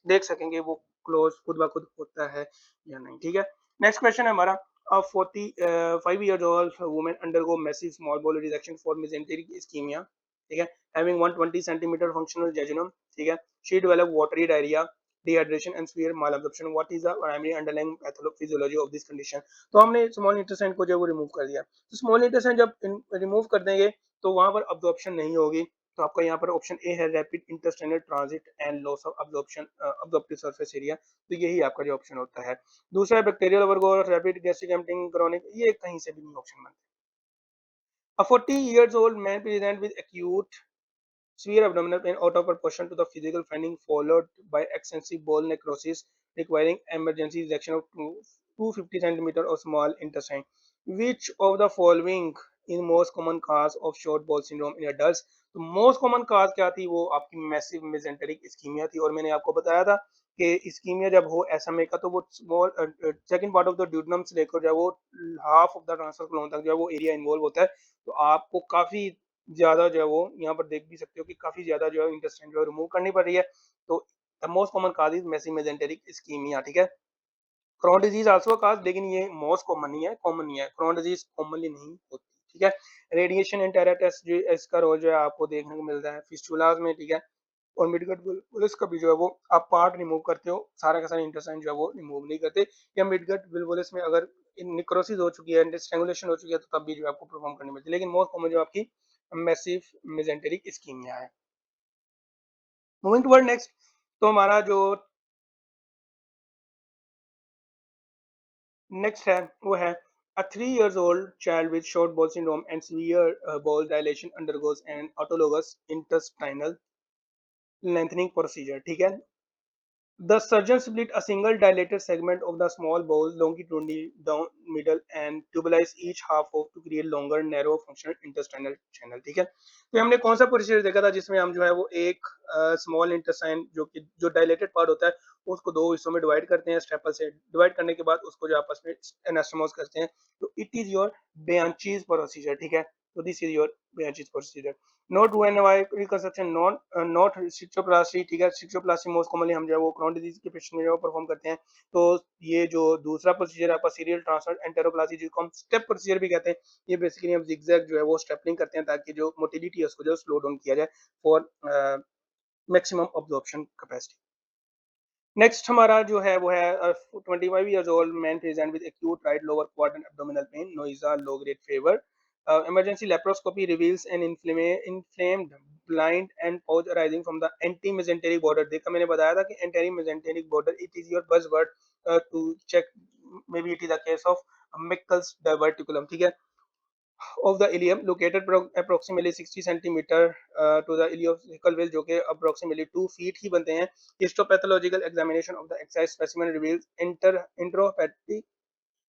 देख सकेंगे वो क्लोज खुद ब खुद होता है या नहीं, ठीक है। नेक्स्ट क्वेश्चन है हमारा, 45 years old woman undergo massive small bowel resection for mesenteric ischemia, ठीक है, having 120 centimeter functional jejunum, ठीक है। She developed watery diarrhea, dehydration and severe malabsorption. What is the primary underlying pathophysiology of this condition? तो हमने small intestine को जो वो remove कर दिया। तो स्मॉल इंटेस्टाइन जब रिमूव कर देंगे तो वहां पर अब्जॉर्प्शन नहीं होगी। तो आपका यहाँ पर ऑप्शन ए है, rapid intestinal transit and loss of absorption absorptive surface area. तो यही आपका जो ऑप्शन होता है। दूसरा बैक्टीरियल ओवरग्रोथ और रैपिड गैस्ट्रिक एम्पटिंग क्रॉनिक, ये कहीं से भी नहीं ऑप्शन बनते। A 40 years old man present with acute severe abdominal pain out of proportion to the physical finding, followed by extensive bowel necrosis requiring emergency resection of 250 centimeter of small intestine. Which of the following is most common cause of short bowel syndrome in adults? तो most common काज क्या थी, वो आपकी massive mesenteric ischemia थी। और मैंने आपको बताया था कि इस्कीमिया जब हो एसएमए का, तो वो small second part of the duodenum से लेकर जो है वो half of the transfer phloem तक जो है वो एरिया इन्वॉल्व होता है। तो आपको काफी ज्यादा जो है वो यहाँ पर देख भी सकते हो कि काफी ज्यादा जो है इंटेस्टाइन जो है रिमूव करनी पड़ रही है। तो the most common cause is massive mesenteric ischaemia, ठीक है। क्रोन डिजीज आल्सो काज, लेकिन ये मोस्ट कॉमन नहीं है, क्रोन डिजीज कॉमनली नहीं होती, ठीक है। रेडिएशन इंटेराटस जो इसका रोल जो है आपको देखने को मिलता है फिस्टुलाज में, ठीक है। और मिडगट बुलबुलस का भी जो है वो आप पार्ट रिमूव करते हो, सारा का सारा इंटेस्टाइन जो है वो रिमूव नहीं करते। या मिडगट बुलबुलस में अगर निक्रोसिस हो चुकी है, स्ट्रैंगुलेशन हो चुकी है, तो तब भी जो है आपको परफॉर्म करनी पड़ती है। लेकिन मोस्ट कॉमन जो आपकी मैसिव मेसेंटेरिक इस्कीमिया है। मूविंग टुवर्ड नेक्स्ट, तो हमारा जो नेक्स्ट है वो है a 3 years old child with short bowel syndrome and severe bowel dilation undergoes an autologous intestinal lengthening procedure, ठीक है। The surgeon split a single dilated segment of the small bowel longitudinally down middle and tubulized each half of to create longer narrow functional intestinal channel, ठीक है। तो हमने कौन सा procedure देखा था जिसमें हम जो है वो एक स्मॉल इंटेस्टाइन जो कि जो डायलेटेड पार्ट होता है उसको दो हिस्सों में डिवाइड करते हैं, स्टेपल से डिवाइड करने के बाद उसको जो आपस में एनास्टोमोस करते हैं। तो it is your Bianchi's procedure, ठीक है। तो this is your Bianchi's procedure. Not डूएनवाई रिकंस्ट्रक्शन, नॉट सिक्सोप्लास्टी, ठीक है। सिक्सोप्लास्टी मोस्ट कॉमनली हम जो है वो क्रोन डिजीज के पेशेंट में जो परफॉर्म करते हैं। तो ये जो दूसरा प्रोसीजर है आपका सीरियल ट्रांसफर एंटेरोप्लास्टी, जिसको हम स्टेप प्रोसीजर भी कहते हैं, ये बेसिकली हम जिगजैग जो है वो स्टेपलिंग करते हैं ताकि जो मोटिलिटी है उसको जो स्लो डाउन किया जाए for maximum absorption capacity. Next हमारा जो है वो है 25 years old man present with acute right lower quadrant abdominal pain, nausea, low grade fever. Emergency laparoscopy reveals an inflamed blind and pouch arising from the anti-mesenteric border. देखा मैंने बताया था कि anti-mesenteric border, it is your buzzword to check, maybe it is a case of Meckel's diverticulum, ठीक है, of the ileum located approximately 60 centimeter to the ileocecal vein, जो कि approximately 2 feet ही बनते हैं। Histopathological examination of the excised specimen reveals enteropathic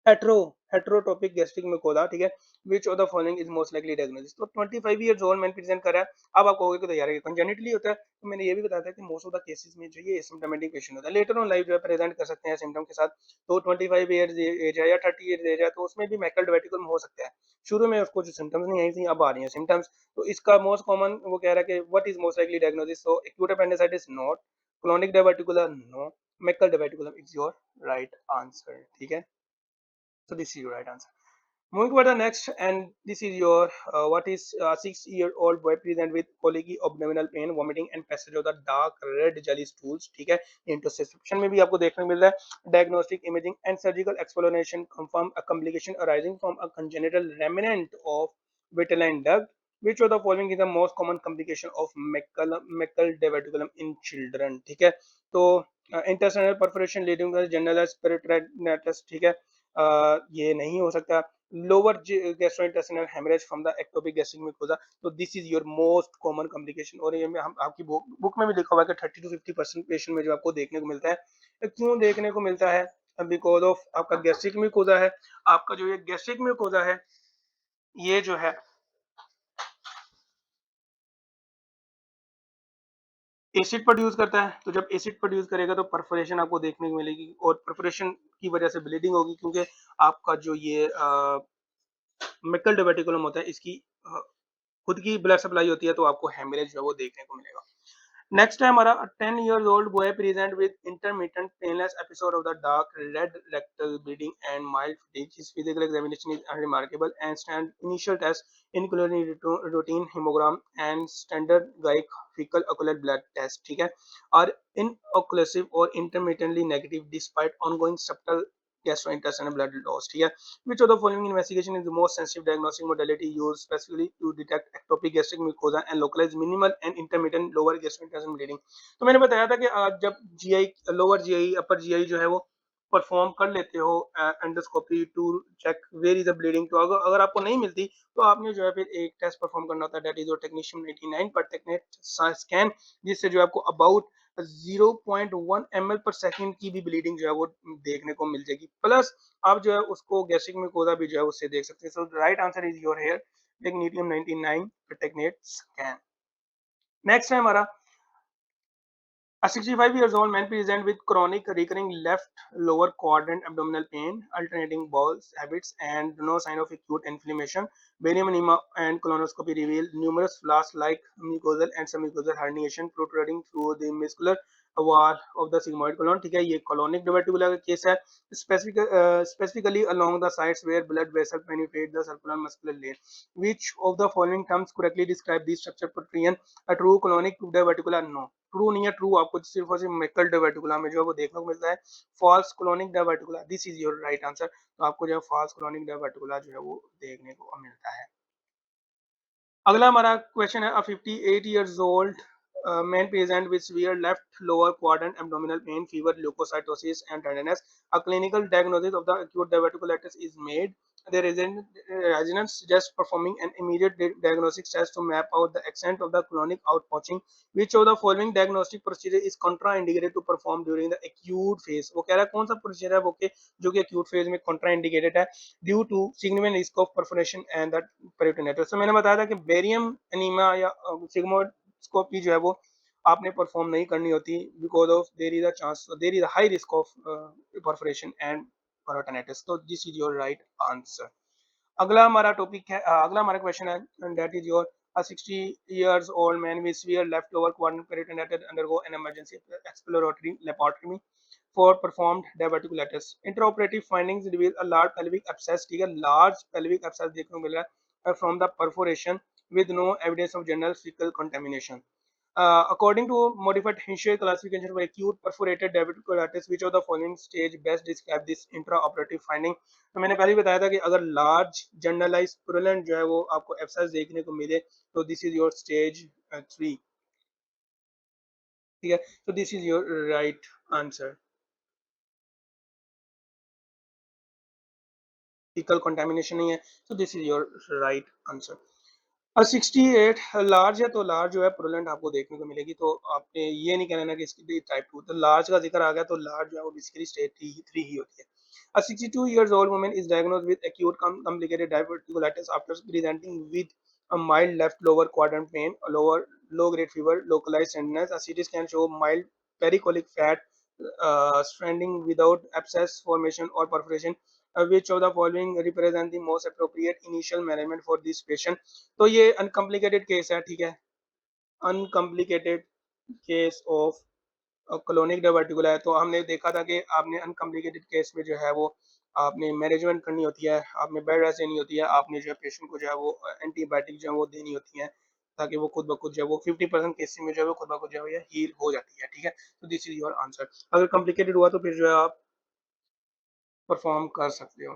heterotopic gastric mucosa, ठीक है। Which of the following is most likely diagnosis. तो 25 years old man present कर रहा है। अब आप कहोगे कि तो यार ये कंजेनिटली होता है, तो मैंने ये भी बताया था कि मोस्ट ऑफ द केसेस में जो ये एसिम्प्टोमेटिक पेशेंट होता है, लेटर ऑन लाइफ जो है प्रेजेंट कर सकते हैं सिम्टम के साथ। तो 25 इयर्स एज है या 30 इयर्स एज है, तो उसमें भी मैकल डिवाइटिकल हो सकता है। शुरू में उसको जो सिम्टम्स नहीं आई थी, अब आ रही हैं सिम्टम्स। तो इसका मोस्ट कॉमन वो कह रहा है कि what is most likely diagnosis. So acute appendicitis not, chronic diverticular no, Meckel diverticulum is your right answer, ठीक है। So this is your right answer. Moving to the next, and this is your what is a 6-year-old boy present with colicky, abdominal pain, vomiting, and passage of the dark red jelly stools, ठीक है। Interception में भी आपको देखने को मिल रहा है। Diagnostic imaging and surgical exploration confirm a complication arising from a congenital remnant of vitelline duct. Which of the following is the most common complication of mecal diverticulum in children, ठीक है। तो intestinal perforation leading to generalized peritonitis, ठीक है। ये नहीं हो सकता। Lower gastrointestinal haemorrhage from the ectopic gastric mucosa, तो this is your most common complication. और ये में हम आपकी बुक में भी लिखा हुआ है कि 30 to 50% पेशेंट में जो आपको देखने को मिलता है। तो क्यों देखने को मिलता है? बिकॉज ऑफ आपका गैस्ट्रिक म्यूकोसा है। आपका जो ये गैस्ट्रिक म्यूकोसा है ये जो है एसिड प्रोड्यूस करता है। तो जब एसिड प्रोड्यूस करेगा तो परफोरेशन आपको देखने को मिलेगी, और परफोरेशन की वजह से ब्लीडिंग होगी, क्योंकि आपका जो ये मेकल डिवर्टिकुलम होता है इसकी खुद की ब्लड सप्लाई होती है, तो आपको हेमरेज जो है वो देखने को मिलेगा। नेक्स्ट है हमारा 10 years old boy present with intermittent painless episode of the dark red rectal bleeding and mild fatigue. His physical examination is unremarkable and stand initial tests including routine hemogram and standard gaic fecal ocular blood test, ठीक है, are inocclusive or intermittently negative despite ongoing subtle gastrointestinal blood loss, ठीक है। Which of the following investigation is the most sensitive diagnostic modality used specifically to detect ectopic gastric mucosa and localize minimal and intermittent lower gastrointestinal bleeding? तो मैंने बताया था कि जब GI lower GI upper GI जो है वो perform कर लेते हो endoscopy to check where is the bleeding, तो अगर आपको नहीं मिलती तो आपने जो है फिर एक टेस्ट परफॉर्म करना होता है, दैट इज योर टेक्नीशियम 89 पर टेक्नेट स्कैन, जिससे जो आपको अबाउट 0.1 ml पर सेकंड की भी ब्लीडिंग जो है वो देखने को मिल जाएगी, प्लस आप जो है उसको गैस्ट्रिक म्यूकोसा भी जो है उससे देख सकते हैं। So right answer is your here technetium 99 technetate scan. Next है हमारा a 65 years old man present with chronic recurring left lower quadrant abdominal pain, alternating bowel habits, and no sign of acute inflammation. Barium enema and colonoscopy reveal numerous flaws like mucosal and submucosal herniation protruding through the muscular wall of the sigmoid colon. ठीक है, ये colonic diverticular का case है, specifically along the sites where blood vessels penetrate the circular muscular layer. Which of the following terms correctly describe this structure portraying a true colonic diverticular? No. True नहीं है, true आपको सिर्फ और सिर्फ मेकल diverticula में जो है वो देखने को मिलता है। False colonic diverticula, this is your right answer, तो आपको जो है फॉल्स कोलोनिक डायवर्टिकुला जो है वो देखने को मिलता है। अगला हमारा क्वेश्चन है, अ 58 years old man present with severe left lower quadrant abdominal pain, fever, leukocytosis, and tenderness. A clinical diagnosis of the acute diverticulitis is made. The residents suggest performing an immediate diagnostic test to map out the extent of the colonic outpouching. Which of the following diagnostic procedure is contraindicated to perform during the acute phase? वो कह रहा है कौन सा procedure है वो के जो कि acute phase में contraindicated है, due to significant risk of perforation and the peritonitis। तो मैंने बताया था कि बेरियम एनीमा या सिग्मोइडोस्कोपी जो है वो आपने परफॉर्म नहीं करनी होती, because of their is a high risk of perforation and peritonitis। तो this is your right answer. अगला हमारा टॉपिक है, अगला हमारा क्वेश्चन है, and that is your a 60 years old man with severe left lower quadrant peritonitis undergo an emergency exploratory laparotomy for performed diverticulitis. Intraoperative findings reveal a large pelvic abscess, ठीक है, large pelvic abscess देखने को मिल रहा है from the perforation with no evidence of general fecal contamination. According to modified Hinchey classification for acute perforated diverticulitis, which of the following stage best describe this intraoperative finding? तो मैंने पहले बताया था कि अगर लार्ज जनरलाइज पुरुलेंट जो है वो आपको एब्सेस देखने को मिले तो दिस इज योर स्टेज 3, ठीक है, तो this is your right answer. Faecal contamination नहीं है, तो this is your right answer. 68 large है तो लार्ज जो है प्रोलेंट आपको देखने को मिलेगी, तो आपने ये नहीं कहना ना कि इसकी टाइप 2, तो लार्ज का जिक्र आ गया तो लार्ज जो है वो बेसिकली स्टेज 3 ही होती है। A 62 years old woman is diagnosed with acute complicated diverticulitis after presenting with a mild left lower quadrant pain, a low grade fever, localized tenderness. A CT scan show mild pericolic fat stranding without abscess formation or perforation. Which of the following represent the most appropriate initial management for this patient? तो ये uncomplicated case है, ठीक है, uncomplicated case of colonic diverticula है, तो हमने देखा था कि आपने अनकॉम्प्लिकेटेड केस में जो है वो आपने मैनेजमेंट करनी होती है, आपने बेड रेस्ट देनी होती है, आपने जो है पेशेंट को जो है वो एंटीबायोटिक जो है वो देनी होती है, ताकि वो खुद ब खुद जो है वो 50% केसेस में जो है वो खुद ब खुद जो है हील हो जाती है, ठीक है, तो दिस इज योर आंसर। अगर कॉम्प्लिकेटेड हुआ तो फिर जो है आप परफॉर्म कर सकते हो।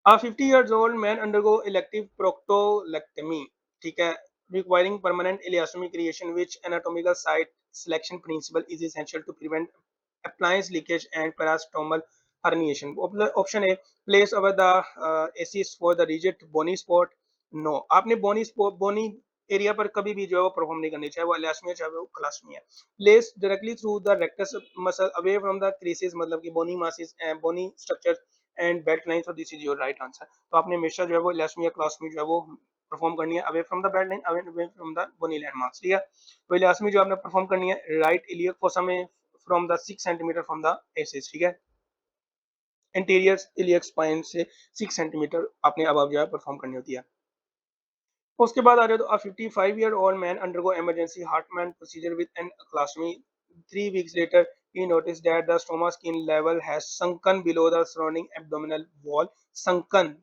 A 50 years old man undergo elective proctolectomy, ठीक है, requiring permanent ileostomy creation, which anatomical site selection principle is essential to prevent appliance leakage and parastomal herniation. Option A, place over the ACs for the rigid bony spot. No, आपने bony area पर कभी भी जो है वो perform नहीं करनी, चाहे वो इलेस्टमी है चाहे वो क्लास्टमी है। Place directly through the rectus muscle away from the creases, मतलब कि bony masses bony structure and belt line, so this is your right answer. तो आपने हमेशा जो है वो इलेस्टमी या क्लास्टमी जो है वो परफॉर्म करनी है away from the belt line, away from the bony landmarks, ठीक है। तो इलेस्टमी जो आपने परफॉर्म करनी है राइट इलियक फोसा में from the 6 centimetre from the ASIS, ठीक है, इंटीरियर इलियक स्पाइन से 6 सेंटीमीटर आपने अब जो है परफॉर्म करनी होती है। उसके बाद आ रहे तो a 55-year-old man undergo emergency Hartmann procedure with an colostomy. 3 weeks later, he noticed that the stomach skin level has sunken below the surrounding abdominal wall. Sunken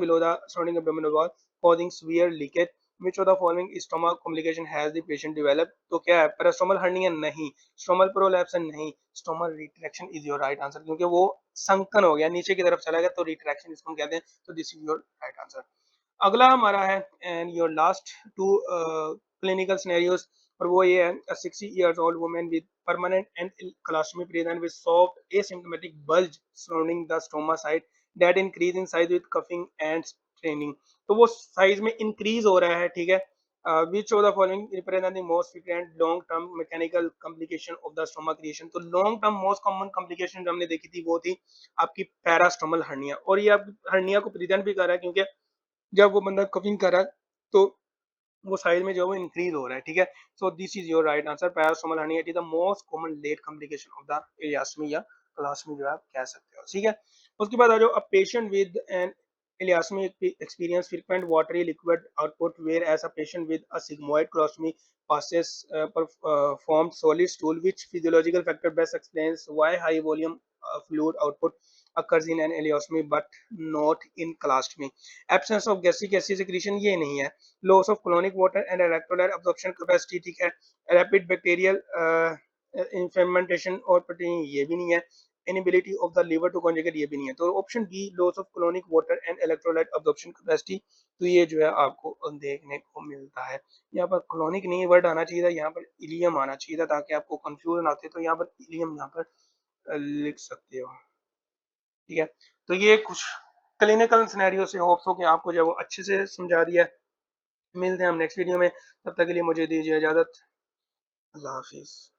below the surrounding abdominal wall, causing severe leakage. Which of the following stomach complication has the patient developed? तो क्या है, parastomal hernia नहीं, stomal prolapse नहीं, stomal retraction is your right answer, क्योंकि वो sunken हो गया, नीचे की तरफ चला गया, तो रिट्रैक्शन इसको हम कहते हैं, तो this is your right answer. अगला हमारा है and your last two clinical scenarios, और वो ये है 60 years old woman with permanent and colostomy present with soft asymptomatic bulge surrounding the stoma site that increase in size with coughing and straining। तो वो size में increase हो रहा है, ठीक है। Which of the following represent the most frequent long term mechanical complication of the stoma creation. तो long term most common complication जो हमने देखी थी वो थी आपकी पैरास्टोमल हर्निया, और ये आपकी हर्निया को प्रेजेंट भी कर रहा है क्योंकि जब वो बंदा कफिंग कर रहा है तो वो साइज में जो है वो इंक्रीज हो रहा है, ठीक है। So this is your right answer, parastomal hernia is the most common late complication of the ileostomy या क्लास्टमी जो है आप कह सकते हो, ठीक है। उसके बाद आ जाओ, a patient with an ileostomy experience frequent watery liquid output, whereas a patient with a sigmoid colostomy passes formed solid stool. Which physiological factor best explains why high volume fluid output occurs in an ileostomy but not in colostomy? Absence of gastric acid secretion ये नहीं है, loss of colonic water and electrolyte absorption capacity, ठीक है। rapid bacterial fermentation और protein ये भी नहीं है। Inability of the liver to conjugate ये भी नहीं है। तो option B, loss of colonic water and electrolyte absorption capacity, तो ये जो है आपको देखने को मिलता है। यहाँ पर कोलोनिक नहीं वर्ड आना चाहिए था, यहाँ पर इलियम आना चाहिए था ताकि आपको कंफ्यूजन आते, तो यहाँ पर इलियम यहाँ पर लिख सकते हो, ठीक है। तो ये कुछ क्लिनिकल सिनेरियो से होप्स हो कि आपको जो है वो अच्छे से समझा दिया। मिलते हैं हम नेक्स्ट वीडियो में, तब तक के लिए मुझे दीजिए इजाजत। अल्लाह हाफिज।